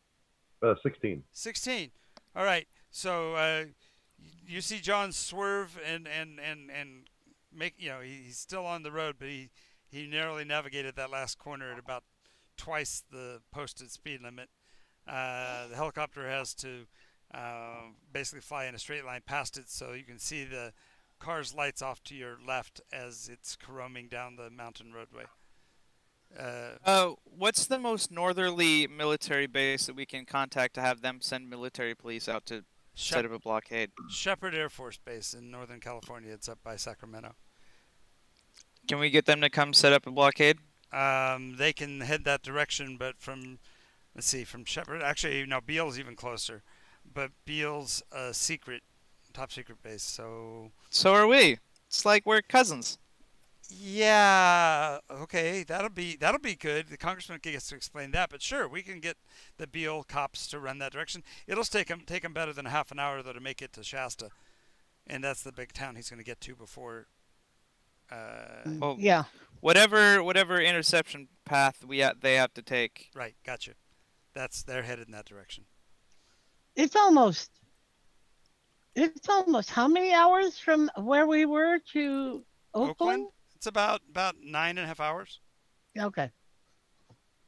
16. 16. All right. So you see John swerve and make, he's still on the road, but he narrowly navigated that last corner at about twice the posted speed limit. The helicopter has to basically fly in a straight line past it, so you can see the car's lights off to your left as it's caroming down the mountain roadway. What's the most northerly military base that we can contact to have them send military police out to set up a blockade? Shepherd Air Force Base in Northern California. It's up by Sacramento. Can we get them to come set up a blockade? They can head that direction, but from Shepherd. Actually, no, Beale's even closer. But Beale's a top secret base. So are we. It's like we're cousins. yeah, okay, that'll be good. The congressman gets to explain that, but sure, we can get the Beale cops to run that direction. It'll take them better than half an hour though to make it to Shasta, and that's the big town he's going to get to before. Well, Yeah. Whatever interception path they have to take. Right, gotcha. They're headed in that direction. It's almost how many hours from where we were to Oakland? It's about 9.5 hours. Okay.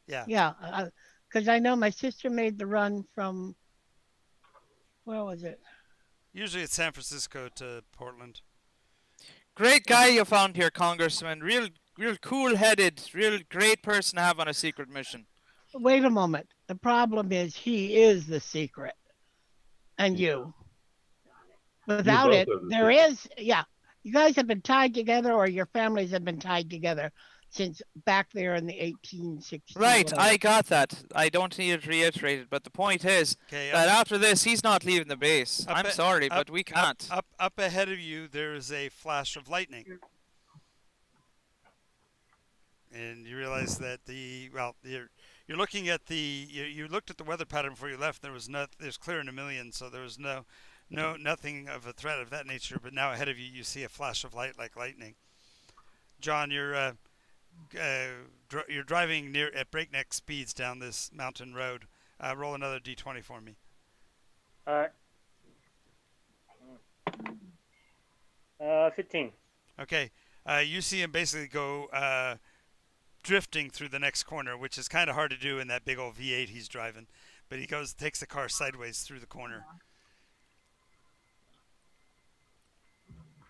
Yeah. Yeah, because I know my sister made the run from, where was it? Usually it's San Francisco to Portland. Great guy you found here, Congressman. Real cool-headed, real great person to have on a secret mission. Wait a moment. The problem is he is the secret, and you. You Without both it, are the there secret. is, yeah. You guys have been tied together, or your families have been tied together since back there in the 1860 Right, I whatever. got that. I don't need to reiterate it, but the point is Okay, that after this, he's not leaving the base. up, I'm a- sorry, up, but we up, can't. up ahead of you. There is a flash of lightning, and you realize that you're looking at you looked at the weather pattern before you left. There's clear in a million, so there was nothing of a threat of that nature. But now ahead of you, you see a flash of light like lightning. John, you're driving near at breakneck speeds down this mountain road. Roll another d20 for me. All right. 15. Okay, you see him basically go drifting through the next corner, which is kind of hard to do in that big old V8 he's driving. But he takes the car sideways through the corner.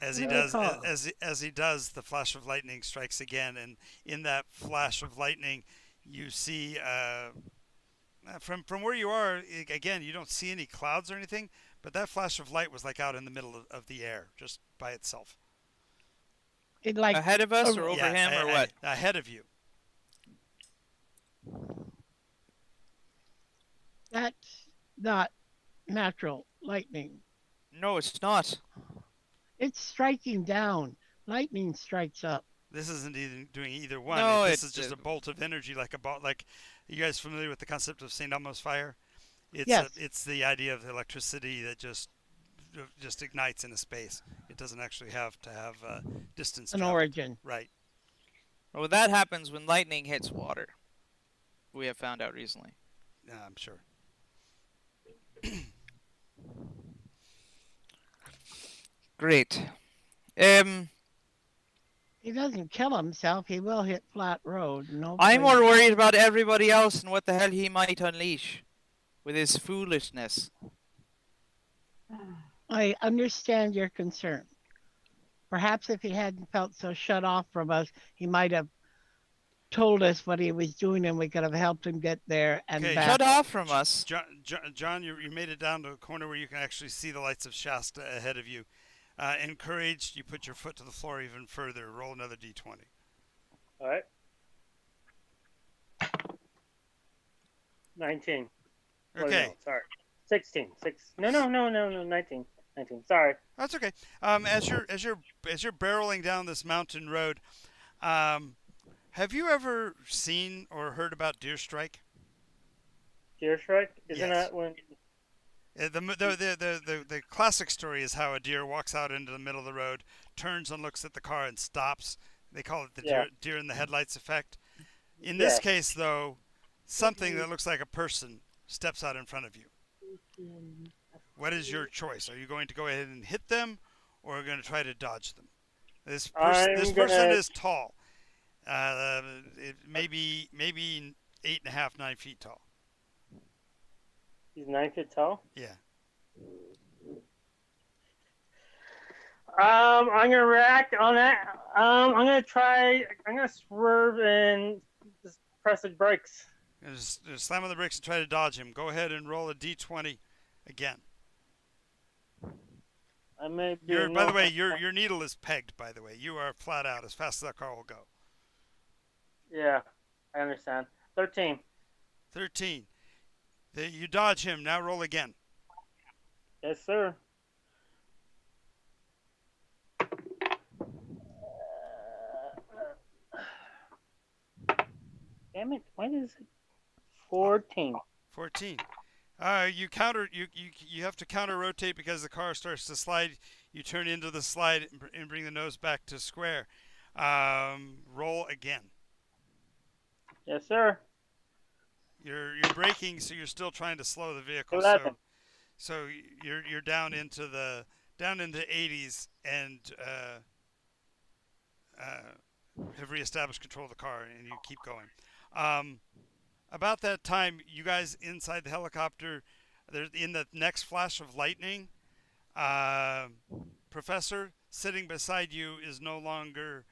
As he Really does, cool. as he does, the flash of lightning strikes again, and in that flash of lightning, you see from where you are again. You don't see any clouds or anything, but that flash of light was like out in the middle of the air, just by itself. It like Ahead of us a- or over Yeah, him or what? ahead of you. that's not natural lightning. No, it's not. It's striking down. Lightning strikes up. This isn't even doing either one. No, This is it's just a bolt of energy, like you guys familiar with the concept of St. Elmo's fire? Yes. It's the idea of electricity that just ignites in a space. It doesn't actually have to have distance An traveled. origin. Right. Well, that happens when lightning hits water. We have found out recently. Yeah, I'm sure. Great. He doesn't kill himself. He will hit flat road. No. I'm more worried about everybody else and what the hell he might unleash with his foolishness. I understand your concern. Perhaps if he hadn't felt so shut off from us, he might have told us what he was doing and we could have helped him get there and Okay, back. Shut off from us. John, you made it down to a corner where you can actually see the lights of Shasta ahead of you. Encouraged, you put your foot to the floor even further. Roll another d20. All right. 19. Wait, Okay. no, sorry. 16. 19. 19. Sorry. That's okay. As you're barreling down this mountain road, have you ever seen or heard about deer strike? Deer strike? Isn't Yes. that when? The classic story is how a deer walks out into the middle of the road, turns and looks at the car and stops. They call it the Yeah. deer in the headlights effect. In this Yeah. case, though, something that looks like a person steps out in front of you. What is your choice? Are you going to go ahead and hit them, or are you going to try to dodge them? This I'm person gonna- is tall. It maybe 8.5, 9 feet tall. He's 9 feet tall. Yeah. I'm gonna react on that. I'm gonna try. I'm gonna swerve and just press the brakes. Just slam on the brakes and try to dodge him. Go ahead and roll a d20 again. I may be. By the way, your needle is pegged. By the way, you are flat out as fast as that car will go. Yeah, I understand. 13. 13. You dodge him. Now roll again. Yes, sir. Damn it! Why is it 14? 14. You have to counter rotate because the car starts to slide. You turn into the slide and bring the nose back to square. Roll again. Yes, sir. You're braking, so you're still trying to slow the vehicle. 11. So you're down into the 80s and have reestablished control of the car, and you keep going. About that time, you guys inside the helicopter, in the next flash of lightning, Professor sitting beside you is no longer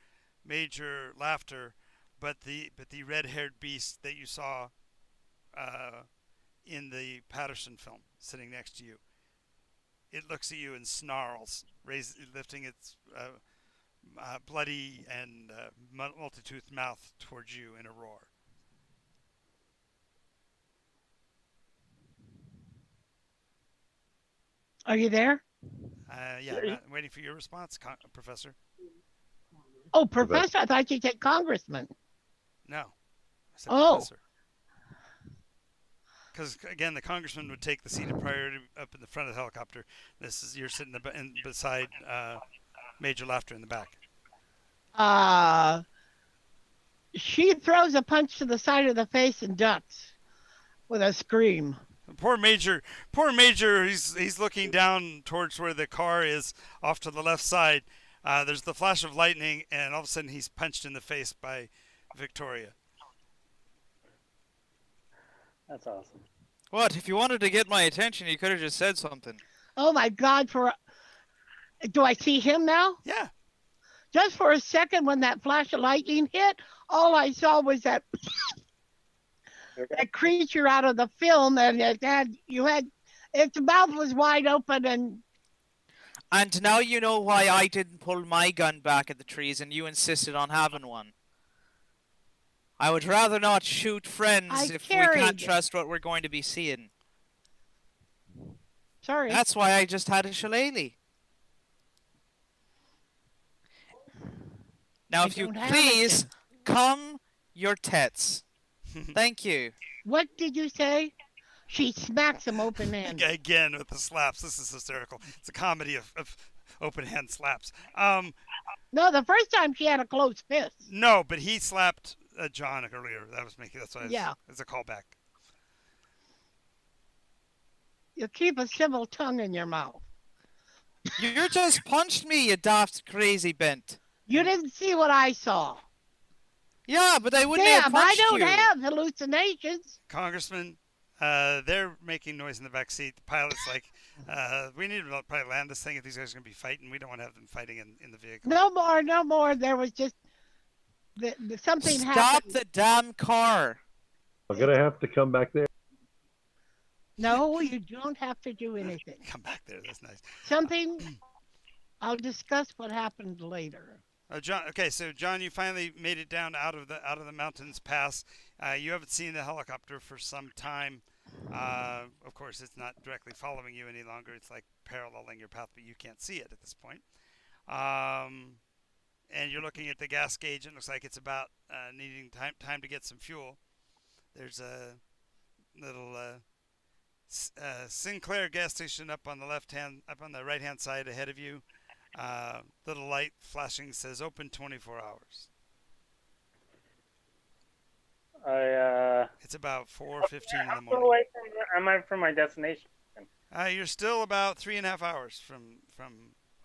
Major Laughter, but the red-haired beast that you saw in the Patterson film, sitting next to you. It looks at you and snarls, lifting its bloody and multi-toothed mouth towards you in a roar. Are you there? Yeah, I'm waiting for your response, Professor. Oh, Professor, I thought you said Congressman. No, I said Oh. Professor. Because again, the congressman would take the seat of priority up in the front of the helicopter. You're sitting beside Major Laughter in the back. She throws a punch to the side of the face and ducks with a scream. Poor Major, he's looking down towards where the car is off to the left side. There's the flash of lightning, and all of a sudden he's punched in the face by Victoria. That's awesome. What? If you wanted to get my attention, you could have just said something. Oh my God! Do I see him now? Yeah. Just for a second, when that flash of lightning hit, all I saw was that creature out of the film, and its mouth was wide open, And now you know why I didn't pull my gun back at the trees and you insisted on having one. I would rather not shoot friends if we can't trust what we're going to be seeing. Sorry. That's why I just had a shillelagh. Now, if you please, calm your tits. Thank you. What did you say? She smacks him open-handed. Again with the slaps. This is hysterical. It's a comedy of open-hand slaps. No, the first time she had a closed fist. No, but he slapped John earlier. That's why it's a callback. You keep a civil tongue in your mouth. You just punched me, you daft crazy bent. You didn't see what I saw. Yeah, but I wouldn't have punched you. I don't have hallucinations. Congressman, they're making noise in the back seat. The pilot's like, we need to probably land this thing if these guys are going to be fighting. We don't want to have them fighting in the vehicle. No more. There was just something happened. Stop the damn car. I'm going to have to come back there. No, you don't have to do anything. Come back there. That's nice. I'll discuss what happened later. John. Okay, so John, you finally made it down out of the mountains pass. You haven't seen the helicopter for some time. Of course, it's not directly following you any longer. It's like paralleling your path, but you can't see it at this point. And you're looking at the gas gauge. It looks like it's about needing time to get some fuel. There's a little Sinclair gas station up on the right hand side ahead of you. Little light flashing says open 24 hours. It's about 4:15 in the morning. Away am I from my destination? You're still about 3.5 hours from.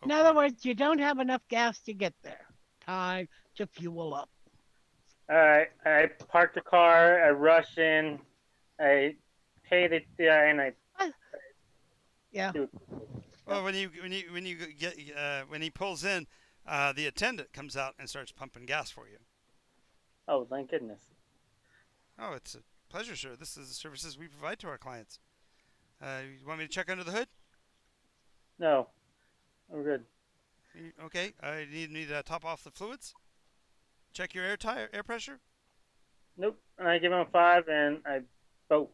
In other words, you don't have enough gas to get there. Time to fuel up. All right, I park the car. I rush in. I pay the and I. Yeah. Well, when he pulls in, the attendant comes out and starts pumping gas for you. Oh, thank goodness. Oh, it's a pleasure, sir. This is the services we provide to our clients. You want me to check under the hood? No, I'm good. Okay. I need to top off the fluids. Check your air pressure. Nope. And I give him a 5 and I boat.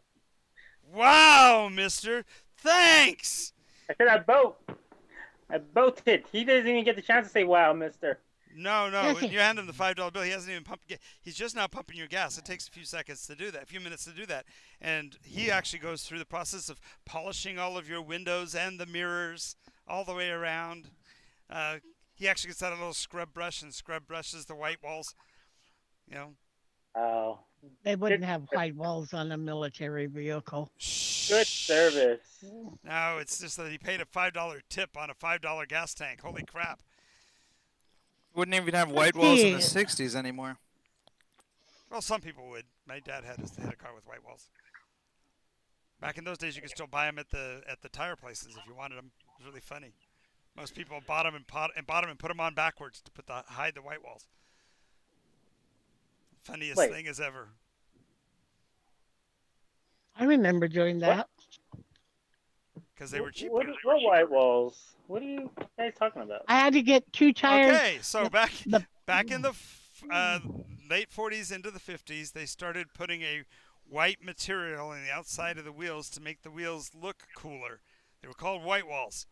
Wow, mister. Thanks. I said I boat. I boated. He doesn't even get the chance to say, wow, mister. No. When you hand him the $5 bill, he hasn't even pumped. He's just now pumping your gas. It takes a few minutes to do that. And he actually goes through the process of polishing all of your windows and the mirrors all the way around. He actually gets out a little scrub brush and scrub brushes the white walls. You know. Oh. They wouldn't have white walls on a military vehicle. Good service. No, it's just that he paid a $5 tip on a $5 gas tank. Holy crap. Wouldn't even have white walls in the 60s anymore. Well, some people would. My dad had a car with white walls. Back in those days, you could still buy them at the tire places if you wanted them. It was really funny. Most people bought them and put them on backwards to hide the white walls. Funniest thing as ever. I remember doing What? that. because they were cheaper. What white walls? What are you guys talking about? I had to get 2 tires. Okay, so the- back the- back in the late 40s into the 50s, they started putting a white material in the outside of the wheels to make the wheels look cooler. They were called white walls.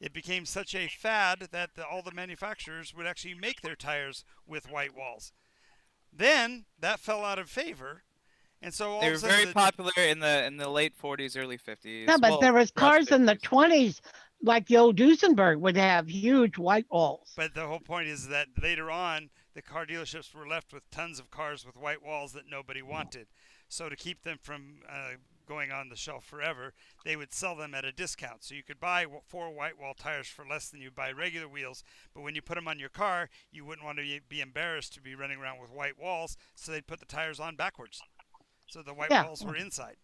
It became such a fad that all the manufacturers would actually make their tires with white walls. Then that fell out of favor, and so all They of were a sudden very popular in the late 40s, early 50s. Yeah, but well, there was across cars in the 50s. 20s, like the old Duesenberg would have huge white walls. But the whole point is that later on, the car dealerships were left with tons of cars with white walls that nobody wanted. So to keep them from going on the shelf forever, they would sell them at a discount. So you could buy 4 white wall tires for less than you buy regular wheels. But when you put them on your car, you wouldn't want to be embarrassed to be running around with white walls. So they'd put the tires on backwards. So the white Yeah. walls were inside.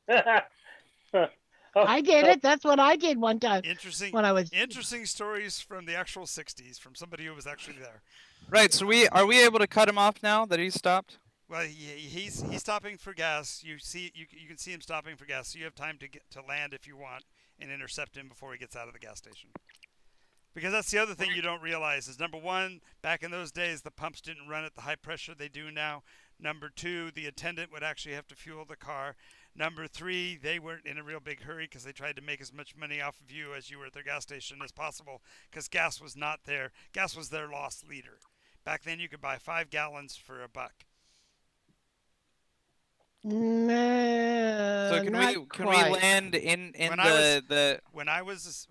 I did it. That's what I did one time Interesting. when I was. Interesting stories from the actual 60s from somebody who was actually there. Right, so are we able to cut him off now that he's stopped? Well, he's stopping for gas. You can see him stopping for gas. So you have time to get to land if you want and intercept him before he gets out of the gas station. Because that's the other thing you don't realize is number one, back in those days the pumps didn't run at the high pressure they do now. Number two, the attendant would actually have to fuel the car. Number three, they weren't in a real big hurry because they tried to make as much money off of you as you were at their gas station as possible because gas was not there. Gas was their lost leader. Back then you could buy 5 gallons for $1. No, So can not we quite. land in When the I was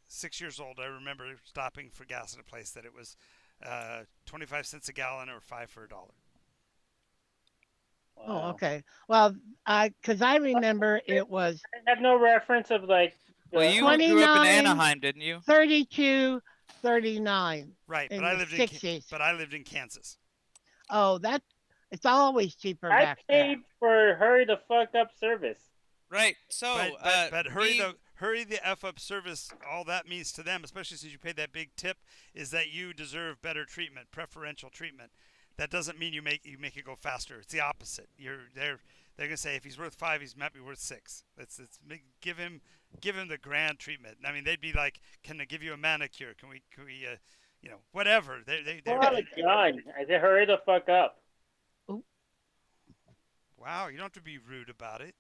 6 years old, I remember stopping for gas at a place that it was 25 cents a gallon or 5 for $1. Oh, okay. Well, because I remember it was I have no reference of like. well, you grew up in 29, Anaheim, didn't you? 32, 39 Right, in but I the lived 60s. but I lived in Kansas. Oh, it's always cheaper I back then. paid for hurry the fuck up service. Right. So But hurry the F up service, all that means to them, especially since you paid that big tip, is that you deserve better treatment, preferential treatment. That doesn't mean you make it go faster. It's the opposite. They're gonna say if he's worth 5, he's might be worth 6. Give him the grand treatment. I mean, they'd be like, can I give you a manicure? Can we whatever. Pull out a gun. I said hurry the fuck up. Wow, you don't have to be rude about it.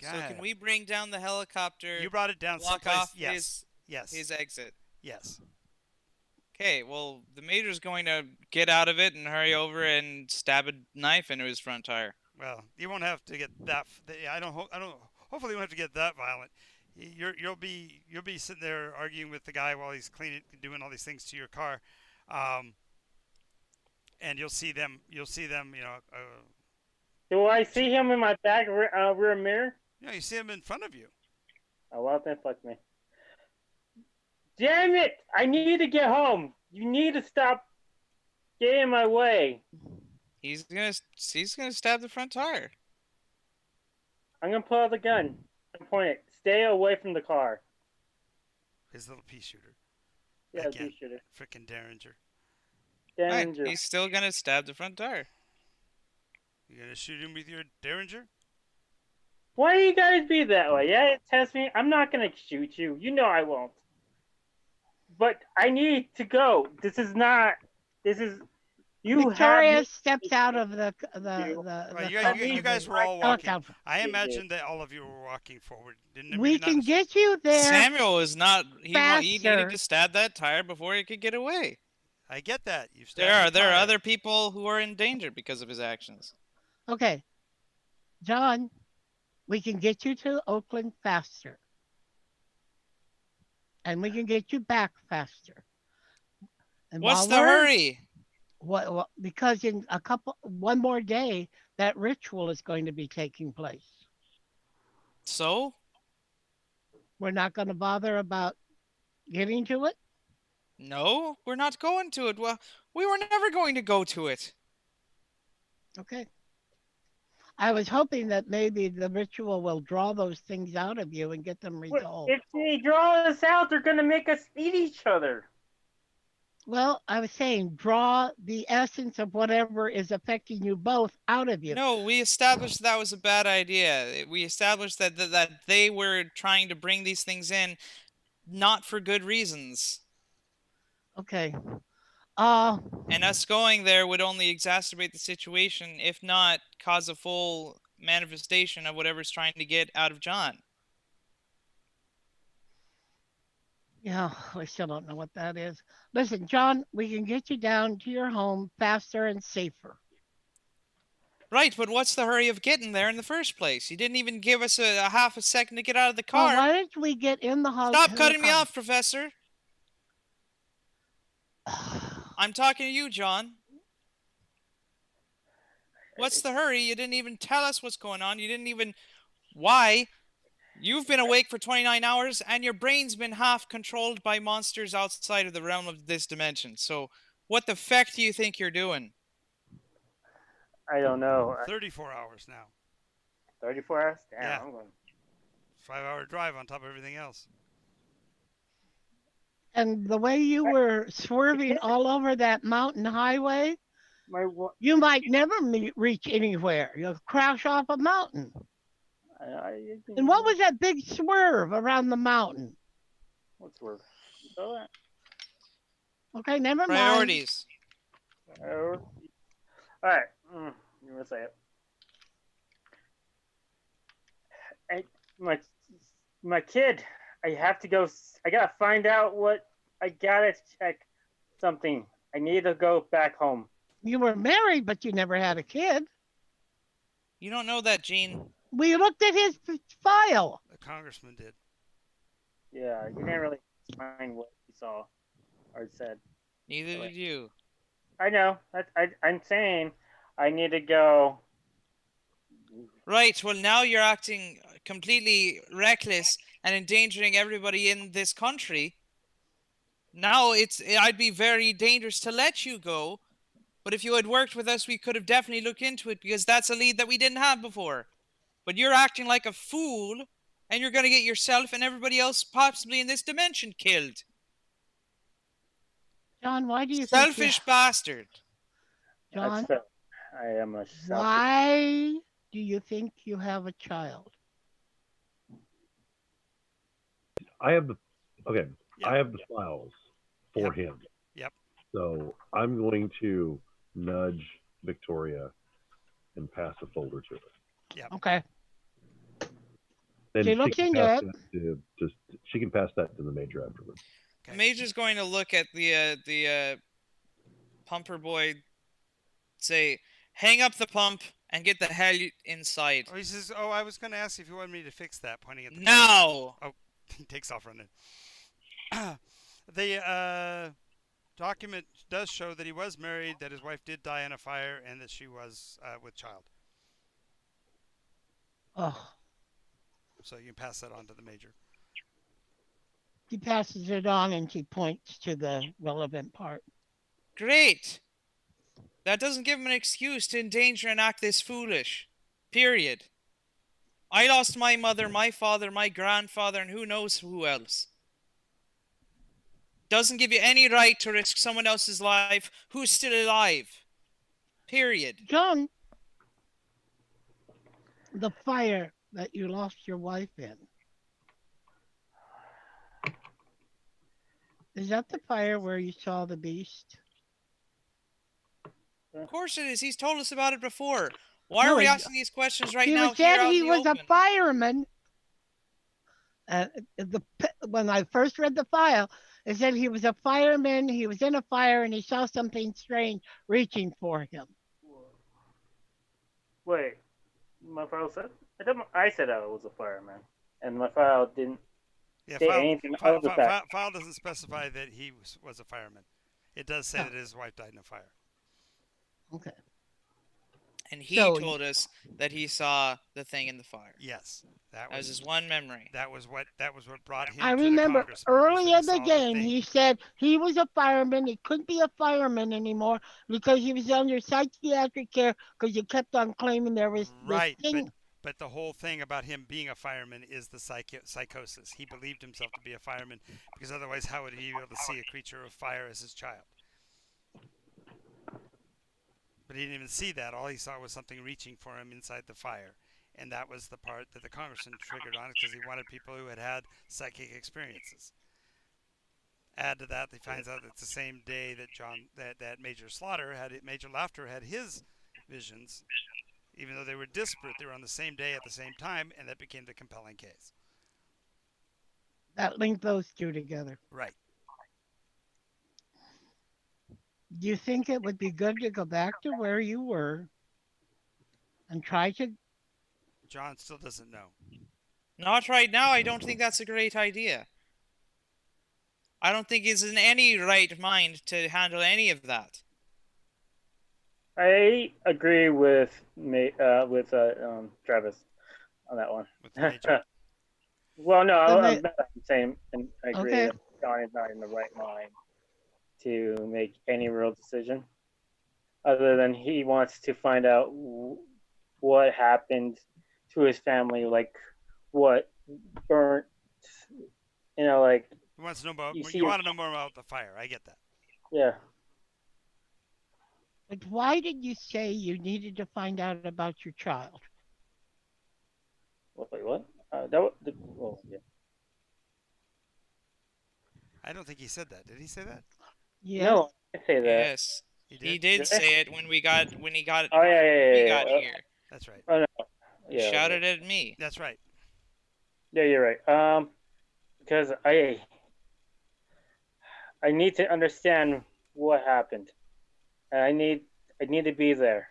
so God. can we bring down the helicopter? You brought it down block someplace. off Yes. his exit. Yes. Okay, well, the major's going to get out of it and hurry over and stab a knife into his front tire. Well, you won't have to get that. I don't. Hopefully, you won't have to get that violent. You'll be sitting there arguing with the guy while he's cleaning, doing all these things to your car, and you'll see them. Do I see him in my back rear mirror? You see them in front of you. Oh, well, then fuck me. Damn it! I need to get home. You need to stop getting in my way. He's gonna stab the front tire. I'm gonna pull out the gun and point it. Stay away from the car. His little pea shooter. Yeah, Again. you should. Frickin' Derringer. Right, Danger. he's still gonna stab the front tire. You gonna shoot him with your Derringer? Why do you guys be that way? Yeah, test me. I'm not gonna shoot you. You know I won't. But I need to go. This is. You Victoria have. steps out of the Well, the you guys were all walking. helicopter. I imagined that all of you were walking forward. Didn't We you can notice? get you there. Samuel is not. He needed faster. to stab that tire before he could get away. I get that. You've There stabbed the are tire. other people who are in danger because of his actions. Okay, John, we can get you to Oakland faster, and we can get you back faster. And What's while the we're- hurry? What, because in one more day, that ritual is going to be taking place. So We're not going to bother about getting to it. no, we're not going to it. Well, we were never going to go to it. Okay. I was hoping that maybe the ritual will draw those things out of you and get them resolved. If they draw us out, they're gonna make us eat each other. Well, I was saying draw the essence of whatever is affecting you both out of you. No, we established that was a bad idea. We established that they were trying to bring these things in, not for good reasons. Okay. And us going there would only exacerbate the situation, if not cause a full manifestation of whatever's trying to get out of John. Yeah, I still don't know what that is. Listen, John, we can get you down to your home faster and safer. Right, but what's the hurry of getting there in the first place? You didn't even give us a half a second to get out of the Well, car. why don't we get in the house? Stop cutting me off, Professor. I'm talking to you, John. What's the hurry? You didn't even tell us what's going on. You didn't even... Why? You've been awake for 29 hours, and your brain's been half controlled by monsters outside of the realm of this dimension. So, what the feck do you think you're doing? I don't know. 34 hours now. 34 hours? Damn, Yeah. I'm going. 5-hour drive on top of everything else. And the way you were swerving all over that mountain highway, My you might never reach anywhere. You'll crash off a mountain. And what was that big swerve around the mountain? What's word? Oh, Okay, never mind. Priorities. all right. Give me a second. My kid. I have to go. I gotta find out what. I gotta check something. I need to go back home. You were married, but you never had a kid. You don't know that, Gene. We looked at his file. The congressman did. Yeah, you didn't really find what you saw or said. Neither did you. I know. I'm saying I need to go. Right, well now you're acting completely reckless and endangering everybody in this country. Now I'd be very dangerous to let you go, but if you had worked with us, we could have definitely looked into it because that's a lead that we didn't have before. But you're acting like a fool, and you're going to get yourself and everybody else possibly in this dimension killed. John, why do you Selfish bastard. John, I am a selfish. why do you think you have a child? I have the Yep. I have the files for him. Yep. So I'm going to nudge Victoria and pass a folder to her. Okay. Then She looks can into pass it. that to she can pass that to the major afterwards. The Major's going to look at the pumper boy, say, hang up the pump and get the hell inside. Oh, he says, "Oh, I was going to ask if you wanted me to fix that." Pointing at the Now. Oh, he takes off running. The document does show that he was married, that his wife did die in a fire, and that she was with child. Oh, So you can pass that on to the major. she passes it on and she points to the relevant part. Great. That doesn't give him an excuse to endanger and act this foolish. Period. I lost my mother, my father, my grandfather, and who knows who else. Doesn't give you any right to risk someone else's life who's still alive. Period. John, the fire that you lost your wife in, is that the fire where you saw the beast? Of course it is. He's told us about it before. Why No, are we he- asking these questions right He now? was said here out he in the was a open? fireman. When I first read the file, it said he was a fireman. He was in a fire and he saw something strange reaching for him. Wait, my file said. I said I was a fireman, and my file didn't. Yeah, Say anything other than that. file doesn't specify that he was a fireman. It does say that his wife died in a fire. Okay. And he So- told us that he saw the thing in the fire. Yes, that That was was his one memory. that was what brought him. I to the remember congressman, was early that in the he saw game, thing. he said he was a fireman. He couldn't be a fireman anymore because he was under psychiatric care because you kept on claiming there was Right, this thing. But the whole thing about him being a fireman is the psychosis. He believed himself to be a fireman because otherwise, how would he be able to see a creature of fire as his child? But he didn't even see that. All he saw was something reaching for him inside the fire. And that was the part that the congressman triggered on because he wanted people who had had psychic experiences. Add to that, he finds out it's the same day that that Major Laughter had his visions, even though they were disparate. They were on the same day at the same time, and that became the compelling case. That linked those two together. Right. Do you think it would be good to go back to where you were and try to? John still doesn't know. Not right now. I don't think that's a great idea. I don't think he's in any right mind to handle any of that. I agree with Travis on that one. With the major. Well, no, The I'm not the same, and I agree Okay. that John is not in the right mind to make any real decision, other than he wants to find out what happened to his family, like what burnt, like He wants to know about. You see You your- want to know more about the fire. I get that. yeah. But why did you say you needed to find out about your child? Wait, what? Oh, yeah. I don't think he said that. Did he say that? Yes. No, I say that. Yes, He he did. did Did I? say it when he got Oh yeah, we yeah, got yeah. here. That's right. He Yeah, shouted at me. That's right. yeah, you're right. Because I need to understand what happened, and I need to be there.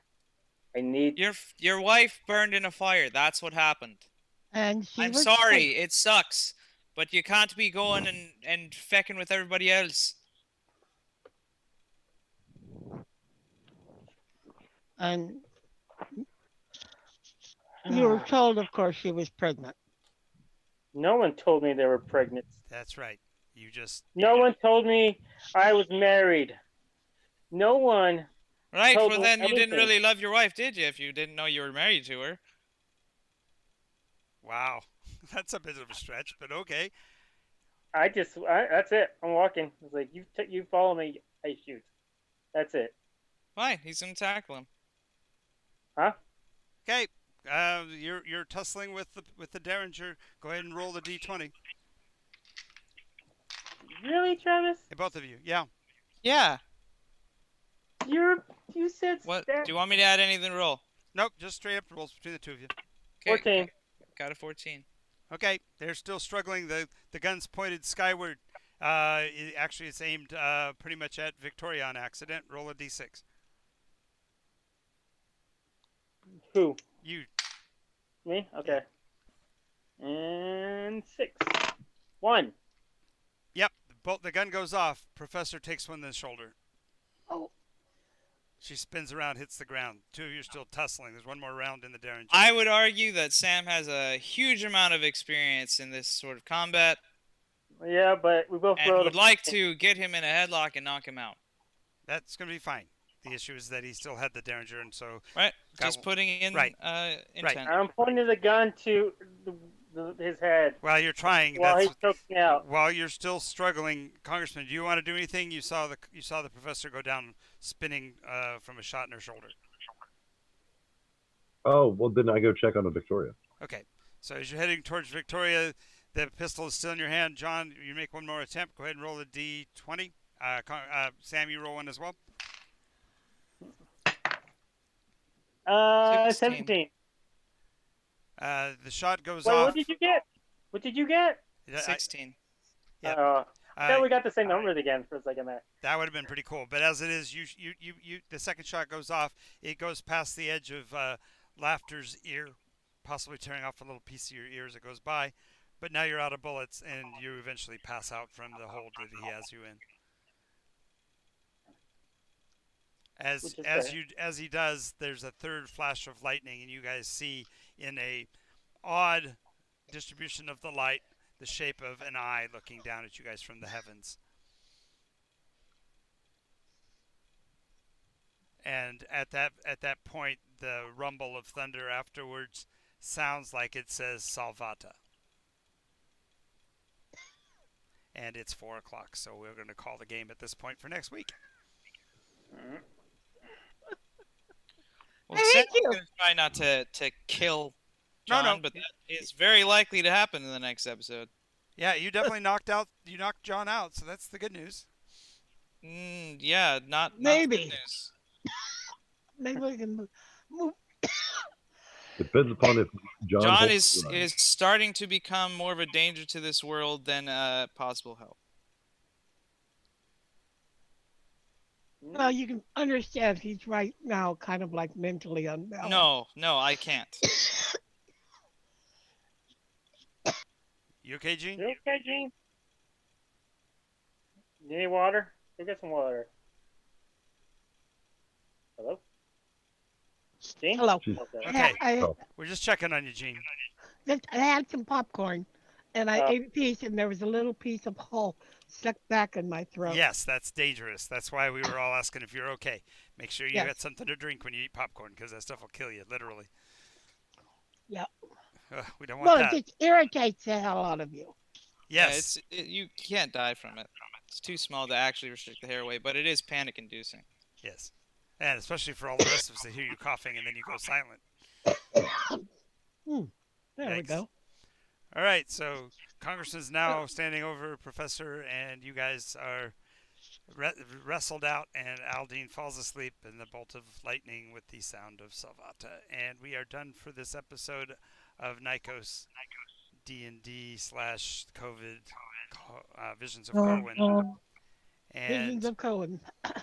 I need. Your wife burned in a fire. That's what happened. And she I'm was sorry. It sucks, but you can't be going and fecking with everybody else. And you were told, of course, she was pregnant. No one told me they were pregnant. That's right. You just. No one told me I was married. No one. Right, Told well me then you didn't everything. really love your wife, did you, if you didn't know you were married to her? Wow. That's a bit of a stretch, but okay. That's it. I'm walking. It's like you follow me, I shoot. That's it. Fine, he's gonna tackle him. Huh? Okay. You're tussling with the Derringer. Go ahead and roll the d20. Really, Travis? Hey, both of you. Yeah. Yeah. You said What? that. Do you want me to add anything to roll? Nope. Just straight up rolls between the two of you. 14. Got a 14. Okay. They're still struggling. The gun's pointed skyward. Actually, it's aimed pretty much at Victoria on accident. Roll a d6. Who? You. Me? Okay. And 6. 1. Yep. The gun goes off. Professor takes one in the shoulder. Oh. She spins around, hits the ground. Two of you are still tussling. There's one more round in the Derringer. I would argue that Sam has a huge amount of experience in this sort of combat Yeah, but we both and rolled. would like to get him in a headlock and knock him out. That's going to be fine. The issue is that he still had the Derringer, and so Right? Got- Just putting in right. intent. I'm pointing the gun to his head while you're trying, while that's he's choking out. while you're still struggling, Congressman. Do you want to do anything? You saw the professor go down, spinning from a shot in her shoulder. Oh, well, then I go check on the Victoria. Okay. So as you're heading towards Victoria, the pistol is still in your hand. John, you make one more attempt. Go ahead and roll a d20. Sam, you roll one as well. 17. The shot goes Wait, off. what did you get? What did you get? 16. Yeah. I thought we got the same numbers again for a second there. That would have been pretty cool. But as it is, the second shot goes off. It goes past the edge of Laughter's ear, possibly tearing off a little piece of your ear as it goes by. But now you're out of bullets, and you eventually pass out from the hold that he has you in. As he does, there's a third flash of lightning, and you guys see in a odd distribution of the light the shape of an eye looking down at you guys from the heavens. And at that point, the rumble of thunder afterwards sounds like it says Salvata. And it's 4 o'clock, so we're going to call the game at this point for next week. Mhm. Well, Thank Sam's you. gonna try not to kill No, John, no. but that is very likely to happen in the next episode. Yeah, you definitely you knocked John out, so that's the good news. Yeah, not the Maybe. good news. Maybe we can move. Depends upon if John holds is the line. is starting to become more of a danger to this world than possible help. Well, you can understand he's right now kind of like mentally unbalanced. No, I can't. You okay, Gene? You okay, Gene? You need water? Go get some water. Hello? Gene? Hello. She's- Okay. Okay. I We're just checking on you, Gene. I had some popcorn, and I Oh. ate a piece, and there was a little piece of hull stuck back in my throat. Yes, that's dangerous. That's why we were all asking if you're okay. Make sure you Yes. got something to drink when you eat popcorn, because that stuff will kill you, literally. Yep. We don't want Well, that. it just irritates the hell out of you. Yes. You can't die from it. It's too small to actually restrict the airway, but it is panic-inducing. Yes. And especially for all the rest of us to hear you coughing and then you go silent. There we Yikes. go. All right, so Congressman's now standing over Professor, and you guys are wrestled out, and Aldine falls asleep in the bolt of lightning with the sound of Salvata. And we are done for this episode of Nycos D&D slash COVID Visions of Colwyn. Visions And of Cohen.